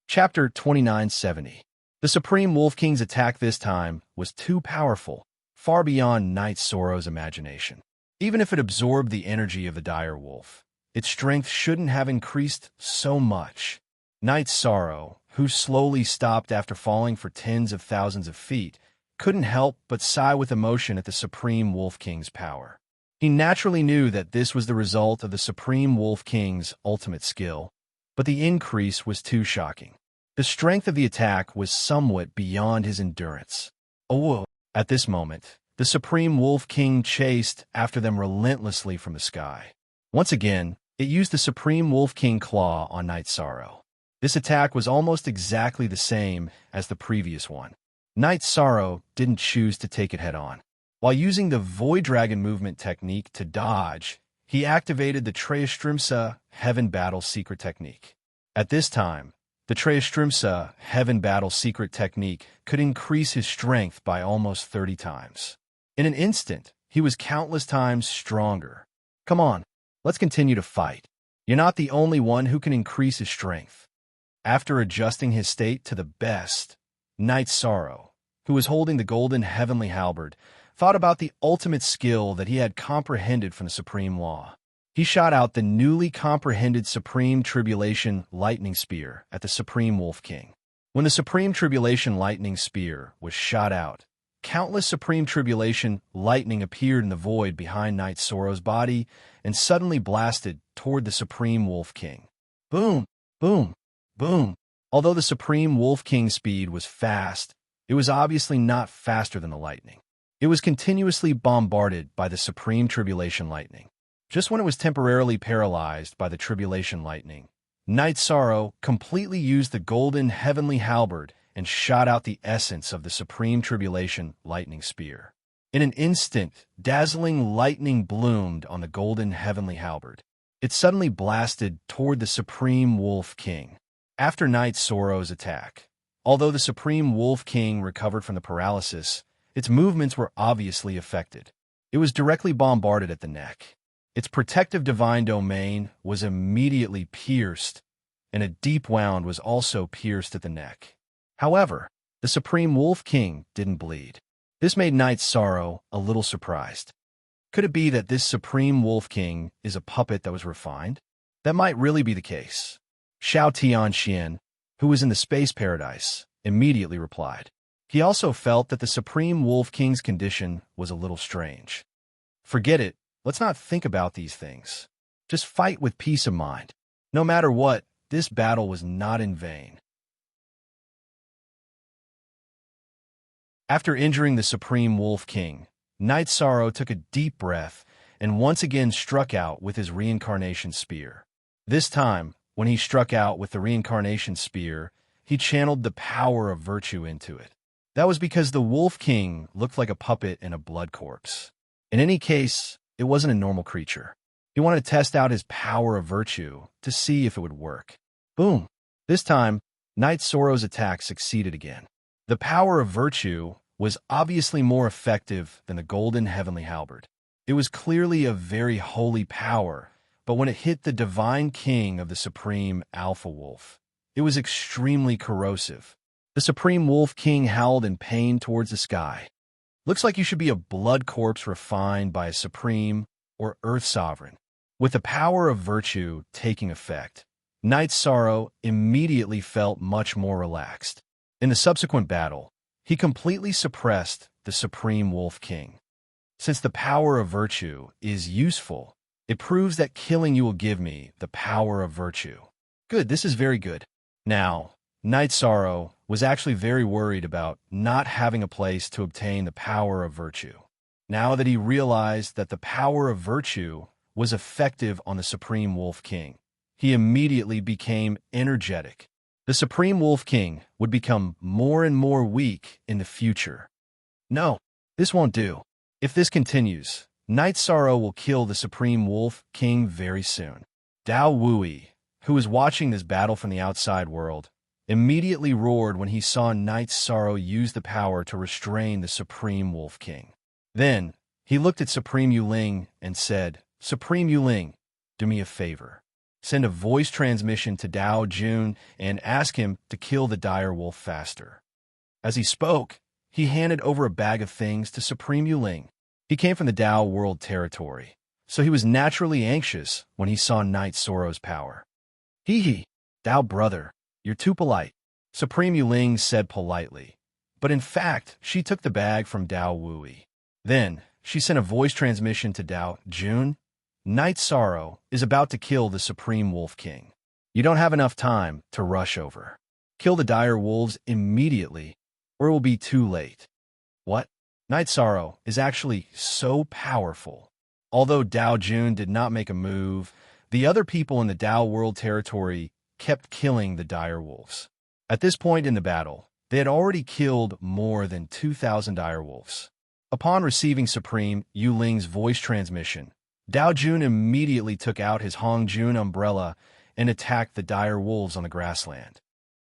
Chapter 2970. The Supreme Wolf King's attack this time was too powerful, far beyond Night Sorrow's imagination. Even if it absorbed the energy of the dire wolf, its strength shouldn't have increased so much. Night Sorrow, who slowly stopped after falling for tens of thousands of feet, couldn't help but sigh with emotion at the Supreme Wolf King's power. He naturally knew that this was the result of the Supreme Wolf King's ultimate skill, but the increase was too shocking. The strength of the attack was somewhat beyond his endurance. Oh, at this moment, the Supreme Wolf King chased after them relentlessly from the sky. Once again, it used the Supreme Wolf King Claw on Night Sorrow. This attack was almost exactly the same as the previous one. Night Sorrow didn't choose to take it head-on. While using the Void Dragon movement technique to dodge, he activated the Treyastrimsa Heaven Battle Secret Technique. At this time, the Treyastrimsa Heaven Battle Secret Technique could increase his strength by almost 30 times. In an instant, he was countless times stronger. Come on, let's continue to fight. You're not the only one who can increase his strength. After adjusting his state to the best, Knight Sorrow, who was holding the golden heavenly halberd, thought about the ultimate skill that he had comprehended from the supreme law. He shot out the newly comprehended Supreme Tribulation Lightning Spear at the Supreme Wolf King. When the Supreme Tribulation Lightning Spear was shot out, countless Supreme Tribulation lightning appeared in the void behind Knight Sorrow's body and suddenly blasted toward the Supreme Wolf King. Boom! Boom! Boom! Although the Supreme Wolf King's speed was fast, it was obviously not faster than the lightning. It was continuously bombarded by the Supreme Tribulation lightning. Just when it was temporarily paralyzed by the Tribulation lightning, Knight Sorrow completely used the golden heavenly halberd and shot out the essence of the Supreme Tribulation lightning spear. In an instant, dazzling lightning bloomed on the golden heavenly halberd. It suddenly blasted toward the Supreme Wolf King. After Knight Sorrow's attack, although the Supreme Wolf King recovered from the paralysis, its movements were obviously affected. It was directly bombarded at the neck. Its protective divine domain was immediately pierced, and a deep wound was also pierced at the neck. However, the Supreme Wolf King didn't bleed. This made Knight Sorrow a little surprised. Could it be that this Supreme Wolf King is a puppet that was refined? That might really be the case. Xiao Tianxian, who was in the space paradise, immediately replied. He also felt that the Supreme Wolf King's condition was a little strange. Forget it. Let's not think about these things. Just fight with peace of mind. No matter what, this battle was not in vain. After injuring the Supreme Wolf King, Knight Sorrow took a deep breath and once again struck out with his reincarnation spear. This time, when he struck out with the reincarnation spear, he channeled the power of virtue into it. That was because the Wolf King looked like a puppet in a blood corpse. In any case, it wasn't a normal creature. He wanted to test out his power of virtue to see if it would work. Boom! This time, Knight Sorrow's attack succeeded again. The power of virtue was obviously more effective than the golden heavenly halberd. It was clearly a very holy power, but when it hit the divine king of the Supreme Alpha Wolf, it was extremely corrosive. The Supreme Wolf King howled in pain towards the sky. Looks like you should be a blood corpse refined by a Supreme or Earth Sovereign. With the power of virtue taking effect, Knight Sorrow immediately felt much more relaxed. In the subsequent battle, he completely suppressed the Supreme Wolf King. Since the power of virtue is useful, it proves that killing you will give me the power of virtue. Good, this is very good. Now, Knight Sorrow was actually very worried about not having a place to obtain the power of virtue. Now that he realized that the power of virtue was effective on the Supreme Wolf King, he immediately became energetic. The Supreme Wolf King would become more and more weak in the future. No, this won't do. If this continues, Knight Sorrow will kill the Supreme Wolf King very soon. Dao Wui, who was watching this battle from the outside world, immediately roared when he saw Knight Sorrow use the power to restrain the Supreme Wolf King. Then, he looked at Supreme Yuling and said, Supreme Yuling, do me a favor. Send a voice transmission to Dao Jun and ask him to kill the dire wolf faster. As he spoke, he handed over a bag of things to Supreme Yuling. He came from the Dao world territory, so he was naturally anxious when he saw Knight Sorrow's power. Hee, Dao brother, you're too polite, Supreme Yuling said politely, but in fact, she took the bag from Dao Wui. Then, she sent a voice transmission to Dao Jun. Knight Sorrow is about to kill the Supreme Wolf King. You don't have enough time to rush over. Kill the dire wolves immediately, or it will be too late. What? Knight Sorrow is actually so powerful. Although Dao Jun did not make a move, the other people in the Dao world territory kept killing the dire wolves. At this point in the battle, they had already killed more than 2,000 dire wolves. Upon receiving Supreme Yuling's voice transmission, Dao Jun immediately took out his Hong Jun umbrella and attacked the dire wolves on the grassland.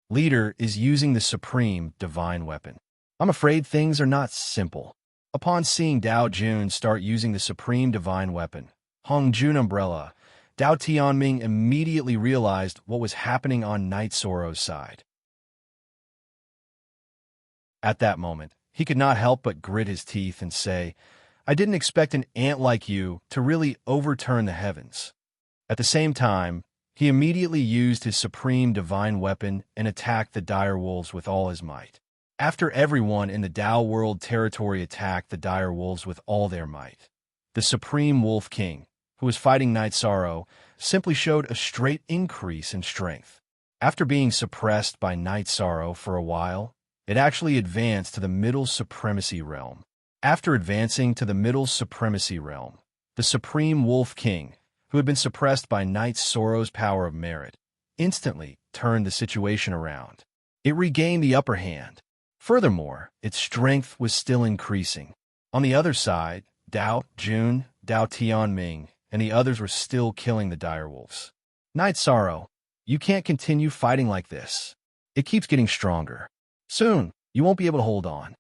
Leader is using the supreme divine weapon. I'm afraid things are not simple. Upon seeing Dao Jun start using the supreme divine weapon, Hong Jun Umbrella, Dao Tianming immediately realized what was happening on Knight Soro's side. At that moment, he could not help but grit his teeth and say, "I didn't expect an ant like you to really overturn the heavens." At the same time, he immediately used his supreme divine weapon and attacked the dire wolves with all his might. After everyone in the Dao world territory attacked the dire wolves with all their might, the Supreme Wolf King, who was fighting Knight Sorrow, simply showed a straight increase in strength. After being suppressed by Knight Sorrow for a while, it actually advanced to the Middle Supremacy Realm. After advancing to the Middle Supremacy Realm, the Supreme Wolf King, who had been suppressed by Knight Sorrow's power of merit, instantly turned the situation around. It regained the upper hand. Furthermore, its strength was still increasing. On the other side, Dao Jun, Dao Tianming, and the others were still killing the direwolves. Knight Sorrow, you can't continue fighting like this. It keeps getting stronger. Soon, you won't be able to hold on.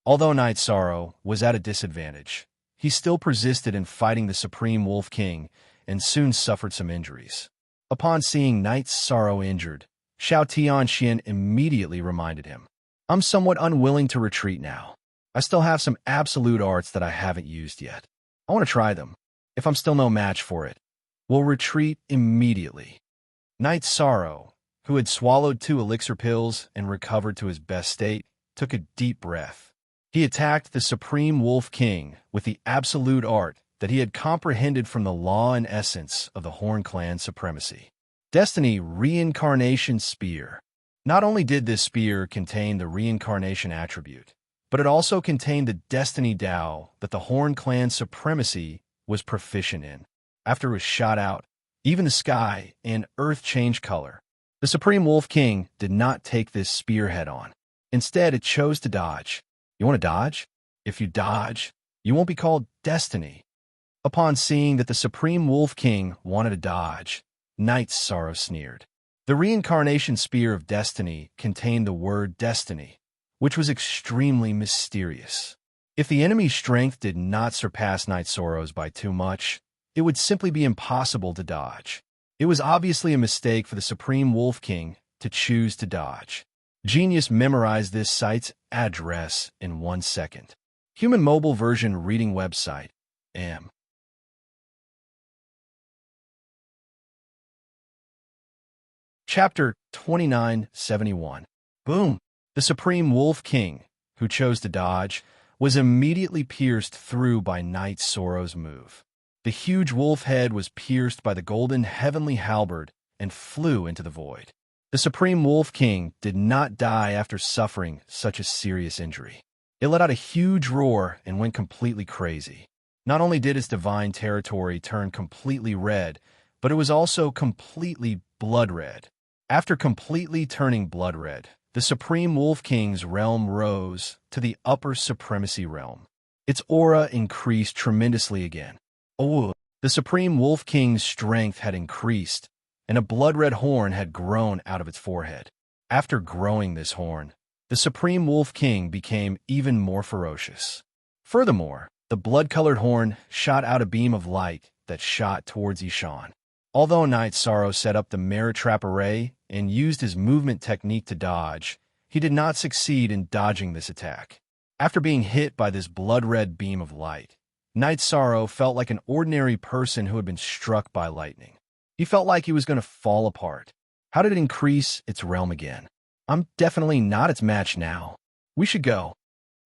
Although Knight Sorrow was at a disadvantage, he still persisted in fighting the Supreme Wolf King and soon suffered some injuries. Upon seeing Knight Sorrow injured, Xiao Tianxian immediately reminded him, "I'm somewhat unwilling to retreat now. I still have some absolute arts that I haven't used yet. I want to try them. If I'm still no match for it, we'll retreat immediately." Knight Sorrow, who had swallowed 2 elixir pills and recovered to his best state, took a deep breath. He attacked the Supreme Wolf King with the absolute art that he had comprehended from the law and essence of the Horn Clan supremacy. Destiny Reincarnation Spear. Not only did this spear contain the reincarnation attribute, but it also contained the Destiny Dao that the Horn Clan supremacy was proficient in. After it was shot out, even the sky and earth changed color. The Supreme Wolf King did not take this spear head on. Instead, it chose to dodge. You want to dodge? If you dodge, you won't be called Destiny. Upon seeing that the Supreme Wolf King wanted to dodge, Knight Sorrow sneered. The reincarnation spear of destiny contained the word destiny, which was extremely mysterious. If the enemy's strength did not surpass Knight Sorrow's by too much, it would simply be impossible to dodge. It was obviously a mistake for the Supreme Wolf King to choose to dodge. Genius memorized this site's address in 1 second. Human mobile version reading website, M. Chapter 2971. Boom! The Supreme Wolf King, who chose to dodge, was immediately pierced through by Knight Sorrow's move. The huge wolf head was pierced by the golden heavenly halberd and flew into the void. The Supreme Wolf King did not die after suffering such a serious injury. It let out a huge roar and went completely crazy. Not only did its divine territory turn completely red, but it was also completely blood red. After completely turning blood red, the Supreme Wolf King's realm rose to the Upper Supremacy Realm. Its aura increased tremendously again. Oh, the Supreme Wolf King's strength had increased, and a blood-red horn had grown out of its forehead. After growing this horn, the Supreme Wolf King became even more ferocious. Furthermore, the blood-colored horn shot out a beam of light that shot towards Ishan. Although Knight Sorrow set up the Merit Trap Array and used his movement technique to dodge, he did not succeed in dodging this attack. After being hit by this blood-red beam of light, Knight Sorrow felt like an ordinary person who had been struck by lightning. He felt like he was going to fall apart. How did it increase its realm again? I'm definitely not its match now. We should go.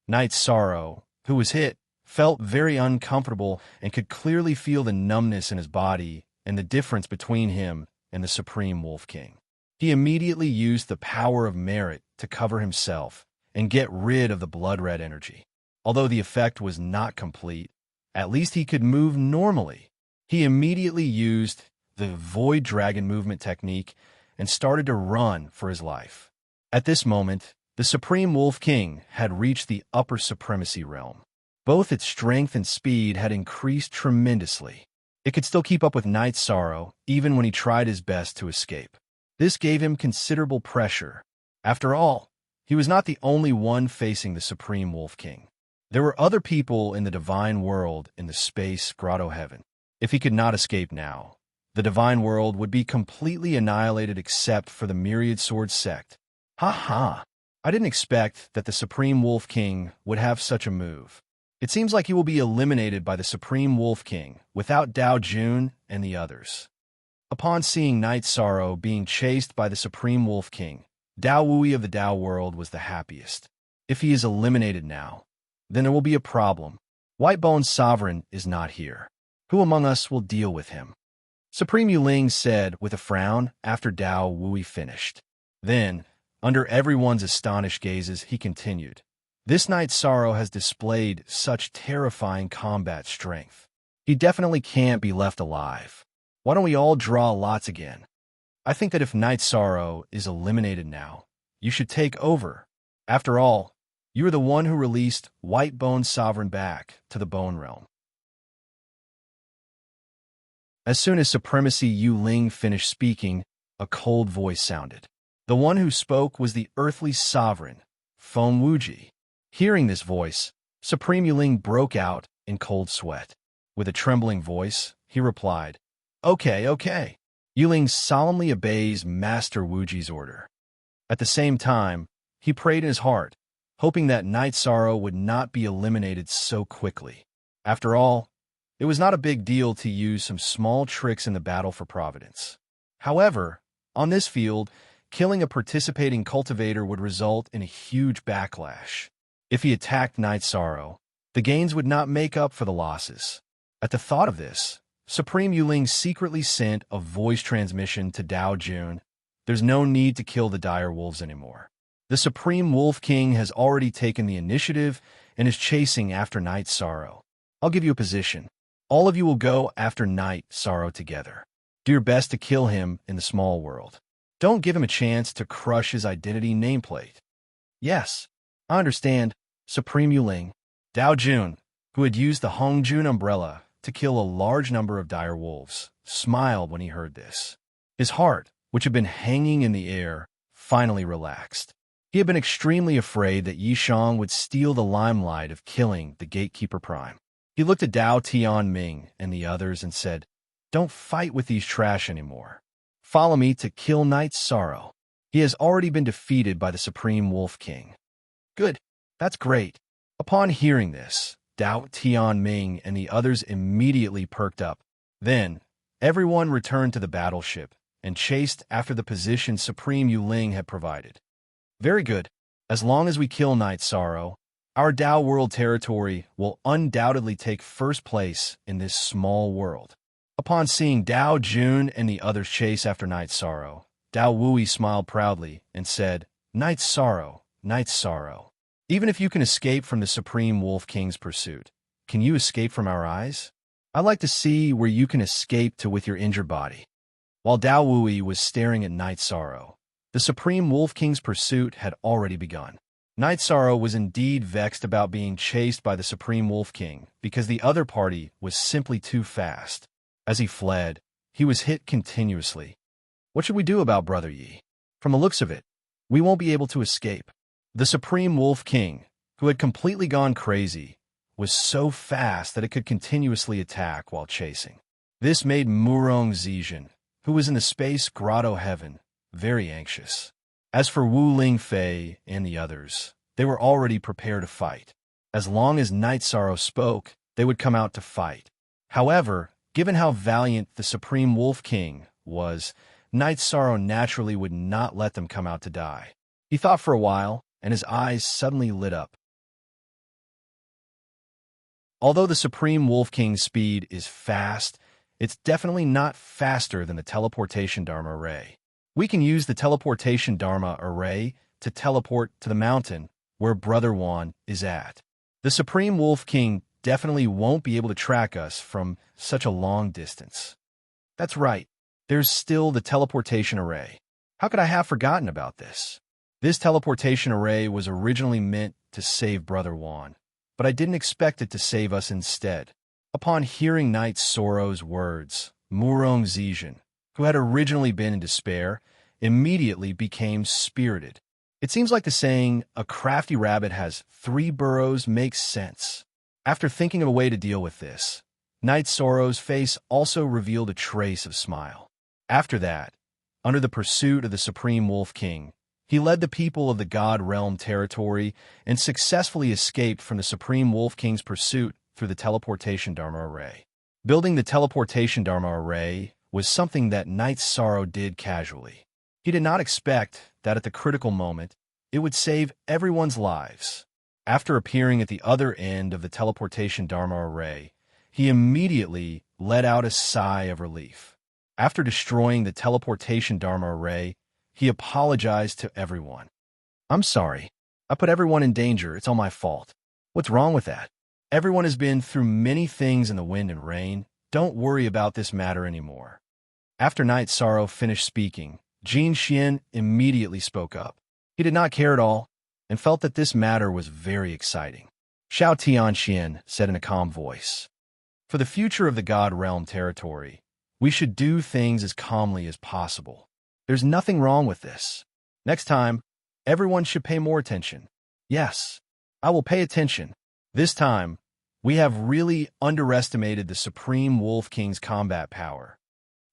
Knight Sorrow, who was hit, felt very uncomfortable and could clearly feel the numbness in his body and the difference between him and the Supreme Wolf King. He immediately used the power of merit to cover himself and get rid of the blood-red energy. Although the effect was not complete, at least he could move normally. He immediately used the Void Dragon movement technique and started to run for his life. At this moment, the Supreme Wolf King had reached the Upper Supremacy Realm. Both its strength and speed had increased tremendously. It could still keep up with Knight Sorrow, even when he tried his best to escape. This gave him considerable pressure. After all, he was not the only one facing the Supreme Wolf King. There were other people in the divine world in the space grotto heaven. If he could not escape now, the divine world would be completely annihilated except for the Myriad Sword sect. Ha ha! I didn't expect that the Supreme Wolf King would have such a move. It seems like he will be eliminated by the Supreme Wolf King without Dao Jun and the others. Upon seeing Night Sorrow being chased by the Supreme Wolf King, Dao Wui of the Dao world was the happiest. If he is eliminated now, then there will be a problem. Whitebone's sovereign is not here. Who among us will deal with him? Supreme Yuling said with a frown after Dao Wui finished. Then, under everyone's astonished gazes, he continued. This Night Sorrow has displayed such terrifying combat strength. He definitely can't be left alive. Why don't we all draw lots again? I think that if Night Sorrow is eliminated now, you should take over. After all, you are the one who released Whitebone's sovereign back to the Bone Realm. As soon as Supremacy Yu Ling finished speaking, a cold voice sounded. The one who spoke was the earthly sovereign, Feng Wuji. Hearing this voice, Supreme Yu Ling broke out in cold sweat. With a trembling voice, he replied, Okay. Yu Ling solemnly obeys Master Wuji's order. At the same time, he prayed in his heart, hoping that Night Sorrow would not be eliminated so quickly. After all, it was not a big deal to use some small tricks in the battle for Providence. However, on this field, killing a participating cultivator would result in a huge backlash. If he attacked Night Sorrow, the gains would not make up for the losses. At the thought of this, Supreme Yuling secretly sent a voice transmission to Dao Jun. There's no need to kill the dire wolves anymore. The Supreme Wolf King has already taken the initiative and is chasing after Night Sorrow. I'll give you a position. All of you will go after Night Sorrow together. Do your best to kill him in the small world. Don't give him a chance to crush his identity nameplate. Yes, I understand, Supreme Yuling. Dao Jun, who had used the Hongjun umbrella to kill a large number of dire wolves, smiled when he heard this. His heart, which had been hanging in the air, finally relaxed. He had been extremely afraid that Yishang would steal the limelight of killing the Gatekeeper Prime. He looked at Dao Tianming and the others and said, Don't fight with these trash anymore. Follow me to kill Night Sorrow. He has already been defeated by the Supreme Wolf King. Good, that's great. Upon hearing this, Dao Tianming and the others immediately perked up. Then, everyone returned to the battleship and chased after the position Supreme Yuling had provided. Very good. As long as we kill Night Sorrow, our Dao world territory will undoubtedly take first place in this small world. Upon seeing Dao Jun and the others chase after Night Sorrow, Dao Wui smiled proudly and said, Night Sorrow, Night Sorrow. Even if you can escape from the Supreme Wolf King's pursuit, can you escape from our eyes? I'd like to see where you can escape to with your injured body. While Dao Wui was staring at Night Sorrow, the Supreme Wolf King's pursuit had already begun. Night Sorrow was indeed vexed about being chased by the Supreme Wolf King because the other party was simply too fast. As he fled, he was hit continuously. What should we do about Brother Yi? From the looks of it, we won't be able to escape. The Supreme Wolf King, who had completely gone crazy, was so fast that it could continuously attack while chasing. This made Murong Zijin, who was in the space grotto heaven, very anxious. As for Wu Lingfei and the others, they were already prepared to fight. As long as Night Sorrow spoke, they would come out to fight. However, given how valiant the Supreme Wolf King was, Night Sorrow naturally would not let them come out to die. He thought for a while, and his eyes suddenly lit up. Although the Supreme Wolf King's speed is fast, it's definitely not faster than the teleportation Dharma Array. We can use the teleportation Dharma Array to teleport to the mountain where Brother Wan is at. The Supreme Wolf King definitely won't be able to track us from such a long distance. That's right, there's still the teleportation array. How could I have forgotten about this? This teleportation array was originally meant to save Brother Wan, but I didn't expect it to save us instead. Upon hearing Night Sorrow's words, Murong Zijin, who had originally been in despair, immediately became spirited. It seems like the saying, "a crafty rabbit has 3 burrows," makes sense. After thinking of a way to deal with this, Knight Sorrow's face also revealed a trace of smile. After that, under the pursuit of the Supreme Wolf King, he led the people of the God Realm territory and successfully escaped from the Supreme Wolf King's pursuit through the teleportation Dharma Array. Building the teleportation Dharma Array was something that Knight Sorrow did casually. He did not expect that at the critical moment, it would save everyone's lives. After appearing at the other end of the teleportation Dharma Array, he immediately let out a sigh of relief. After destroying the teleportation Dharma Array, he apologized to everyone. "I'm sorry. I put everyone in danger. It's all my fault." "What's wrong with that? Everyone has been through many things in the wind and rain. Don't worry about this matter anymore." After Knight Sorrow finished speaking, Jin Xian immediately spoke up. He did not care at all and felt that this matter was very exciting. Xiao Tianxian said in a calm voice, "For the future of the God Realm territory, we should do things as calmly as possible. There's nothing wrong with this. Next time, everyone should pay more attention." "Yes, I will pay attention. This time, we have really underestimated the Supreme Wolf King's combat power."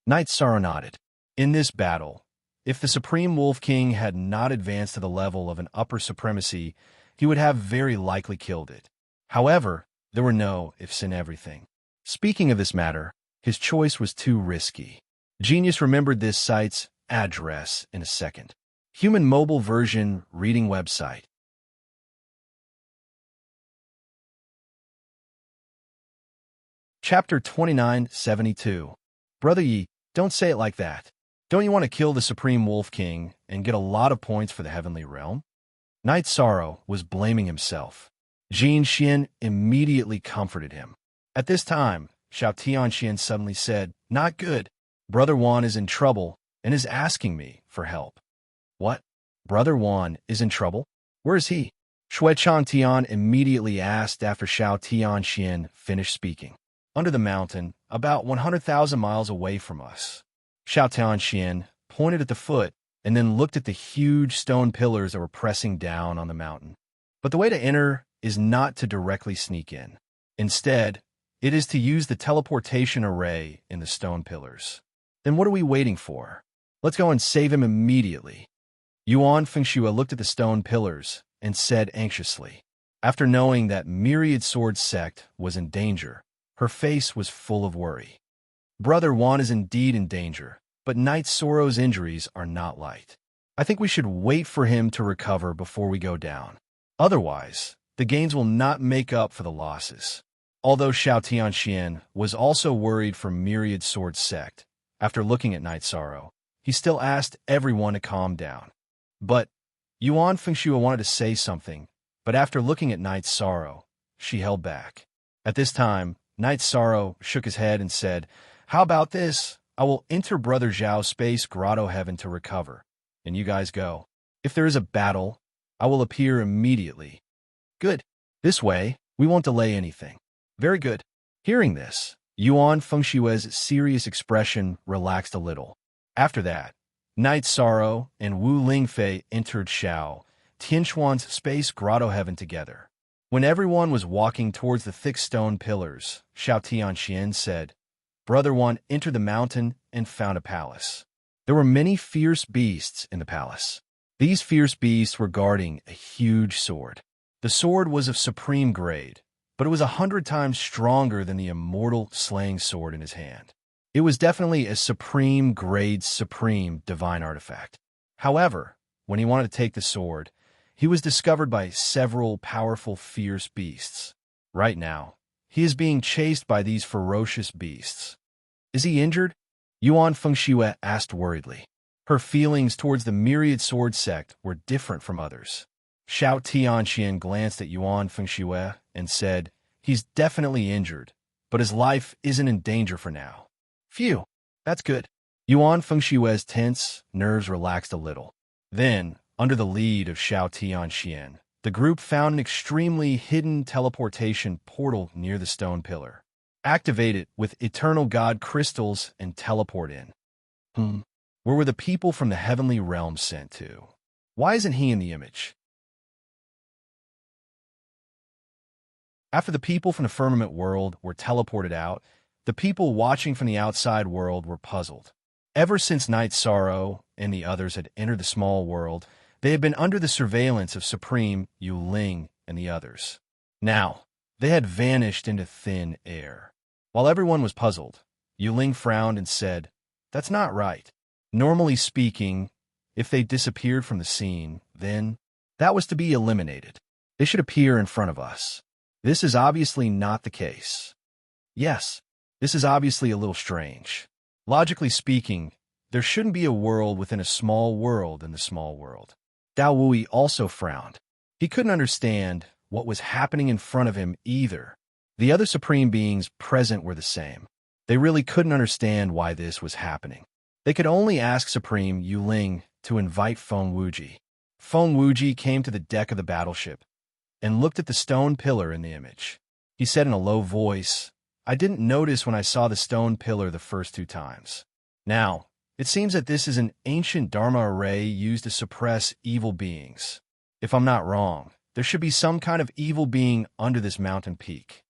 Knight Sorrow nodded. In this battle, if the Supreme Wolf King had not advanced to the level of an upper supremacy, he would have very likely killed it. However, there were no ifs in everything. Speaking of this matter, his choice was too risky. Genius remembered this site's address in a second. Human mobile version reading website. Chapter 2972. Brother Yi, don't say it like that. Don't you want to kill the Supreme Wolf King and get a lot of points for the Heavenly Realm? Knight Sorrow was blaming himself. Jin Xian immediately comforted him. At this time, Xiao Tianxian suddenly said, "Not good. Brother Wan is in trouble and is asking me for help." "What? Brother Wan is in trouble? Where is he?" Shui Changtian immediately asked after Xiao Tianxian finished speaking. "Under the mountain, about 100,000 miles away from us." Xiao Tianxian pointed at the foot and then looked at the huge stone pillars that were pressing down on the mountain. "But the way to enter is not to directly sneak in. Instead, it is to use the teleportation array in the stone pillars." "Then what are we waiting for? Let's go and save him immediately." Yuan Fengshua looked at the stone pillars and said anxiously. After knowing that Myriad Sword Sect was in danger, her face was full of worry. Brother Wan is indeed in danger, but Knight Sorrow's injuries are not light. I think we should wait for him to recover before we go down. Otherwise, the gains will not make up for the losses. Although Xiao Tianxian was also worried for Myriad Sword Sect, after looking at Knight Sorrow, he still asked everyone to calm down. But Yuan Fengshua wanted to say something, but after looking at Knight Sorrow, she held back. At this time, Knight Sorrow shook his head and said, "How about this? I will enter Brother Zhao's space grotto heaven to recover, and you guys go. If there is a battle, I will appear immediately." "Good. This way, we won't delay anything." "Very good." Hearing this, Yuan Fengshue's serious expression relaxed a little. After that, Knight Sorrow and Wu Lingfei entered Xiao Tianxuan's space grotto heaven together. When everyone was walking towards the thick stone pillars, Xiao Tianxian said, "Brother Wan entered the mountain and found a palace. There were many fierce beasts in the palace. These fierce beasts were guarding a huge sword. The sword was of supreme grade, but it was 100 times stronger than the immortal slaying sword in his hand. It was definitely a supreme grade, supreme divine artifact. However, when he wanted to take the sword, he was discovered by several powerful fierce beasts. Right now, he is being chased by these ferocious beasts." "Is he injured?" Yuan Fengshua asked worriedly. Her feelings towards the Myriad Sword Sect were different from others. Xiao Tianxian glanced at Yuan Fengshua and said, "He's definitely injured, but his life isn't in danger for now." "Phew, that's good." Yuan Fengshua's tense nerves relaxed a little. Then, under the lead of Xiao Tianxian, the group found an extremely hidden teleportation portal near the stone pillar. "Activate it with eternal god crystals and teleport in." Where were the people from the heavenly realm sent to? Why isn't he in the image? After the people from the firmament world were teleported out, the people watching from the outside world were puzzled. Ever since Night Sorrow and the others had entered the small world, they had been under the surveillance of Supreme Yu Ling and the others. Now, they had vanished into thin air. While everyone was puzzled, Yu Ling frowned and said, "That's not right. Normally speaking, if they disappeared from the scene, then that was to be eliminated. They should appear in front of us. This is obviously not the case. Yes, this is obviously a little strange. Logically speaking, there shouldn't be a world within a small world in the small world." Dao Wui also frowned. He couldn't understand what was happening in front of him either. The other supreme beings present were the same. They really couldn't understand why this was happening. They could only ask Supreme Yu Ling to invite Feng Wuji. Feng Wuji came to the deck of the battleship and looked at the stone pillar in the image. He said in a low voice, "I didn't notice when I saw the stone pillar the first 2 times. Now, it seems that this is an ancient Dharma array used to suppress evil beings. If I'm not wrong, there should be some kind of evil being under this mountain peak."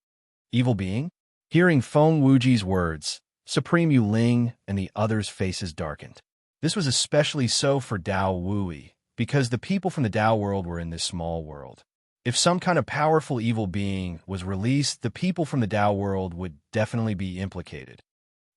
Evil being? Hearing Feng Wuji's words, Supreme Yu Ling and the others' faces darkened. This was especially so for Dao Wui, because the people from the Dao world were in this small world. If some kind of powerful evil being was released, the people from the Dao world would definitely be implicated.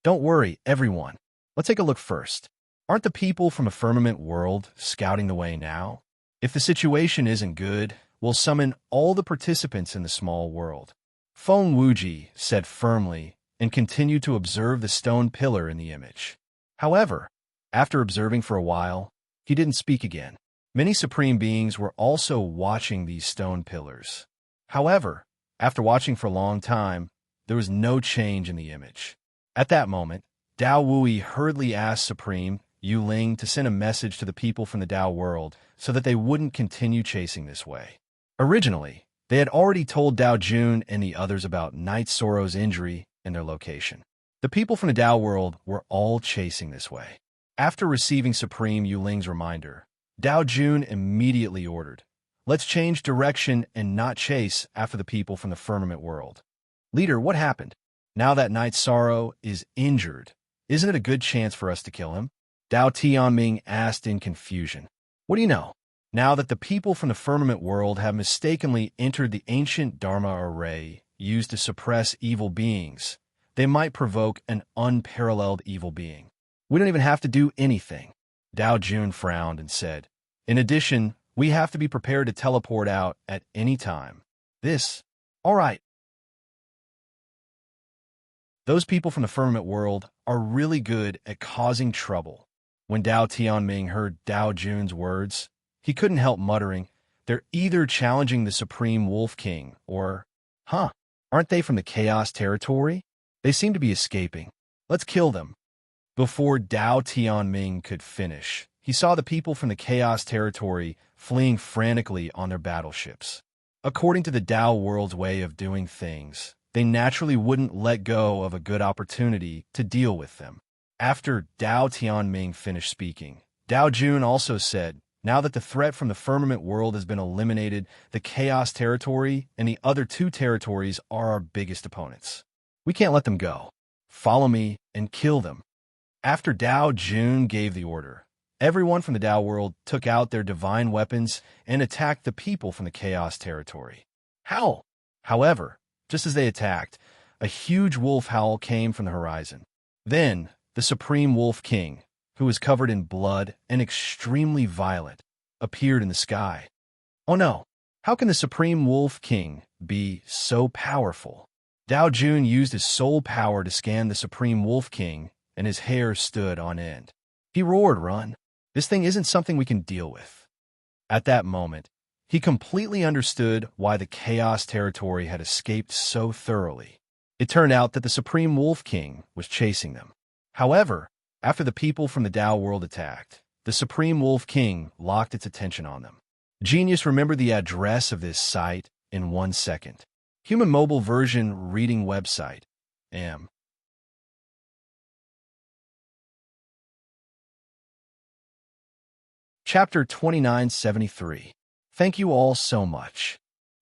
Don't worry, everyone. Let's take a look first. Aren't the people from a firmament world scouting the way now? If the situation isn't good, we'll summon all the participants in the small world. Feng Wuji said firmly and continued to observe the stone pillar in the image. However, after observing for a while, he didn't speak again. Many supreme beings were also watching these stone pillars. However, after watching for a long time, there was no change in the image. At that moment, Dao Wui hurriedly asked Supreme Yu Ling to send a message to the people from the Dao world so that they wouldn't continue chasing this way. Originally, they had already told Dao Jun and the others about Night Sorrow's injury and their location. The people from the Dao world were all chasing this way. After receiving Supreme Yu Ling's reminder, Dao Jun immediately ordered, "Let's change direction and not chase after the people from the firmament world." "Leader, what happened? Now that Night Sorrow is injured, isn't it a good chance for us to kill him?" Dao Tianming asked in confusion. "What do you know? Now that the people from the firmament world have mistakenly entered the ancient Dharma array used to suppress evil beings, they might provoke an unparalleled evil being. We don't even have to do anything." Dao Jun frowned and said, "In addition, we have to be prepared to teleport out at any time. All right. Those people from the firmament world are really good at causing trouble." When Dao Tianming heard Dao Jun's words, he couldn't help muttering, "They're either challenging the Supreme Wolf King or, aren't they from the Chaos Territory? They seem to be escaping. Let's kill them." Before Dao Tianming could finish, he saw the people from the Chaos Territory fleeing frantically on their battleships. According to the Dao world's way of doing things, they naturally wouldn't let go of a good opportunity to deal with them. After Dao Tianming finished speaking, Dao Jun also said, "Now that the threat from the firmament world has been eliminated, the Chaos Territory and the other 2 territories are our biggest opponents. We can't let them go. Follow me and kill them." After Dao Jun gave the order, everyone from the Dao world took out their divine weapons and attacked the people from the Chaos Territory. However, just as they attacked, a huge wolf howl came from the horizon. Then, the Supreme Wolf King, who was covered in blood and extremely violent, appeared in the sky. Oh no, how can the Supreme Wolf King be so powerful? Dao Jun used his soul power to scan the Supreme Wolf King, and his hair stood on end. He roared, "Run! This thing isn't something we can deal with." At that moment, he completely understood why the Chaos Territory had escaped so thoroughly. It turned out that the Supreme Wolf King was chasing them. However, after the people from the Dao world attacked, the Supreme Wolf King locked its attention on them. Genius remembered the address of this site in 1 second. Human mobile version reading website. Chapter 2973. Thank you all so much.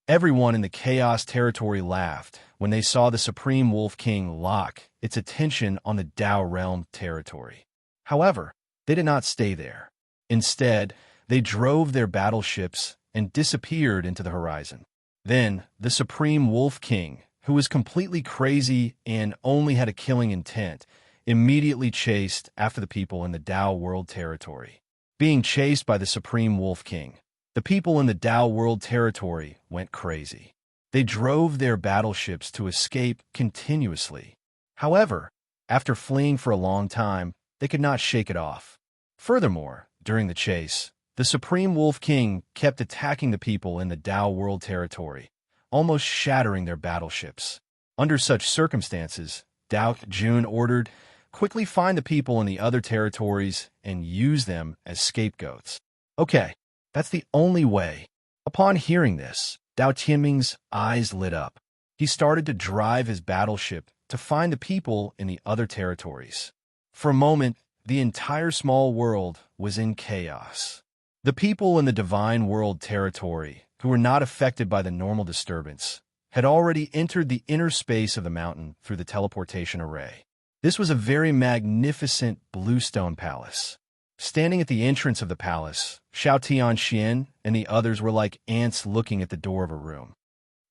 Everyone in the Chaos Territory laughed when they saw the Supreme Wolf King lock its attention on the Dao Realm territory. However, they did not stay there. Instead, they drove their battleships and disappeared into the horizon. Then, the Supreme Wolf King, who was completely crazy and only had a killing intent, immediately chased after the people in the Dao World Territory. Being chased by the Supreme Wolf King, the people in the Dao World Territory went crazy. They drove their battleships to escape continuously. However, after fleeing for a long time, they could not shake it off. Furthermore, during the chase, the Supreme Wolf King kept attacking the people in the Dao World Territory, almost shattering their battleships. Under such circumstances, Dao Jun ordered, "Quickly find the people in the other territories and use them as scapegoats." Okay, that's the only way. Upon hearing this, Dao Tianming's eyes lit up. He started to drive his battleship to find the people in the other territories. For a moment, the entire small world was in chaos. The people in the Divine World Territory, who were not affected by the normal disturbance, had already entered the inner space of the mountain through the teleportation array. This was a very magnificent bluestone palace. Standing at the entrance of the palace, Xiao Tianxian and the others were like ants looking at the door of a room.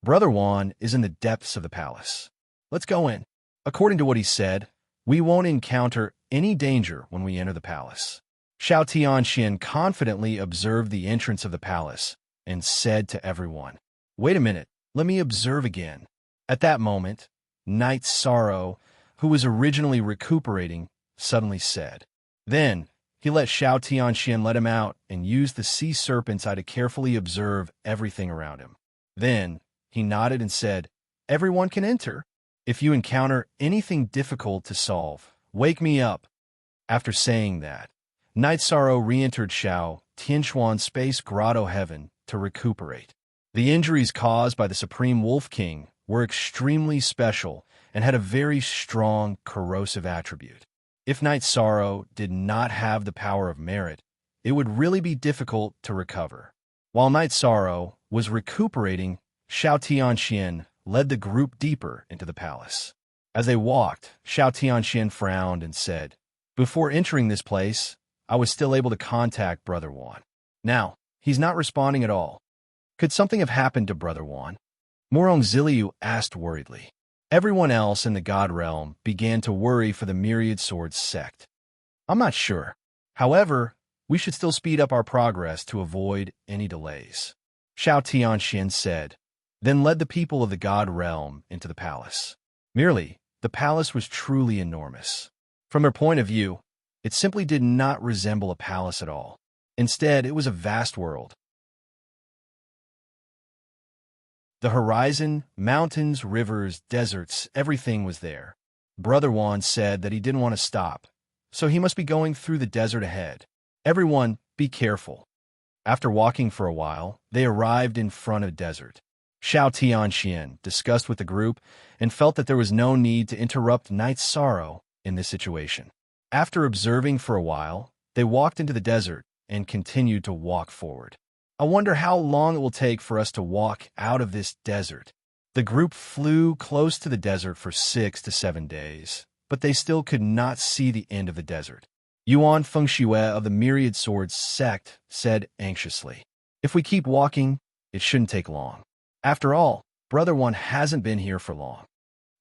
Brother Wan is in the depths of the palace. Let's go in. According to what he said, we won't encounter any danger when we enter the palace. Xiao Tianxian confidently observed the entrance of the palace and said to everyone, "Wait a minute, let me observe again." At that moment, Knight Sorrow, who was originally recuperating, suddenly said. Then, he let Xiao Tianxian let him out and used the sea serpent's eye to carefully observe everything around him. Then, he nodded and said, "Everyone can enter. If you encounter anything difficult to solve, wake me up." After saying that, Knight Sorrow re-entered Xiao Tianxuan's space grotto heaven to recuperate. The injuries caused by the Supreme Wolf King were extremely special and had a very strong corrosive attribute. If Knight Sorrow did not have the power of merit, it would really be difficult to recover. While Knight Sorrow was recuperating, Xiao Tianxian led the group deeper into the palace. As they walked, Xiao Tianxian frowned and said, "Before entering this place, I was still able to contact Brother Wan. Now, he's not responding at all. Could something have happened to Brother Wan?" Murong Ziliu asked worriedly. Everyone else in the God Realm began to worry for the Myriad Swords sect. "I'm not sure. However, we should still speed up our progress to avoid any delays," Xiao Tianxian said, then led the people of the God Realm into the palace. Merely, the palace was truly enormous. From her point of view, it simply did not resemble a palace at all. Instead, it was a vast world. The horizon, mountains, rivers, deserts, everything was there. Brother Wan said that he didn't want to stop, so he must be going through the desert ahead. Everyone, be careful. After walking for a while, they arrived in front of the desert. Xiao Tianxian discussed with the group and felt that there was no need to interrupt Knight Sorrow in this situation. After observing for a while, they walked into the desert and continued to walk forward. "I wonder how long it will take for us to walk out of this desert." The group flew close to the desert for 6 to 7 days, but they still could not see the end of the desert. Yuan Fengxue of the Myriad Swords sect said anxiously, "If we keep walking, it shouldn't take long. After all, Brother One hasn't been here for long."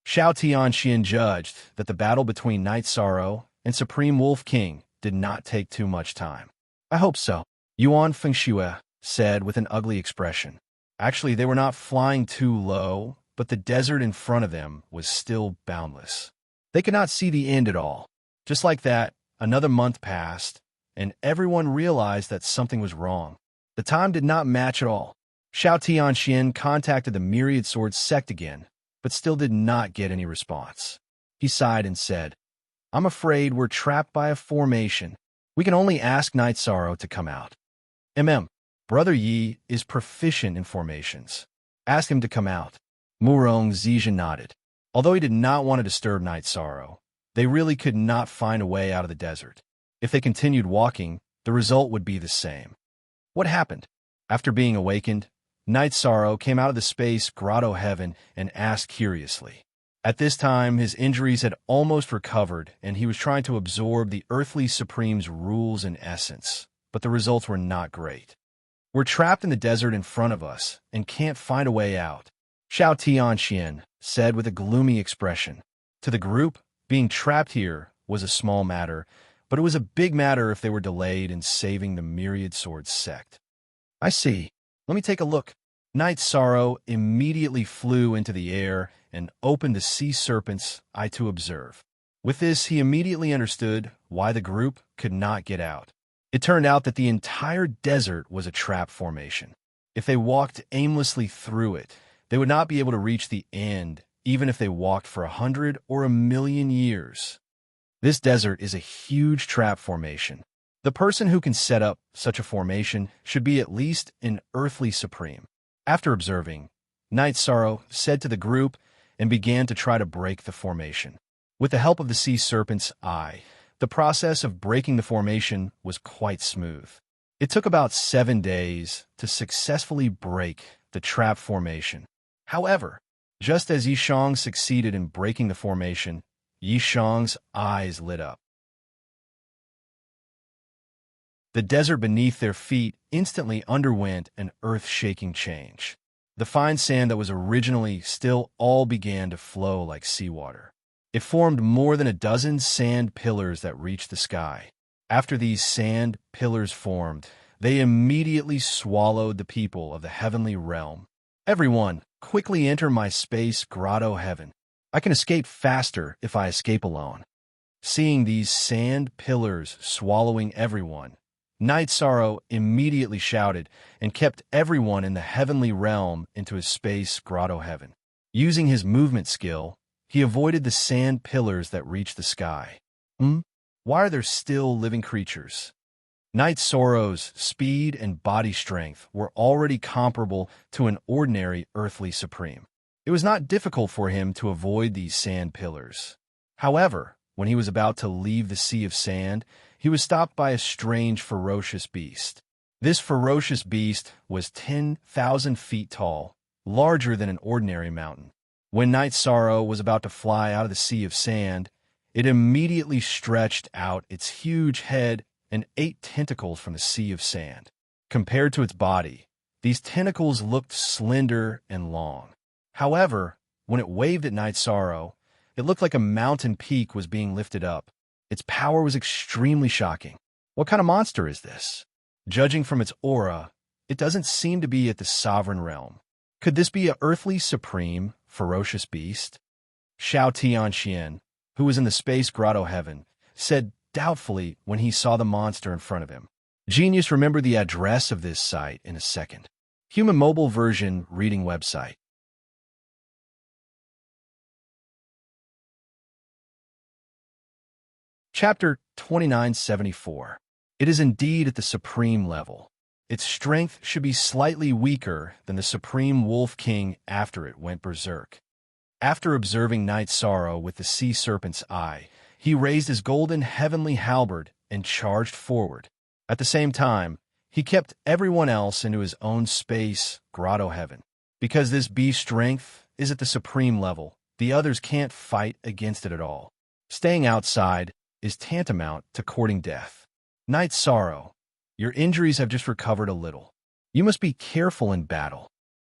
Xiao Tianxian judged that the battle between Knight Sorrow and Supreme Wolf King did not take too much time. "I hope so," Yuan Fengxue said with an ugly expression. Actually, they were not flying too low, but the desert in front of them was still boundless. They could not see the end at all. Just like that, another month passed, and everyone realized that something was wrong. The time did not match at all. Xiao Tianxian contacted the Myriad Swords sect again, but still did not get any response. He sighed and said, "I'm afraid we're trapped by a formation. We can only ask Knight Sorrow to come out." Brother Yi is proficient in formations. Ask him to come out." Murong Zizhan nodded. Although he did not want to disturb Knight Sorrow, they really could not find a way out of the desert. If they continued walking, the result would be the same. What happened? After being awakened, Night Sorrow came out of the space grotto heaven and asked curiously. At this time, his injuries had almost recovered, and he was trying to absorb the earthly supreme's rules and essence, but the results were not great. We're trapped in the desert in front of us and can't find a way out, Xiao Tianxian said with a gloomy expression. To the group, being trapped here was a small matter, but it was a big matter if they were delayed in saving the Myriad Sword sect. I see. Let me take a look. Night Sorrow immediately flew into the air and opened the sea serpent's eye to observe. With this, he immediately understood why the group could not get out. It turned out that the entire desert was a trap formation. If they walked aimlessly through it, they would not be able to reach the end, even if they walked for 100 or 1,000,000 years. This desert is a huge trap formation. The person who can set up such a formation should be at least an earthly supreme. After observing, Night Sorrow said to the group and began to try to break the formation. With the help of the sea serpent's eye, the process of breaking the formation was quite smooth. It took about 7 days to successfully break the trap formation. However, just as Yishang succeeded in breaking the formation, Yishang's eyes lit up. The desert beneath their feet instantly underwent an earth-shaking change. The fine sand that was originally still all began to flow like seawater. It formed more than a dozen sand pillars that reached the sky. After these sand pillars formed, they immediately swallowed the people of the heavenly realm. Everyone, quickly enter my space grotto heaven. I can escape faster if I escape alone. Seeing these sand pillars swallowing everyone, Night Sorrow immediately shouted and kept everyone in the heavenly realm into his space grotto heaven. Using his movement skill, he avoided the sand pillars that reached the sky. Why are there still living creatures? Night Sorrow's speed and body strength were already comparable to an ordinary earthly supreme. It was not difficult for him to avoid these sand pillars. However, when he was about to leave the sea of sand, he was stopped by a strange, ferocious beast. This ferocious beast was 10,000 feet tall, larger than an ordinary mountain. When Night Sorrow was about to fly out of the sea of sand, it immediately stretched out its huge head and 8 tentacles from the sea of sand. Compared to its body, these tentacles looked slender and long. However, when it waved at Night Sorrow, it looked like a mountain peak was being lifted up. Its power was extremely shocking. What kind of monster is this? Judging from its aura, it doesn't seem to be at the sovereign realm. Could this be an earthly supreme, ferocious beast? Xiao Tianxian, who was in the space grotto heaven, said doubtfully when he saw the monster in front of him. Genius remembered the address of this site in a second. Human mobile version reading website. Chapter 2974. It is indeed at the supreme level. Its strength should be slightly weaker than the Supreme Wolf King after it went berserk. After observing Night Sorrow with the sea serpent's eye, he raised his golden heavenly halberd and charged forward. At the same time, he kept everyone else into his own space, grotto heaven. Because this beast's strength is at the supreme level, the others can't fight against it at all. Staying outside is tantamount to courting death. Night Sorrow, your injuries have just recovered a little. You must be careful in battle.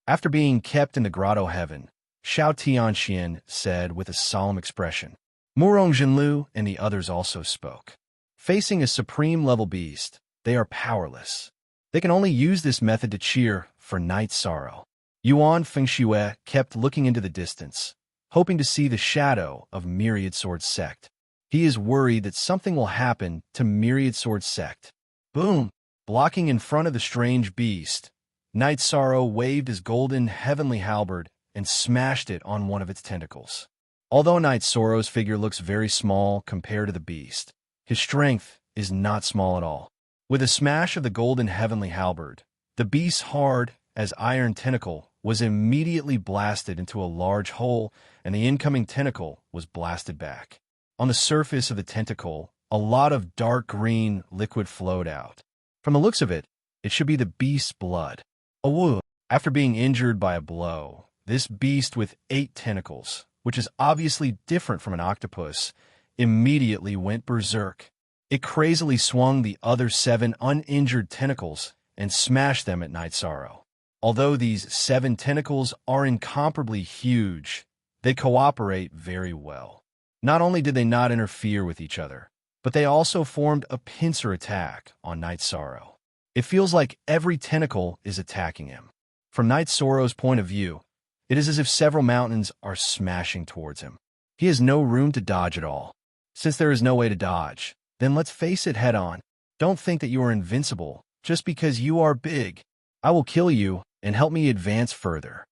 After being kept in the grotto heaven, Xiao Tianxian said with a solemn expression. Murong Jinlu and the others also spoke. Facing a supreme-level beast, they are powerless. They can only use this method to cheer for Night Sorrow. Yuan Fengxue kept looking into the distance, hoping to see the shadow of Myriad Sword Sect. He is worried that something will happen to Myriad Sword Sect. Boom! Blocking in front of the strange beast, Night Sorrow waved his golden heavenly halberd and smashed it on one of its tentacles. Although Night Sorrow's figure looks very small compared to the beast, his strength is not small at all. With a smash of the golden heavenly halberd, the beast's hard as iron tentacle was immediately blasted into a large hole, and the incoming tentacle was blasted back. On the surface of the tentacle, a lot of dark green liquid flowed out. From the looks of it, it should be the beast's blood. A wound. After being injured by a blow, this beast with 8 tentacles, which is obviously different from an octopus, immediately went berserk. It crazily swung the other 7 uninjured tentacles and smashed them at Night Sorrow. Although these 7 tentacles are incomparably huge, they cooperate very well. Not only did they not interfere with each other, but they also formed a pincer attack on Night Sorrow. It feels like every tentacle is attacking him. From Night Sorrow's point of view, it is as if several mountains are smashing towards him. He has no room to dodge at all. Since there is no way to dodge, then let's face it head on. Don't think that you are invincible just because you are big. I will kill you and help me advance further.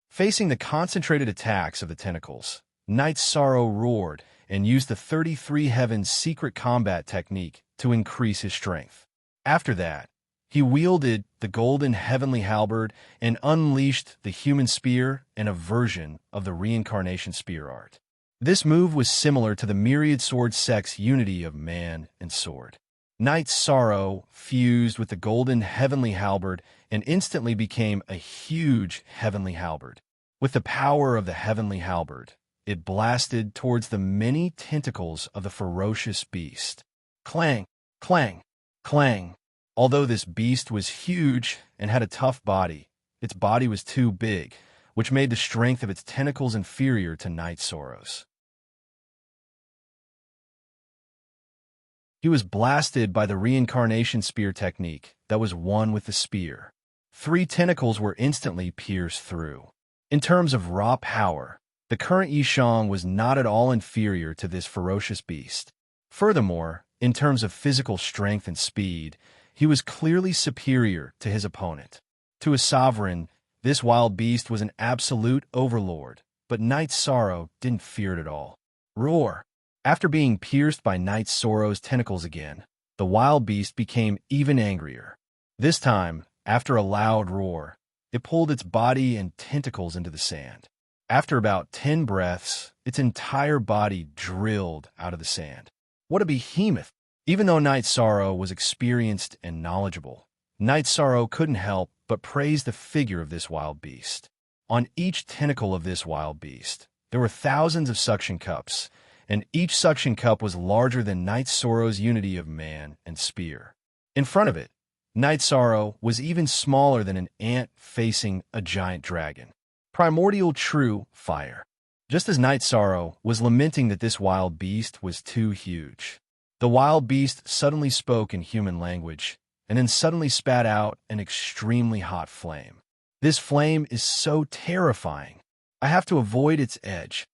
Facing the concentrated attacks of the tentacles, Night Sorrow roared and used the 33 Heavens secret combat technique to increase his strength. After that, he wielded the golden heavenly halberd and unleashed the human spear and a version of the reincarnation spear art. This move was similar to the Myriad sword sect's unity of man and sword. Night Sorrow fused with the golden heavenly halberd and instantly became a huge heavenly halberd. With the power of the heavenly halberd, it blasted towards the many tentacles of the ferocious beast. Clang, clang, clang. Although this beast was huge and had a tough body, its body was too big, which made the strength of its tentacles inferior to Night Sorrow's. He was blasted by the reincarnation spear technique that was one with the spear. 3 tentacles were instantly pierced through. In terms of raw power, the current Yishang was not at all inferior to this ferocious beast. Furthermore, in terms of physical strength and speed, he was clearly superior to his opponent. To a sovereign, this wild beast was an absolute overlord, but Night Sorrow didn't fear it at all. Roar! After being pierced by Night Sorrow's tentacles again, the wild beast became even angrier. This time, after a loud roar, it pulled its body and tentacles into the sand. After about 10 breaths, its entire body drilled out of the sand. What a behemoth! Even though Night Sorrow was experienced and knowledgeable, Night Sorrow couldn't help but praise the figure of this wild beast. On each tentacle of this wild beast, there were thousands of suction cups, and each suction cup was larger than Night Sorrow's unity of man and spear. In front of it, Night Sorrow was even smaller than an ant facing a giant dragon. Primordial true fire. Just as Night Sorrow was lamenting that this wild beast was too huge, the wild beast suddenly spoke in human language, and then suddenly spat out an extremely hot flame. This flame is so terrifying. I have to avoid its edge.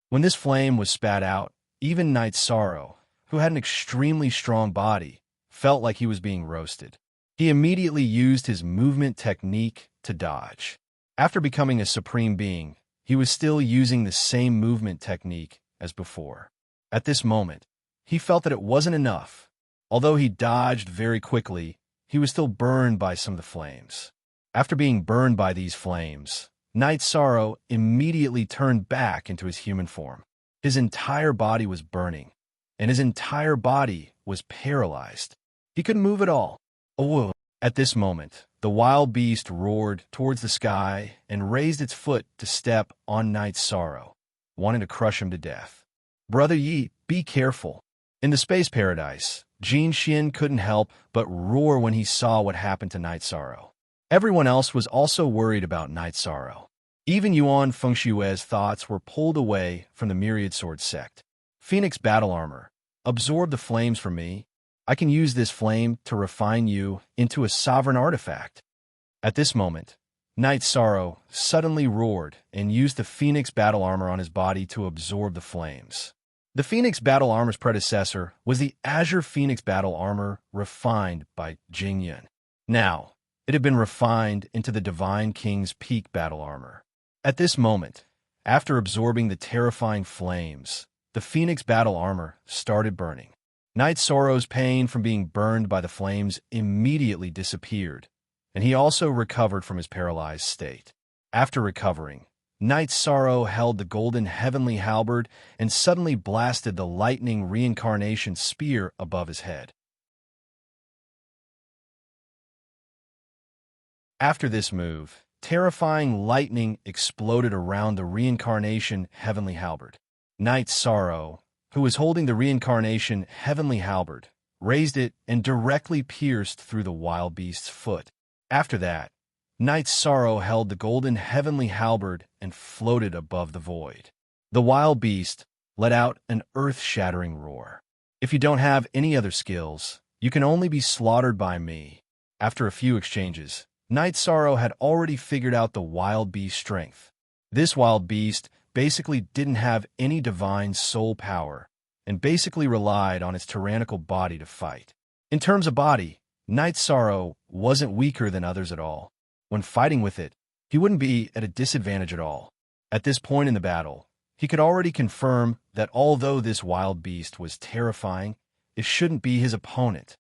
When this flame was spat out, even Night Sorrow, who had an extremely strong body, felt like he was being roasted. He immediately used his movement technique to dodge. After becoming a supreme being, he was still using the same movement technique as before. At this moment, he felt that it wasn't enough. Although he dodged very quickly, he was still burned by some of the flames. After being burned by these flames, Night Sorrow immediately turned back into his human form. His entire body was burning, and his entire body was paralyzed. He couldn't move at all. Oh! At this moment, the wild beast roared towards the sky and raised its foot to step on Night Sorrow, wanting to crush him to death. Brother Yi, be careful. In the space paradise, Jin Xian couldn't help but roar when he saw what happened to Night Sorrow. Everyone else was also worried about Night Sorrow. Even Yuan Fengshue's thoughts were pulled away from the Myriad sword sect. Phoenix battle armor. Absorb the flames from me. I can use this flame to refine you into a sovereign artifact. At this moment, Night Sorrow suddenly roared and used the Phoenix battle armor on his body to absorb the flames. The Phoenix battle armor's predecessor was the Azure Phoenix battle armor refined by Jingyan. Now, it had been refined into the Divine King's Peak battle armor. At this moment, after absorbing the terrifying flames, the Phoenix battle armor started burning. Night Sorrow's pain from being burned by the flames immediately disappeared, and he also recovered from his paralyzed state. After recovering, Knight Sorrow held the golden heavenly halberd and suddenly blasted the lightning reincarnation spear above his head. After this move, terrifying lightning exploded around the reincarnation heavenly halberd. Knight Sorrow, who was holding the reincarnation heavenly halberd, raised it and directly pierced through the wild beast's foot. After that, Knight Sorrow held the golden heavenly halberd and floated above the void. The wild beast let out an earth-shattering roar. If you don't have any other skills, you can only be slaughtered by me. After a few exchanges, Knight Sorrow had already figured out the wild beast's strength. This wild beast basically didn't have any divine soul power and basically relied on its tyrannical body to fight. In terms of body, Knight Sorrow wasn't weaker than others at all. When fighting with it, he wouldn't be at a disadvantage at all. At this point in the battle, he could already confirm that although this wild beast was terrifying, it shouldn't be his opponent.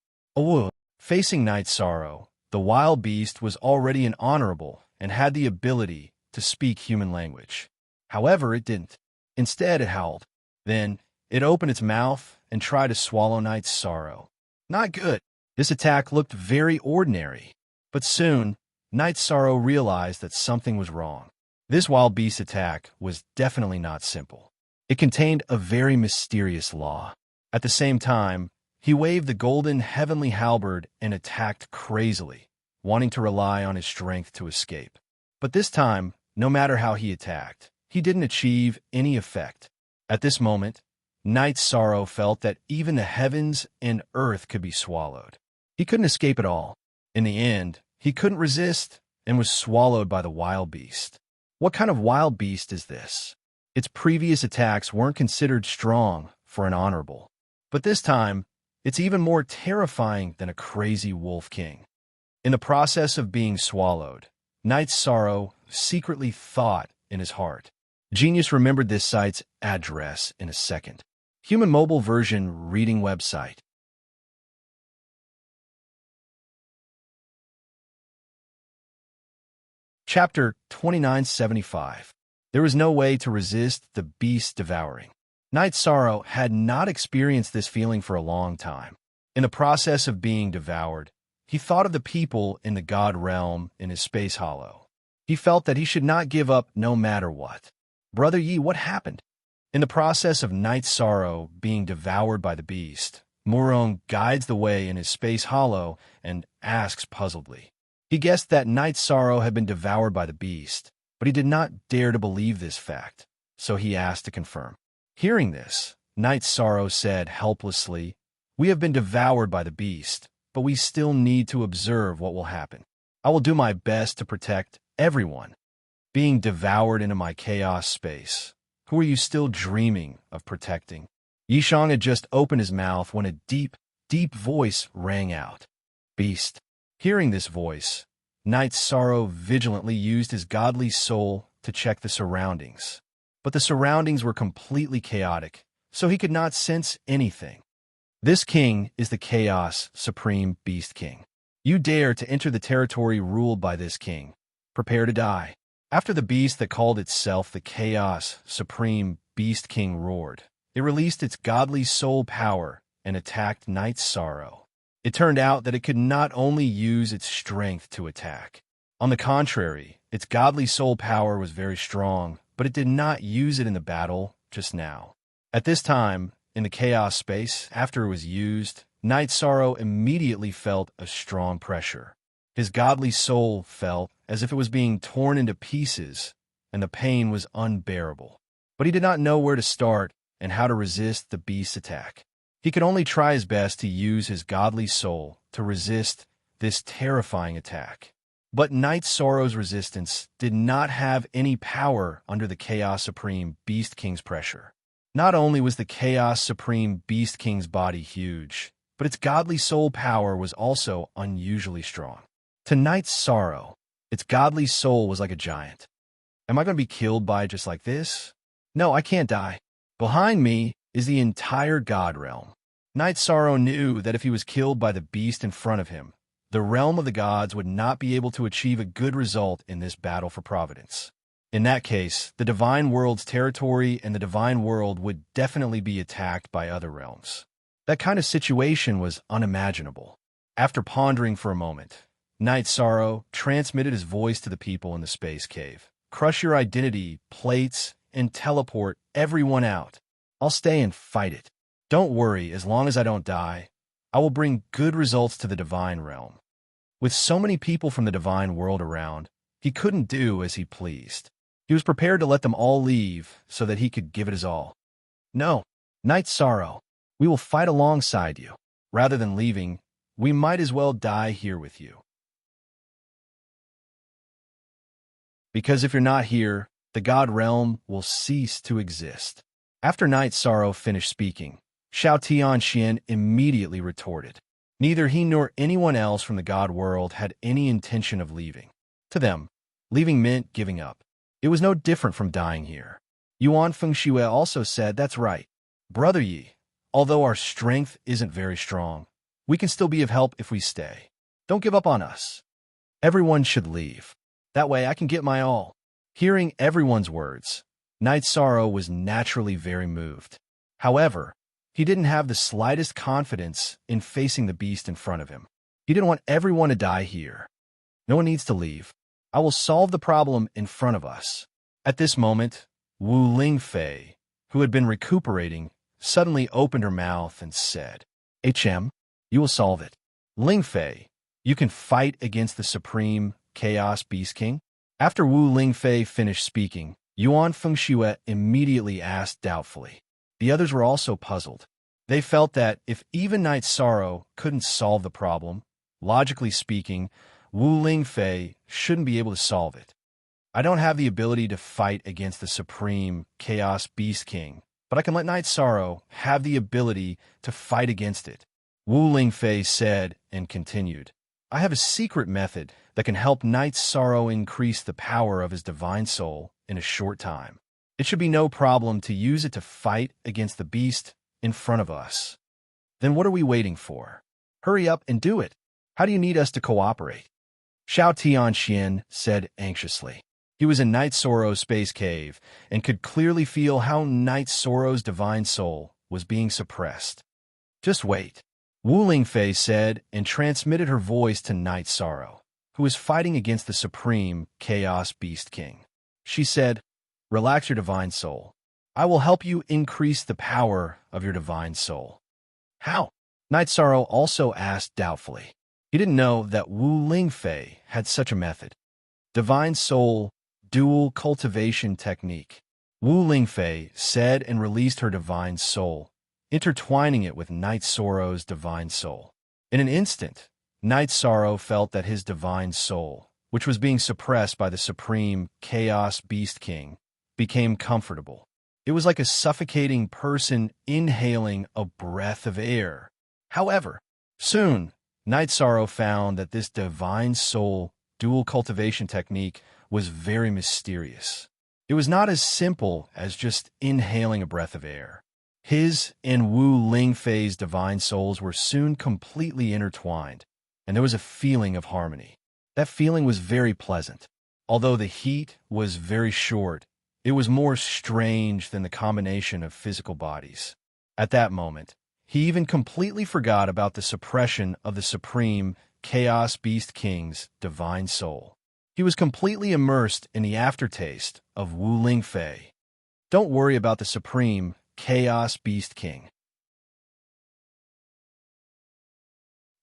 Facing Knight Sorrow, the wild beast was already an honorable and had the ability to speak human language. However, it didn't. Instead, it howled. Then, it opened its mouth and tried to swallow Knight Sorrow. Not good. This attack looked very ordinary. But soon, Knight Sorrow realized that something was wrong. This wild beast attack was definitely not simple. It contained a very mysterious law. At the same time, he waved the golden heavenly halberd and attacked crazily, wanting to rely on his strength to escape. But this time, no matter how he attacked, he didn't achieve any effect. At this moment, Knight Sorrow felt that even the heavens and earth could be swallowed. He couldn't escape at all. In the end, he couldn't resist and was swallowed by the wild beast. What kind of wild beast is this? Its previous attacks weren't considered strong for an honorable. But this time, it's even more terrifying than a crazy wolf king. In the process of being swallowed, Knight Sorrow secretly thought in his heart. Genius remembered this site's address in a second. Human mobile version reading website. Chapter 2975. There was no way to resist the beast devouring. Knight Sorrow had not experienced this feeling for a long time. In the process of being devoured, he thought of the people in the God realm in his space hollow. He felt that he should not give up no matter what. Brother Yi, what happened? In the process of Knight Sorrow being devoured by the beast, Murong guides the way in his space hollow and asks puzzledly. He guessed that Knight Sorrow had been devoured by the beast, but he did not dare to believe this fact, so he asked to confirm. Hearing this, Knight Sorrow said helplessly, "We have been devoured by the beast, but we still need to observe what will happen. I will do my best to protect everyone. Being devoured into my chaos space, who are you still dreaming of protecting?" Yishang had just opened his mouth when a deep, deep voice rang out. Beast. Hearing this voice, Knight Sorrow vigilantly used his godly soul to check the surroundings. But the surroundings were completely chaotic, so he could not sense anything. This king is the Chaos Supreme Beast King. You dare to enter the territory ruled by this king. Prepare to die. After the beast that called itself the Chaos Supreme Beast King roared, it released its godly soul power and attacked Knight Sorrow. It turned out that it could not only use its strength to attack. On the contrary, its godly soul power was very strong, but it did not use it in the battle just now. At this time, in the chaos space, after it was used, Knight Sorrow immediately felt a strong pressure. His godly soul felt as if it was being torn into pieces, and the pain was unbearable. But he did not know where to start and how to resist the beast's attack. He could only try his best to use his godly soul to resist this terrifying attack. But Knight Sorrow's resistance did not have any power under the Chaos Supreme Beast King's pressure. Not only was the Chaos Supreme Beast King's body huge, but its godly soul power was also unusually strong. To Knight Sorrow, its godly soul was like a giant. Am I going to be killed by it just like this? No, I can't die. Behind me is the entire God realm. Knight Sorrow knew that if he was killed by the beast in front of him, the realm of the gods would not be able to achieve a good result in this battle for providence. In that case, the Divine World's territory and the Divine World would definitely be attacked by other realms. That kind of situation was unimaginable. After pondering for a moment, Night Sorrow transmitted his voice to the people in the space cave. Crush your identity, plates, and teleport everyone out. I'll stay and fight it. Don't worry, as long as I don't die, I will bring good results to the Divine Realm. With so many people from the Divine World around, he couldn't do as he pleased. He was prepared to let them all leave so that he could give it his all. No, Night Sorrow, we will fight alongside you. Rather than leaving, we might as well die here with you. Because if you're not here, the God Realm will cease to exist. After Night Sorrow finished speaking, Xiao Tianxian immediately retorted. Neither he nor anyone else from the God World had any intention of leaving. To them, leaving meant giving up. It was no different from dying here. Yuan Fengxue also said, "That's right. Brother Yi, although our strength isn't very strong, we can still be of help if we stay. Don't give up on us. Everyone should leave. That way I can get my all." Hearing everyone's words, Night Sorrow was naturally very moved. However, he didn't have the slightest confidence in facing the beast in front of him. He didn't want everyone to die here. No one needs to leave. I will solve the problem in front of us. At this moment, Wu Lingfei, who had been recuperating, suddenly opened her mouth and said, "HM, you will solve it. Lingfei, you can fight against the Supreme Chaos Beast King?" After Wu Lingfei finished speaking, Yuan Fengxue immediately asked doubtfully. The others were also puzzled. They felt that if even Night Sorrow couldn't solve the problem, logically speaking, Wu Lingfei shouldn't be able to solve it. "I don't have the ability to fight against the Supreme Chaos Beast King, but I can let Night Sorrow have the ability to fight against it," Wu Lingfei said and continued. "I have a secret method that can help Night Sorrow increase the power of his divine soul in a short time. It should be no problem to use it to fight against the beast in front of us. Then what are we waiting for? Hurry up and do it. How do you need us to cooperate?" Xiao Tianxian said anxiously. He was in Night Sorrow's space cave and could clearly feel how Night Sorrow's divine soul was being suppressed. "Just wait," Wu Lingfei said and transmitted her voice to Night Sorrow, who was fighting against the Supreme Chaos Beast King. She said, "Relax your divine soul. I will help you increase the power of your divine soul." "How?" Night Sorrow also asked doubtfully. He didn't know that Wu Lingfei had such a method. Divine Soul Dual Cultivation Technique. Wu Lingfei said and released her divine soul, intertwining it with Night Sorrow's divine soul. In an instant, Night Sorrow felt that his divine soul, which was being suppressed by the Supreme Chaos Beast King, became comfortable. It was like a suffocating person inhaling a breath of air. However, soon, Night Sorrow found that this divine soul dual cultivation technique was very mysterious. It was not as simple as just inhaling a breath of air. His and Wu Lingfei's divine souls were soon completely intertwined, and there was a feeling of harmony. That feeling was very pleasant. Although the heat was very short, it was more strange than the combination of physical bodies. At that moment, he even completely forgot about the suppression of the Supreme Chaos Beast King's divine soul. He was completely immersed in the aftertaste of Wu Lingfei. Don't worry about the Supreme Chaos Beast King.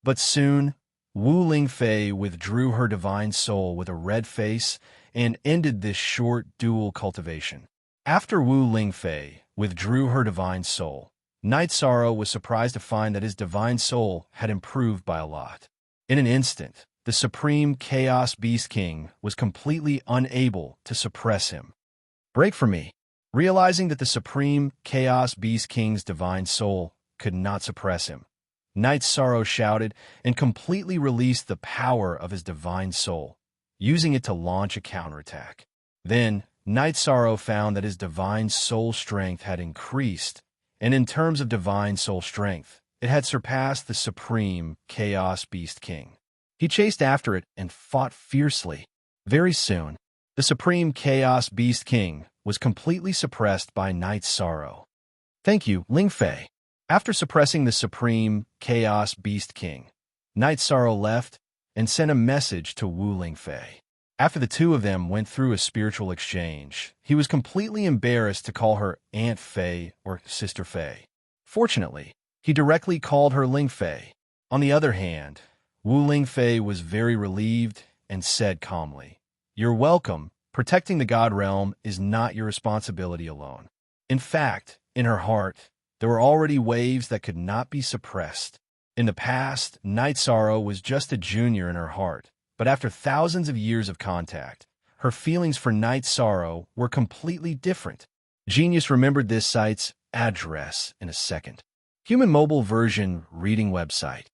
But soon, Wu Lingfei withdrew her divine soul with a red face and ended this short dual cultivation. After Wu Lingfei withdrew her divine soul, Night Sorrow was surprised to find that his divine soul had improved by a lot. In an instant, the Supreme Chaos Beast King was completely unable to suppress him. "Break from me." Realizing that the Supreme Chaos Beast King's divine soul could not suppress him, Night Sorrow shouted and completely released the power of his divine soul, using it to launch a counterattack. Then, Night Sorrow found that his divine soul strength had increased, and in terms of divine soul strength, it had surpassed the Supreme Chaos Beast King. He chased after it and fought fiercely. Very soon, the The Supreme Chaos Beast King was completely suppressed by Night Sorrow. Thank you, Ling Fei. After suppressing the Supreme Chaos Beast King, Night Sorrow left and sent a message to Wu Ling Fei. After the two of them went through a spiritual exchange, he was completely embarrassed to call her Aunt Fei or Sister Fei. Fortunately, he directly called her Ling Fei. On the other hand, Wu Ling Fei was very relieved and said calmly, "You're welcome. Protecting the God Realm is not your responsibility alone." In fact, in her heart, there were already waves that could not be suppressed. In the past, Night Sorrow was just a junior in her heart, but after thousands of years of contact, her feelings for Night Sorrow were completely different. Genius remembered this site's address in a second. Human mobile version reading website.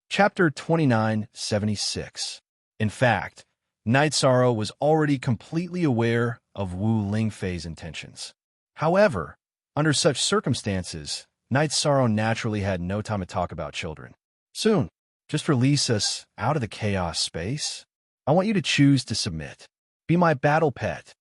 Chapter 2976. In fact, Night Sorrow was already completely aware of Wu Lingfei's intentions. However, under such circumstances, Night Sorrow naturally had no time to talk about children. Soon, just release us out of the chaos space. I want you to choose to submit. Be my battle pet.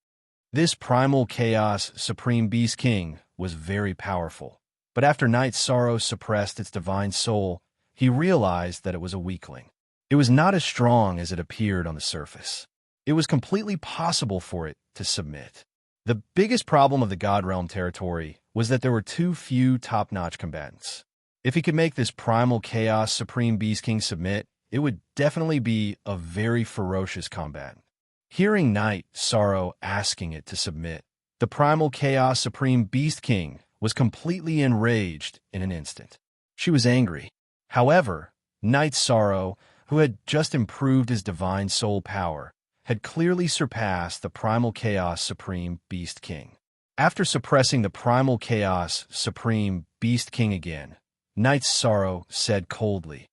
This primal chaos Supreme Beast King was very powerful, but after Night Sorrow suppressed its divine soul, he realized that it was a weakling. It was not as strong as it appeared on the surface. It was completely possible for it to submit. The biggest problem of the God Realm territory was that there were too few top-notch combatants. If he could make this primal chaos Supreme Beast King submit, it would definitely be a very ferocious combat. Hearing Night Sorrow asking it to submit, the primal chaos Supreme Beast King was completely enraged in an instant. She was angry. However, Night Sorrow, who had just improved his divine soul power, had clearly surpassed the primal chaos Supreme Beast King. After suppressing the primal chaos Supreme Beast King again, Night Sorrow said coldly,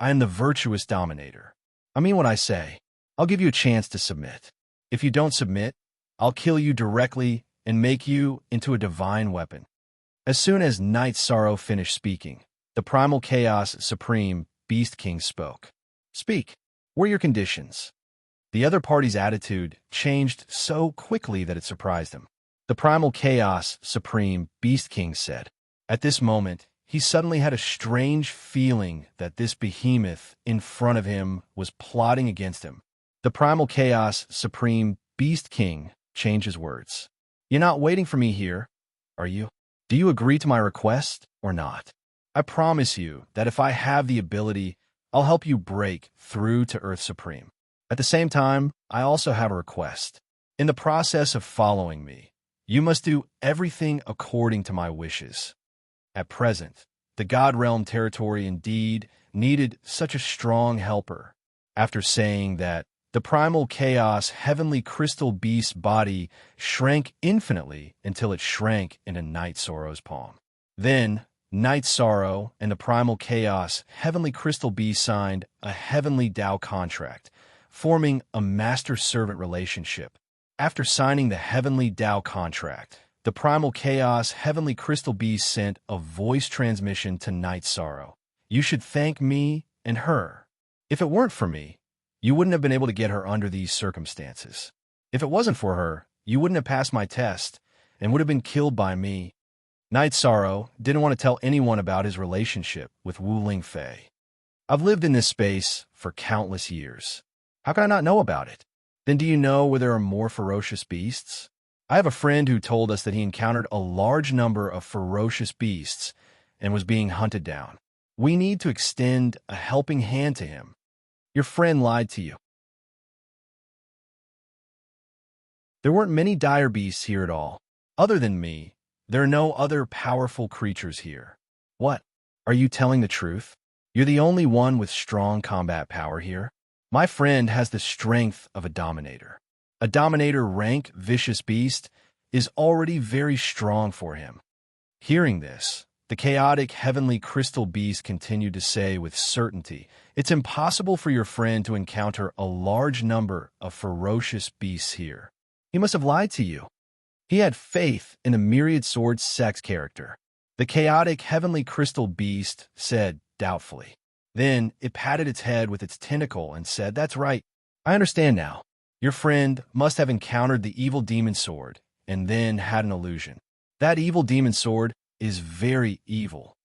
"I am the virtuous dominator. I mean what I say. I'll give you a chance to submit. If you don't submit, I'll kill you directly and make you into a divine weapon." As soon as Night Sorrow finished speaking, the primal chaos Supreme Beast King spoke. "Speak. What are your conditions?" The other party's attitude changed so quickly that it surprised him. The primal chaos Supreme Beast King said. At this moment, he suddenly had a strange feeling that this behemoth in front of him was plotting against him. The primal chaos Supreme Beast King changed his words. "You're not waiting for me here, are you? Do you agree to my request or not? I promise you that if I have the ability, I'll help you break through to Earth Supreme. At the same time, I also have a request. In the process of following me, you must do everything according to my wishes." At present, the God Realm territory indeed needed such a strong helper. After saying that, the primal chaos heavenly crystal beast's body shrank infinitely until it shrank into Night Sorrow's palm. Then, Night Sorrow and the primal chaos heavenly crystal beast signed a heavenly Tao contract, forming a master-servant relationship. After signing the heavenly Tao contract, the primal chaos heavenly crystal beast sent a voice transmission to Night Sorrow. "You should thank me and her. If it weren't for me, you wouldn't have been able to get her under these circumstances. If it wasn't for her, you wouldn't have passed my test and would have been killed by me." Night Sorrow didn't want to tell anyone about his relationship with Wu Lingfei. "I've lived in this space for countless years. How can I not know about it? Then do you know where there are more ferocious beasts? I have a friend who told us that he encountered a large number of ferocious beasts and was being hunted down. We need to extend a helping hand to him. Your friend lied to you. There weren't many dire beasts here at all. Other than me, there are no other powerful creatures here." "What? Are you telling the truth? You're the only one with strong combat power here?" "My friend has the strength of a dominator. A dominator rank vicious beast is already very strong for him." Hearing this, the chaotic heavenly crystal beast continued to say with certainty, "It's impossible for your friend to encounter a large number of ferocious beasts here. He must have lied to you. He had faith in a Myriad Sword's sex character." The chaotic heavenly crystal beast said doubtfully. Then it patted its head with its tentacle and said, "That's right. I understand now. Your friend must have encountered the evil demon sword and then had an illusion. That evil demon sword is very evil.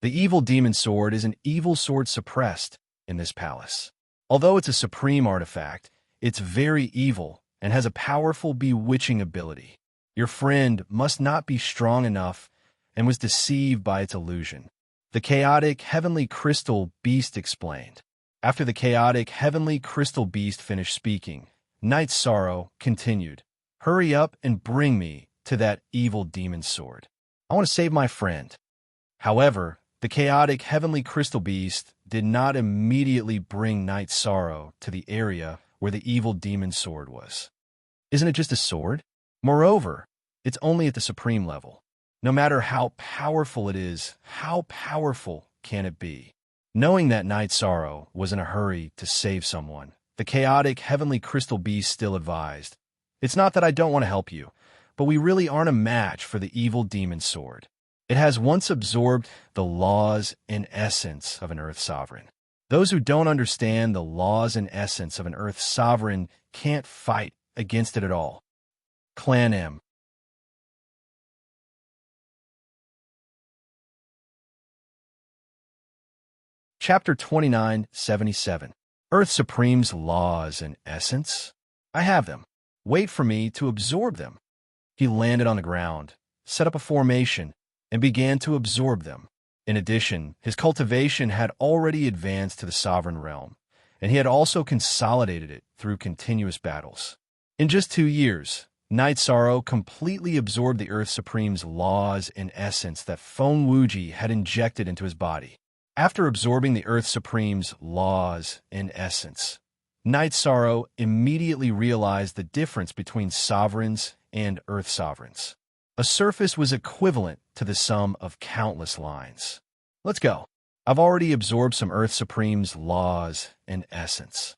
The evil demon sword is an evil sword suppressed in this palace. Although it's a supreme artifact, it's very evil and has a powerful bewitching ability. Your friend must not be strong enough and was deceived by its illusion." The chaotic heavenly crystal beast explained. After the chaotic heavenly crystal beast finished speaking, Night Sorrow continued, "Hurry up and bring me to that evil demon sword. I want to save my friend." However, the chaotic heavenly crystal beast did not immediately bring Night Sorrow to the area where the evil demon sword was. Isn't it just a sword? Moreover, it's only at the supreme level. No matter how powerful it is, how powerful can it be? Knowing that Night Sorrow was in a hurry to save someone, the chaotic heavenly crystal beast still advised, "It's not that I don't want to help you, but we really aren't a match for the evil demon sword. It has once absorbed the laws and essence of an Earth sovereign. Those who don't understand the laws and essence of an Earth sovereign can't fight against it at all." Clan M. Chapter 2977. Earth Supreme's Laws and Essence? I have them. Wait for me to absorb them. He landed on the ground, set up a formation, and began to absorb them. In addition, his cultivation had already advanced to the sovereign realm, and he had also consolidated it through continuous battles. In just 2 years, Night Sorrow completely absorbed the Earth Supreme's laws and essence that Feng Wuji had injected into his body. After absorbing the Earth Supreme's laws and essence, Night Sorrow immediately realized the difference between sovereigns and Earth sovereigns. A surface was equivalent to the sum of countless lines. Let's go. I've already absorbed some Earth Supreme's laws and essence.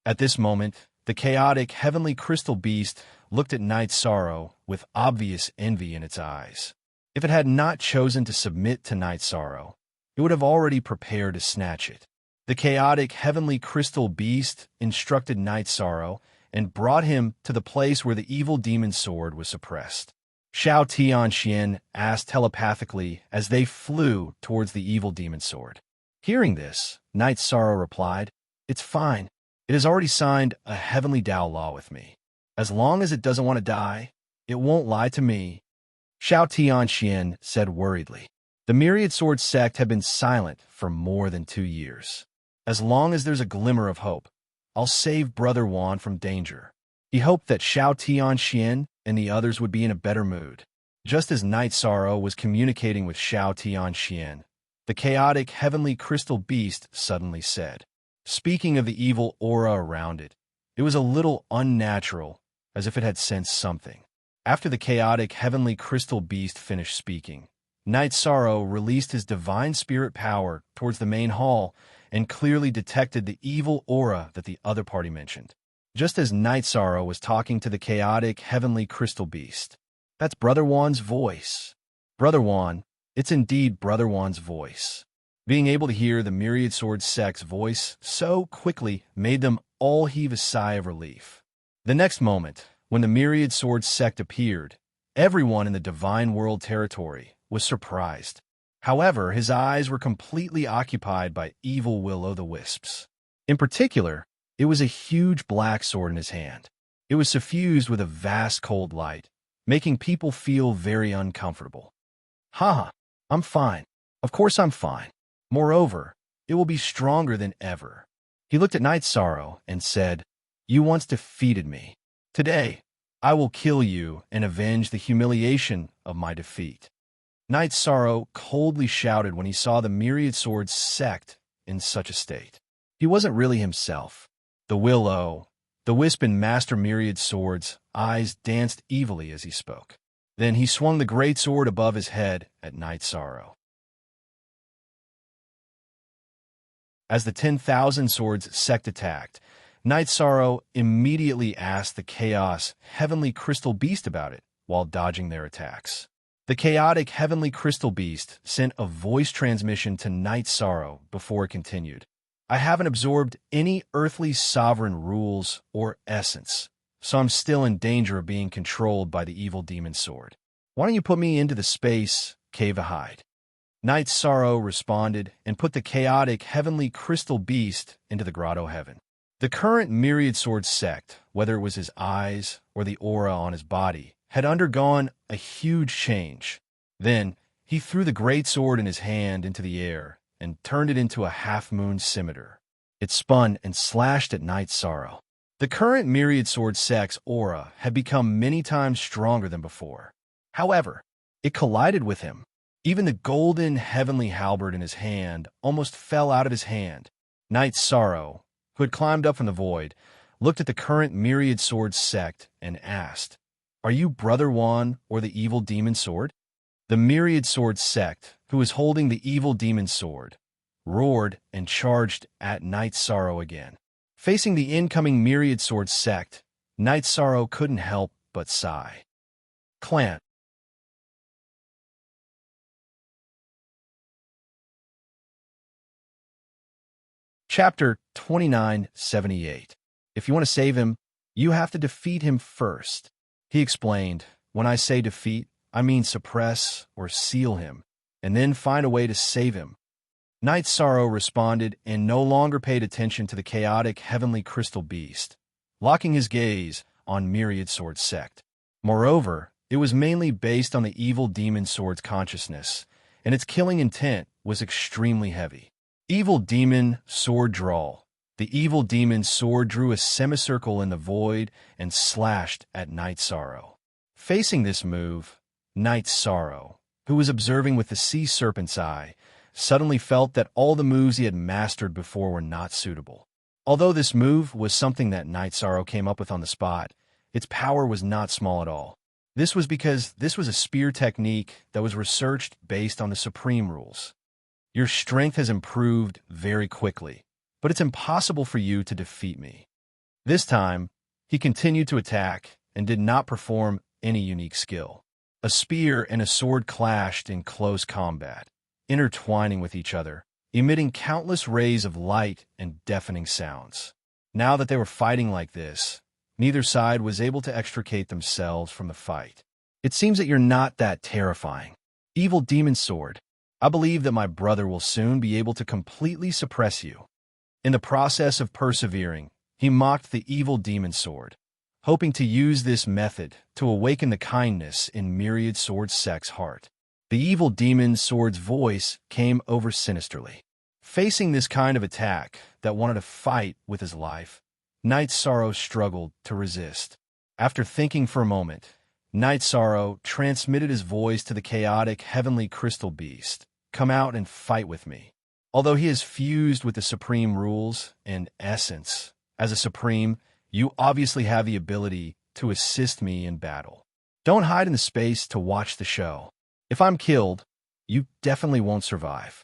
At this moment, the chaotic heavenly crystal beast looked at Night Sorrow with obvious envy in its eyes. If it had not chosen to submit to Night Sorrow, it would have already prepared to snatch it. The chaotic heavenly crystal beast instructed Night Sorrow and brought him to the place where the evil demon sword was suppressed. Xiao Tianxian asked telepathically as they flew towards the evil demon sword. Hearing this, Night Sorrow replied, "It's fine. It has already signed a heavenly Tao law with me. As long as it doesn't want to die, it won't lie to me." Xiao Tianxian said worriedly. The Myriad Sword sect had been silent for more than 2 years. As long as there's a glimmer of hope, I'll save Brother Wan from danger. He hoped that Xiao Tianxian and the others would be in a better mood. Just as Night Sorrow was communicating with Xiao Tianxian, the chaotic heavenly crystal beast suddenly said, speaking of the evil aura around it, it was a little unnatural, as if it had sensed something. After the chaotic heavenly crystal beast finished speaking, Night Sorrow released his divine spirit power towards the main hall and clearly detected the evil aura that the other party mentioned. Just as Night Sorrow was talking to the chaotic heavenly crystal beast. That's Brother Wan's voice. Brother Wan, it's indeed Brother Wan's voice. Being able to hear the Myriad Sword sect's voice so quickly made them all heave a sigh of relief. The next moment, when the Myriad Sword sect appeared, everyone in the Divine World territory was surprised. However, his eyes were completely occupied by evil will-o'-the-wisps. In particular, it was a huge black sword in his hand. It was suffused with a vast cold light, making people feel very uncomfortable. Haha, I'm fine. Of course I'm fine. Moreover, it will be stronger than ever. He looked at Night Sorrow and said, "You once defeated me. Today, I will kill you and avenge the humiliation of my defeat." Night Sorrow coldly shouted when he saw the Myriad Sword sect in such a state. He wasn't really himself. The Will-o'-the-Wisp in Master Myriad Sword's eyes danced evilly as he spoke. Then he swung the great sword above his head at Night Sorrow. As the 10,000 Swords sect attacked, Night Sorrow immediately asked the Chaos Heavenly Crystal Beast about it while dodging their attacks. The chaotic heavenly crystal beast sent a voice transmission to Night Sorrow before it continued. I haven't absorbed any earthly sovereign rules or essence, so I'm still in danger of being controlled by the evil demon sword. Why don't you put me into the space cave a hide? Night Sorrow responded and put the chaotic heavenly crystal beast into the grotto heaven. The current Myriad sword sect, whether it was his eyes or the aura on his body, had undergone a huge change. Then, he threw the great sword in his hand into the air and turned it into a half-moon scimitar. It spun and slashed at Night Sorrow. The current Myriad sword sect's aura had become many times stronger than before. However, it collided with him. Even the golden heavenly halberd in his hand almost fell out of his hand. Night Sorrow, who had climbed up from the void, looked at the current Myriad sword sect and asked, "Are you Brother Juan or the evil demon sword?" The Myriad sword sect, who was holding the evil demon sword, roared and charged at Night Sorrow again. Facing the incoming Myriad sword sect, Night Sorrow couldn't help but sigh. Clan. Chapter 2978. If you want to save him, you have to defeat him first. He explained, when I say defeat, I mean suppress or seal him, and then find a way to save him. Night Sorrow responded and no longer paid attention to the chaotic heavenly crystal beast, locking his gaze on Myriad sword sect. Moreover, it was mainly based on the evil demon sword's consciousness, and its killing intent was extremely heavy. Evil demon sword draw. The evil demon sword drew a semicircle in the void and slashed at Night Sorrow. Facing this move, Night Sorrow, who was observing with the sea serpent's eye, suddenly felt that all the moves he had mastered before were not suitable. Although this move was something that Night Sorrow came up with on the spot, its power was not small at all. This was because this was a spear technique that was researched based on the supreme rules. Your strength has improved very quickly, but it's impossible for you to defeat me. This time, he continued to attack and did not perform any unique skill. A spear and a sword clashed in close combat, intertwining with each other, emitting countless rays of light and deafening sounds. Now that they were fighting like this, neither side was able to extricate themselves from the fight. It seems that you're not that terrifying. Evil demon sword, I believe that my brother will soon be able to completely suppress you. In the process of persevering, he mocked the evil demon sword, hoping to use this method to awaken the kindness in Myriad sword sect's heart. The evil demon sword's voice came over sinisterly. Facing this kind of attack that wanted to fight with his life, Night Sorrow struggled to resist. After thinking for a moment, Night Sorrow transmitted his voice to the chaotic heavenly crystal beast. Come out and fight with me. Although he is fused with the supreme rules and essence, as a supreme, you obviously have the ability to assist me in battle. Don't hide in the space to watch the show. If I'm killed, you definitely won't survive.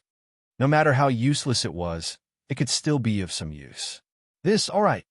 No matter how useless it was, it could still be of some use. All right.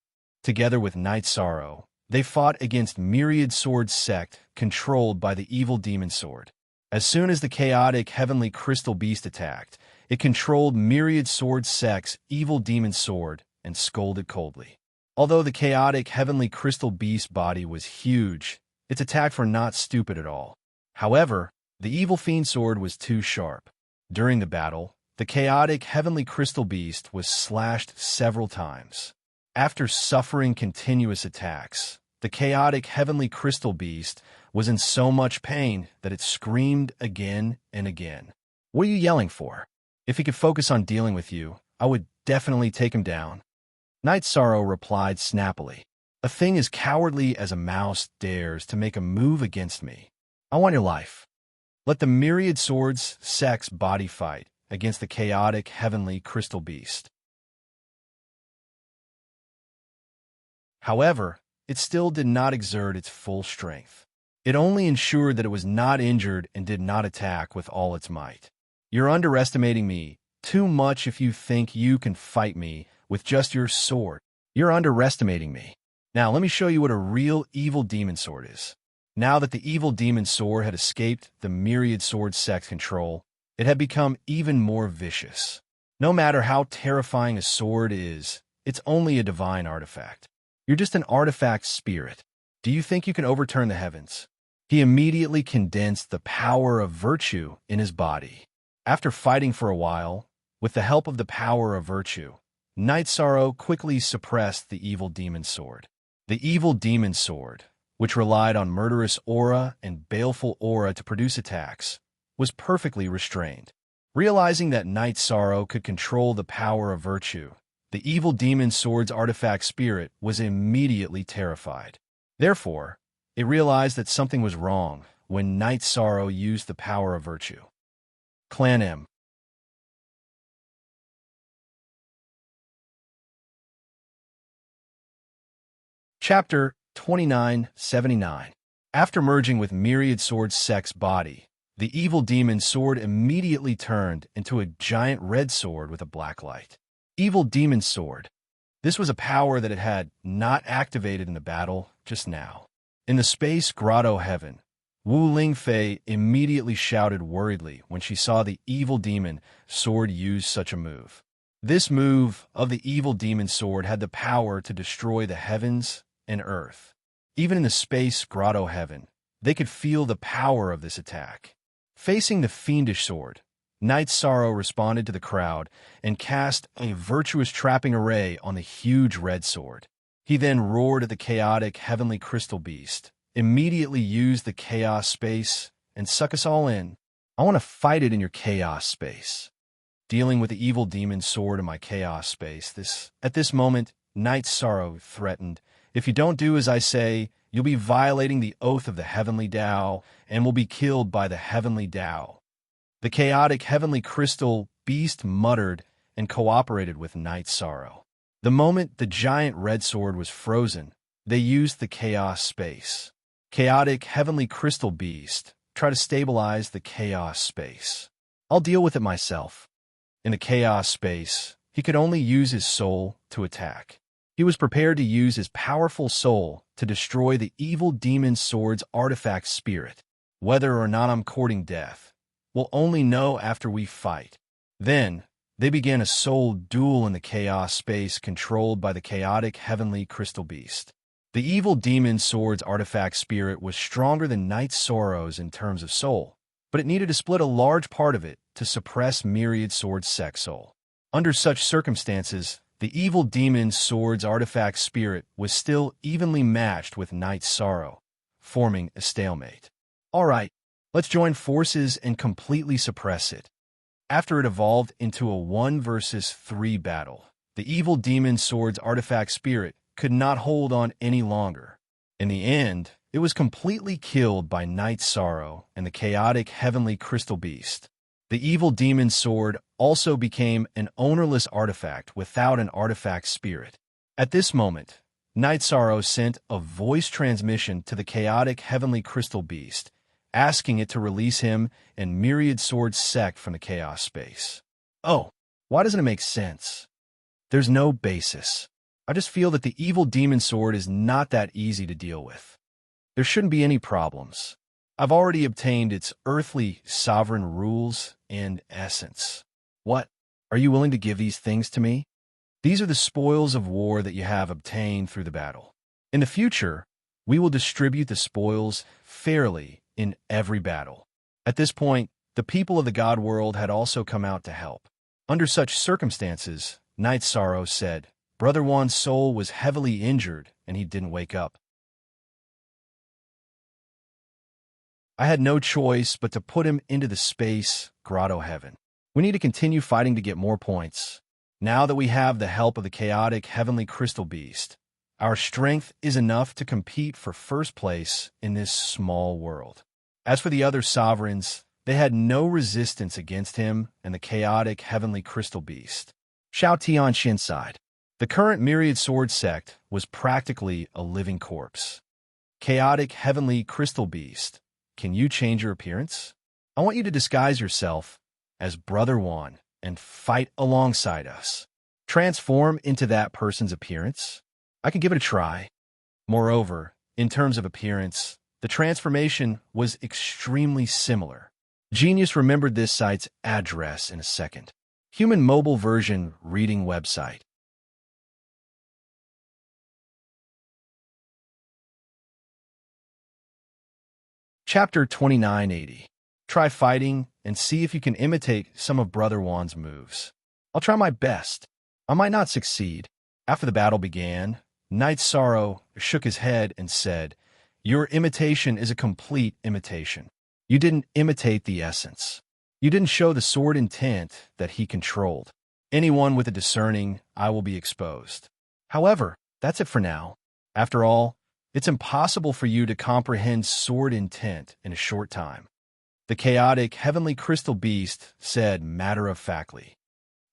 Together with Night Sorrow, they fought against Myriad sword sect controlled by the evil demon sword. As soon as the chaotic heavenly crystal beast attacked, it controlled Myriad sword sect's evil demon sword and scolded coldly. Although the chaotic heavenly crystal beast body was huge, its attacks were not stupid at all. However, the evil fiend sword was too sharp. During the battle, the chaotic heavenly crystal beast was slashed several times. After suffering continuous attacks, the chaotic heavenly crystal beast was in so much pain that it screamed again and again. What are you yelling for? If he could focus on dealing with you, I would definitely take him down. Night Sorrow replied snappily. A thing as cowardly as a mouse dares to make a move against me. I want your life. Let the Myriad swords sect's body fight against the chaotic heavenly crystal beast. However, it still did not exert its full strength. It only ensured that it was not injured and did not attack with all its might. You're underestimating me too much if you think you can fight me with just your sword. You're underestimating me. Now let me show you what a real evil demon sword is. Now that the evil demon sword had escaped the Myriad sword sect's control, it had become even more vicious. No matter how terrifying a sword is, it's only a divine artifact. You're just an artifact spirit. Do you think you can overturn the heavens? He immediately condensed the power of virtue in his body. After fighting for a while, with the help of the power of virtue, Night Sorrow quickly suppressed the evil demon sword. The evil demon sword, which relied on murderous aura and baleful aura to produce attacks, was perfectly restrained. Realizing that Night Sorrow could control the power of virtue, the evil demon sword's artifact spirit was immediately terrified. Therefore, it realized that something was wrong when Night Sorrow used the power of virtue. Clan M. Chapter 2979. After merging with Myriad Sword Sect's body, the evil demon sword immediately turned into a giant red sword with a black light. Evil demon sword. This was a power that it had not activated in the battle just now. In the space grotto heaven, Wu Lingfei immediately shouted worriedly when she saw the evil demon sword use such a move. This move of the evil demon sword had the power to destroy the heavens and earth. Even in the space grotto heaven, they could feel the power of this attack. Facing the fiendish sword, Night Sorrow responded to the crowd and cast a virtuous trapping array on the huge red sword. He then roared at the chaotic heavenly crystal beast, immediately used the chaos space, and suck us all in. I want to fight it in your chaos space. Dealing with the evil demon sword in my chaos space, at this moment, Night Sorrow threatened, if you don't do as I say, you'll be violating the oath of the heavenly Tao and will be killed by the heavenly Tao. The chaotic heavenly crystal beast muttered and cooperated with Night Sorrow. The moment the giant red sword was frozen, they used the chaos space. Chaotic heavenly crystal beast, try to stabilize the chaos space. I'll deal with it myself. In the chaos space, he could only use his soul to attack. He was prepared to use his powerful soul to destroy the evil demon sword's artifact spirit. Whether or not I'm courting death, we'll only know after we fight. Then, they began a soul duel in the chaos space controlled by the chaotic heavenly crystal beast. The evil demon sword's artifact spirit was stronger than Night Sorrow's in terms of soul, but it needed to split a large part of it to suppress Myriad Sword Sect soul. Under such circumstances, the evil demon sword's artifact spirit was still evenly matched with Night Sorrow, forming a stalemate. All right, let's join forces and completely suppress it. After it evolved into a 1 versus 3 battle, the evil demon sword's artifact spirit could not hold on any longer. In the end, it was completely killed by Night Sorrow and the chaotic heavenly crystal beast. The evil demon sword also became an ownerless artifact without an artifact spirit. At this moment, Night Sorrow sent a voice transmission to the chaotic heavenly crystal beast, asking it to release him and Myriad Sword Sect from the chaos space. Oh, why doesn't it make sense? There's no basis. I just feel that the evil demon sword is not that easy to deal with. There shouldn't be any problems. I've already obtained its earthly sovereign rules and essence. What? Are you willing to give these things to me? These are the spoils of war that you have obtained through the battle. In the future, we will distribute the spoils fairly in every battle. At this point, the people of the God world had also come out to help. Under such circumstances, Night Sorrow said, Brother Wan's soul was heavily injured and he didn't wake up. I had no choice but to put him into the space grotto heaven. We need to continue fighting to get more points. Now that we have the help of the chaotic heavenly crystal beast, our strength is enough to compete for first place in this small world. As for the other sovereigns, they had no resistance against him and the chaotic heavenly crystal beast. Xiao Tianxin sighed. The current Myriad Sword Sect was practically a living corpse. Chaotic heavenly crystal beast, can you change your appearance? I want you to disguise yourself as Brother Wan and fight alongside us. Transform into that person's appearance. I can give it a try. Moreover, in terms of appearance, The transformation was extremely similar. Genius remembered this site's address in a second. Human mobile version reading website. Chapter 2980. Try fighting and see if you can imitate some of Brother Juan's moves. I'll try my best. I might not succeed. After the battle began, Knight Sorrow shook his head and said, "Your imitation is a complete imitation. You didn't imitate the essence. You didn't show the sword intent that he controlled. Anyone with a discerning eye will be exposed. However, that's it for now. After all, it's impossible for you to comprehend sword intent in a short time." The chaotic heavenly crystal beast said matter-of-factly.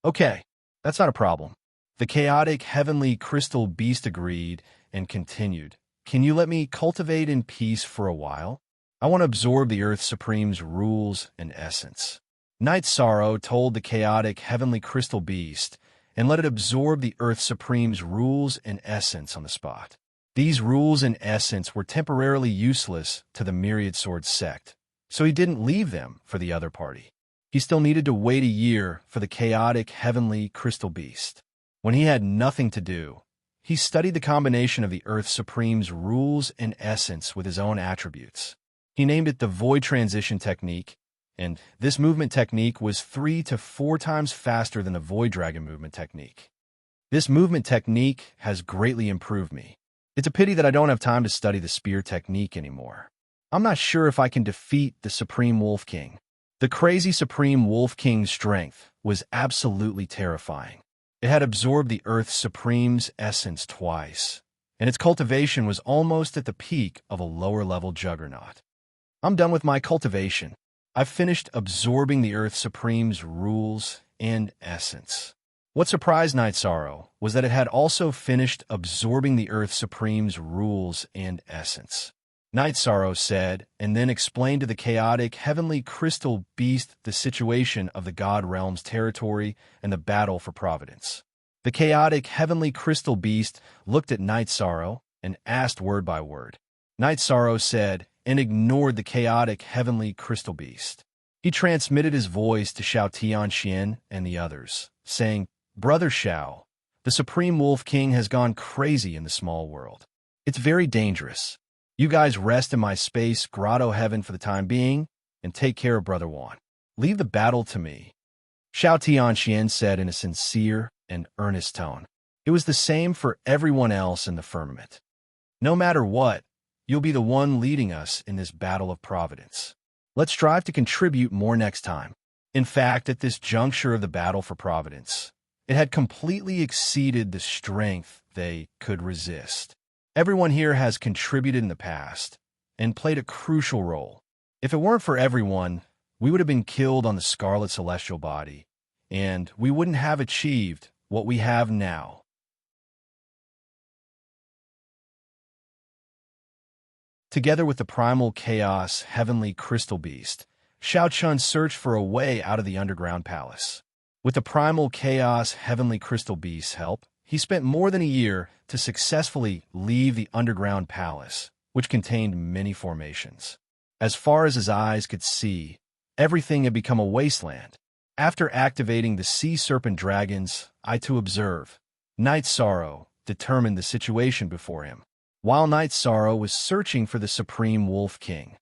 "Okay, that's not a problem." The chaotic heavenly crystal beast agreed and continued. "Can you let me cultivate in peace for a while? I want to absorb the Earth Supreme's rules and essence." Knight Sorrow told the chaotic heavenly crystal beast and let it absorb the Earth Supreme's rules and essence on the spot. These rules and essence were temporarily useless to the Myriad Sword sect, so he didn't leave them for the other party. He still needed to wait a year for the chaotic heavenly crystal beast. When he had nothing to do, he studied the combination of the Earth Supreme's rules and essence with his own attributes. He named it the Void Transition Technique, and this movement technique was 3 to 4 times faster than the Void Dragon movement technique. This movement technique has greatly improved me. It's a pity that I don't have time to study the spear technique anymore. I'm not sure if I can defeat the Supreme Wolf King. The crazy Supreme Wolf King's strength was absolutely terrifying. It had absorbed the Earth Supreme's essence twice, and its cultivation was almost at the peak of a lower-level juggernaut. I'm done with my cultivation. I've finished absorbing the Earth Supreme's rules and essence. What surprised Knight Sorrow was that it had also finished absorbing the Earth Supreme's rules and essence. Knight Sorrow said, and then explained to the chaotic heavenly crystal beast the situation of the God Realm's territory and the battle for Providence. The chaotic heavenly crystal beast looked at Knight Sorrow and asked word by word. Knight Sorrow said, and ignored the chaotic heavenly crystal beast. He transmitted his voice to Xiao Tianxian and the others, saying, "Brother Xiao, the Supreme Wolf King has gone crazy in the small world. It's very dangerous. You guys rest in my space grotto heaven for the time being, and take care of Brother Juan. Leave the battle to me." Xiao Tianxian said in a sincere and earnest tone. It was the same for everyone else in the firmament. "No matter what, you'll be the one leading us in this battle of Providence. Let's strive to contribute more next time." In fact, at this juncture of the battle for Providence, it had completely exceeded the strength they could resist. Everyone here has contributed in the past and played a crucial role. If it weren't for everyone, we would have been killed on the Scarlet Celestial Body, and we wouldn't have achieved what we have now. Together with the primal chaos heavenly crystal beast, Shao Chun searched for a way out of the underground palace. With the primal chaos heavenly crystal beast's help, he spent more than a year to successfully leave the underground palace, which contained many formations. As far as his eyes could see, everything had become a wasteland. After activating the sea serpent dragon's eye to observe, Knight Sorrow determined the situation before him. While Knight Sorrow was searching for the Supreme Wolf King,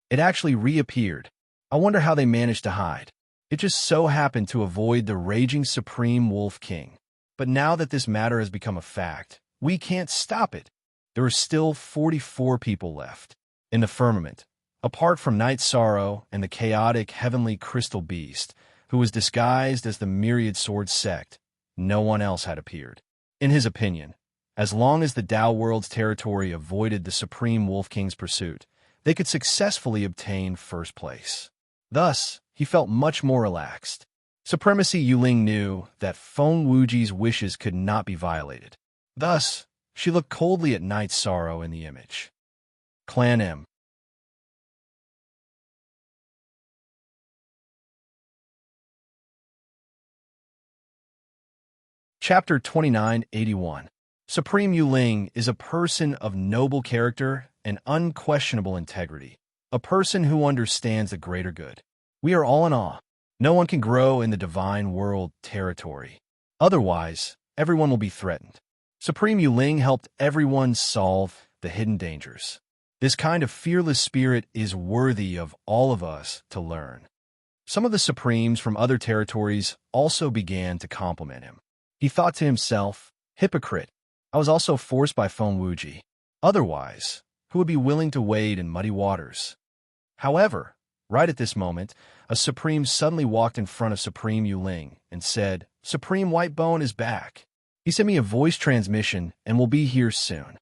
it actually reappeared. I wonder how they managed to hide. It just so happened to avoid the raging Supreme Wolf King. But now that this matter has become a fact, we can't stop it. There are still 44 people left in the firmament, apart from Knight Sorrow and the chaotic heavenly crystal beast, who was disguised as the Myriad Sword sect. No one else had appeared. In his opinion, as long as the Tao World's territory avoided the Supreme Wolf King's pursuit, they could successfully obtain first place. Thus, he felt much more relaxed. Supremacy Yuling knew that Feng Wuji's wishes could not be violated. Thus, she looked coldly at Knight Sorrow in the image. Clan M. Chapter 2981. Supreme Yuling is a person of noble character and unquestionable integrity. A person who understands the greater good. We are all in awe. No one can grow in the divine world territory. Otherwise, everyone will be threatened. Supreme Yuling helped everyone solve the hidden dangers. This kind of fearless spirit is worthy of all of us to learn. Some of the Supremes from other territories also began to compliment him. He thought to himself, hypocrite, I was also forced by Feng Wuji. Otherwise, who would be willing to wade in muddy waters? However, right at this moment, a Supreme suddenly walked in front of Supreme Yuling and said, Supreme Whitebone is back. He sent me a voice transmission and will be here soon.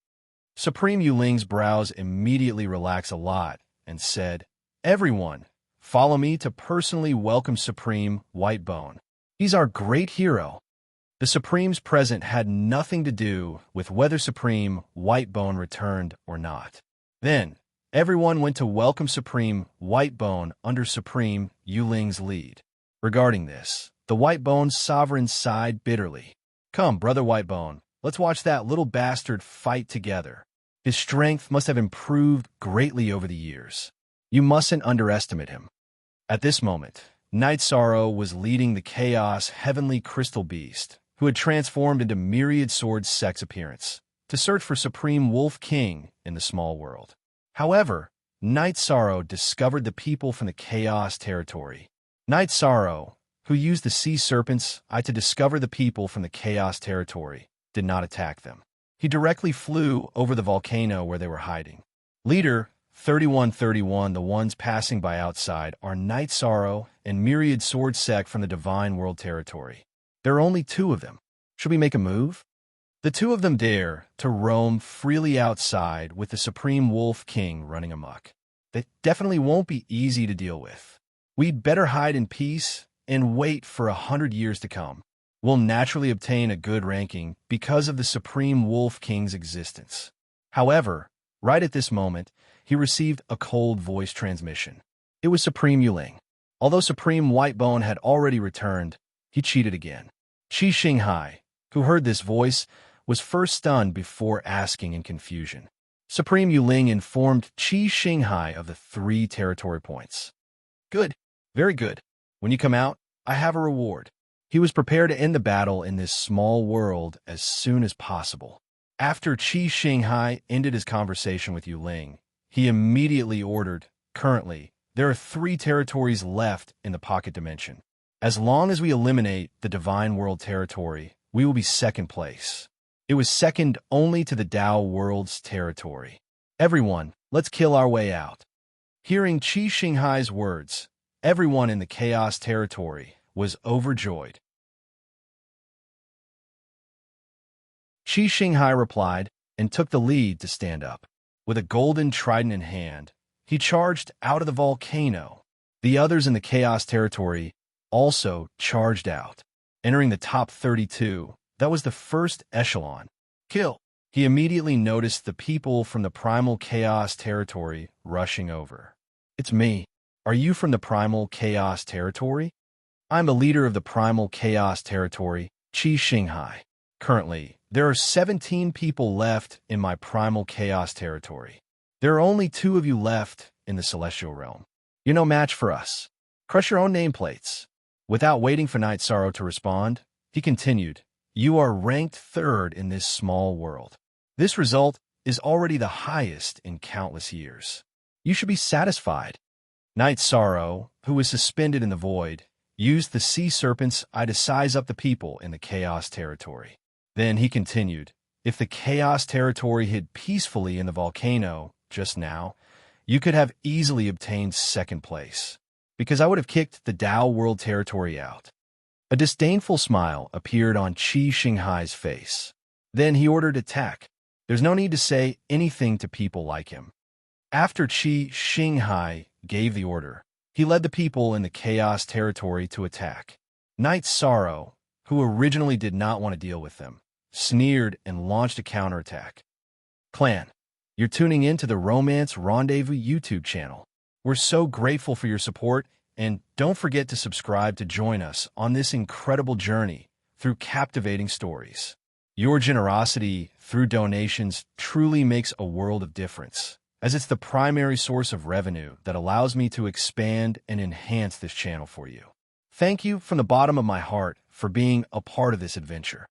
Supreme Yuling's brows immediately relaxed a lot and said, Everyone, follow me to personally welcome Supreme Whitebone. He's our great hero. The Supremes present had nothing to do with whether Supreme Whitebone returned or not. Then, everyone went to welcome Supreme Whitebone under Supreme Yuling's lead. Regarding this, the Whitebone sovereign sighed bitterly. Come, brother Whitebone, let's watch that little bastard fight together. His strength must have improved greatly over the years. You mustn't underestimate him. At this moment, Night Sorrow was leading the Chaos Heavenly Crystal Beast, who had transformed into Myriad Sword's sex appearance, to search for Supreme Wolf King in the small world. However, Night Sorrow discovered the people from the Chaos territory. Night Sorrow, who used the Sea Serpent's eye to discover the people from the Chaos territory, did not attack them. He directly flew over the volcano where they were hiding. Leader 3131, the ones passing by outside, are Night Sorrow and Myriad Sword Sect from the Divine World territory. There are only two of them. Should we make a move? The two of them dare to roam freely outside with the Supreme Wolf King running amok. That definitely won't be easy to deal with. We'd better hide in peace and wait for 100 years to come. We'll naturally obtain a good ranking because of the Supreme Wolf King's existence. However, right at this moment, he received a cold voice transmission. It was Supreme Yuling. Although Supreme Whitebone had already returned, he cheated again. Qi Xinghai, who heard this voice, was first stunned before asking in confusion. Supreme Yuling informed Qi Xinghai of the 3 territory points. Good, very good. When you come out, I have a reward. He was prepared to end the battle in this small world as soon as possible. After Qi Xinghai ended his conversation with Yuling, he immediately ordered, currently, there are 3 territories left in the pocket dimension. As long as we eliminate the Divine World territory, we will be second place. It was second only to the Tao World's territory. Everyone, let's kill our way out. Hearing Qi Xinghai's words, everyone in the Chaos territory was overjoyed. Qi Xinghai replied and took the lead to stand up. With a golden trident in hand, he charged out of the volcano. The others in the Chaos territory also charged out. Entering the top 32, that was the first echelon. Kill. He immediately noticed the people from the Primal Chaos territory rushing over. It's me. Are you from the Primal Chaos territory? I'm the leader of the Primal Chaos territory, Qi Xinghai. Currently, there are 17 people left in my Primal Chaos territory. There are only 2 of you left in the Celestial Realm. You're no match for us. Crush your own nameplates. Without waiting for Night Sorrow to respond, he continued, You are ranked 3rd in this small world. This result is already the highest in countless years. You should be satisfied. Night Sorrow, who was suspended in the void, used the Sea Serpent's eye to size up the people in the Chaos territory. Then he continued, If the Chaos territory hid peacefully in the volcano just now, you could have easily obtained 2nd place, because I would have kicked the Tao World territory out. A disdainful smile appeared on Qi Xinghai's face. Then he ordered attack. There's no need to say anything to people like him. After Qi Xinghai gave the order, he led the people in the Chaos territory to attack. Night Sorrow, who originally did not want to deal with them, sneered and launched a counterattack. Clan, you're tuning in to the Romance Rendezvous YouTube channel. We're so grateful for your support, and don't forget to subscribe to join us on this incredible journey through captivating stories. Your generosity through donations truly makes a world of difference, as it's the primary source of revenue that allows me to expand and enhance this channel for you. Thank you from the bottom of my heart for being a part of this adventure.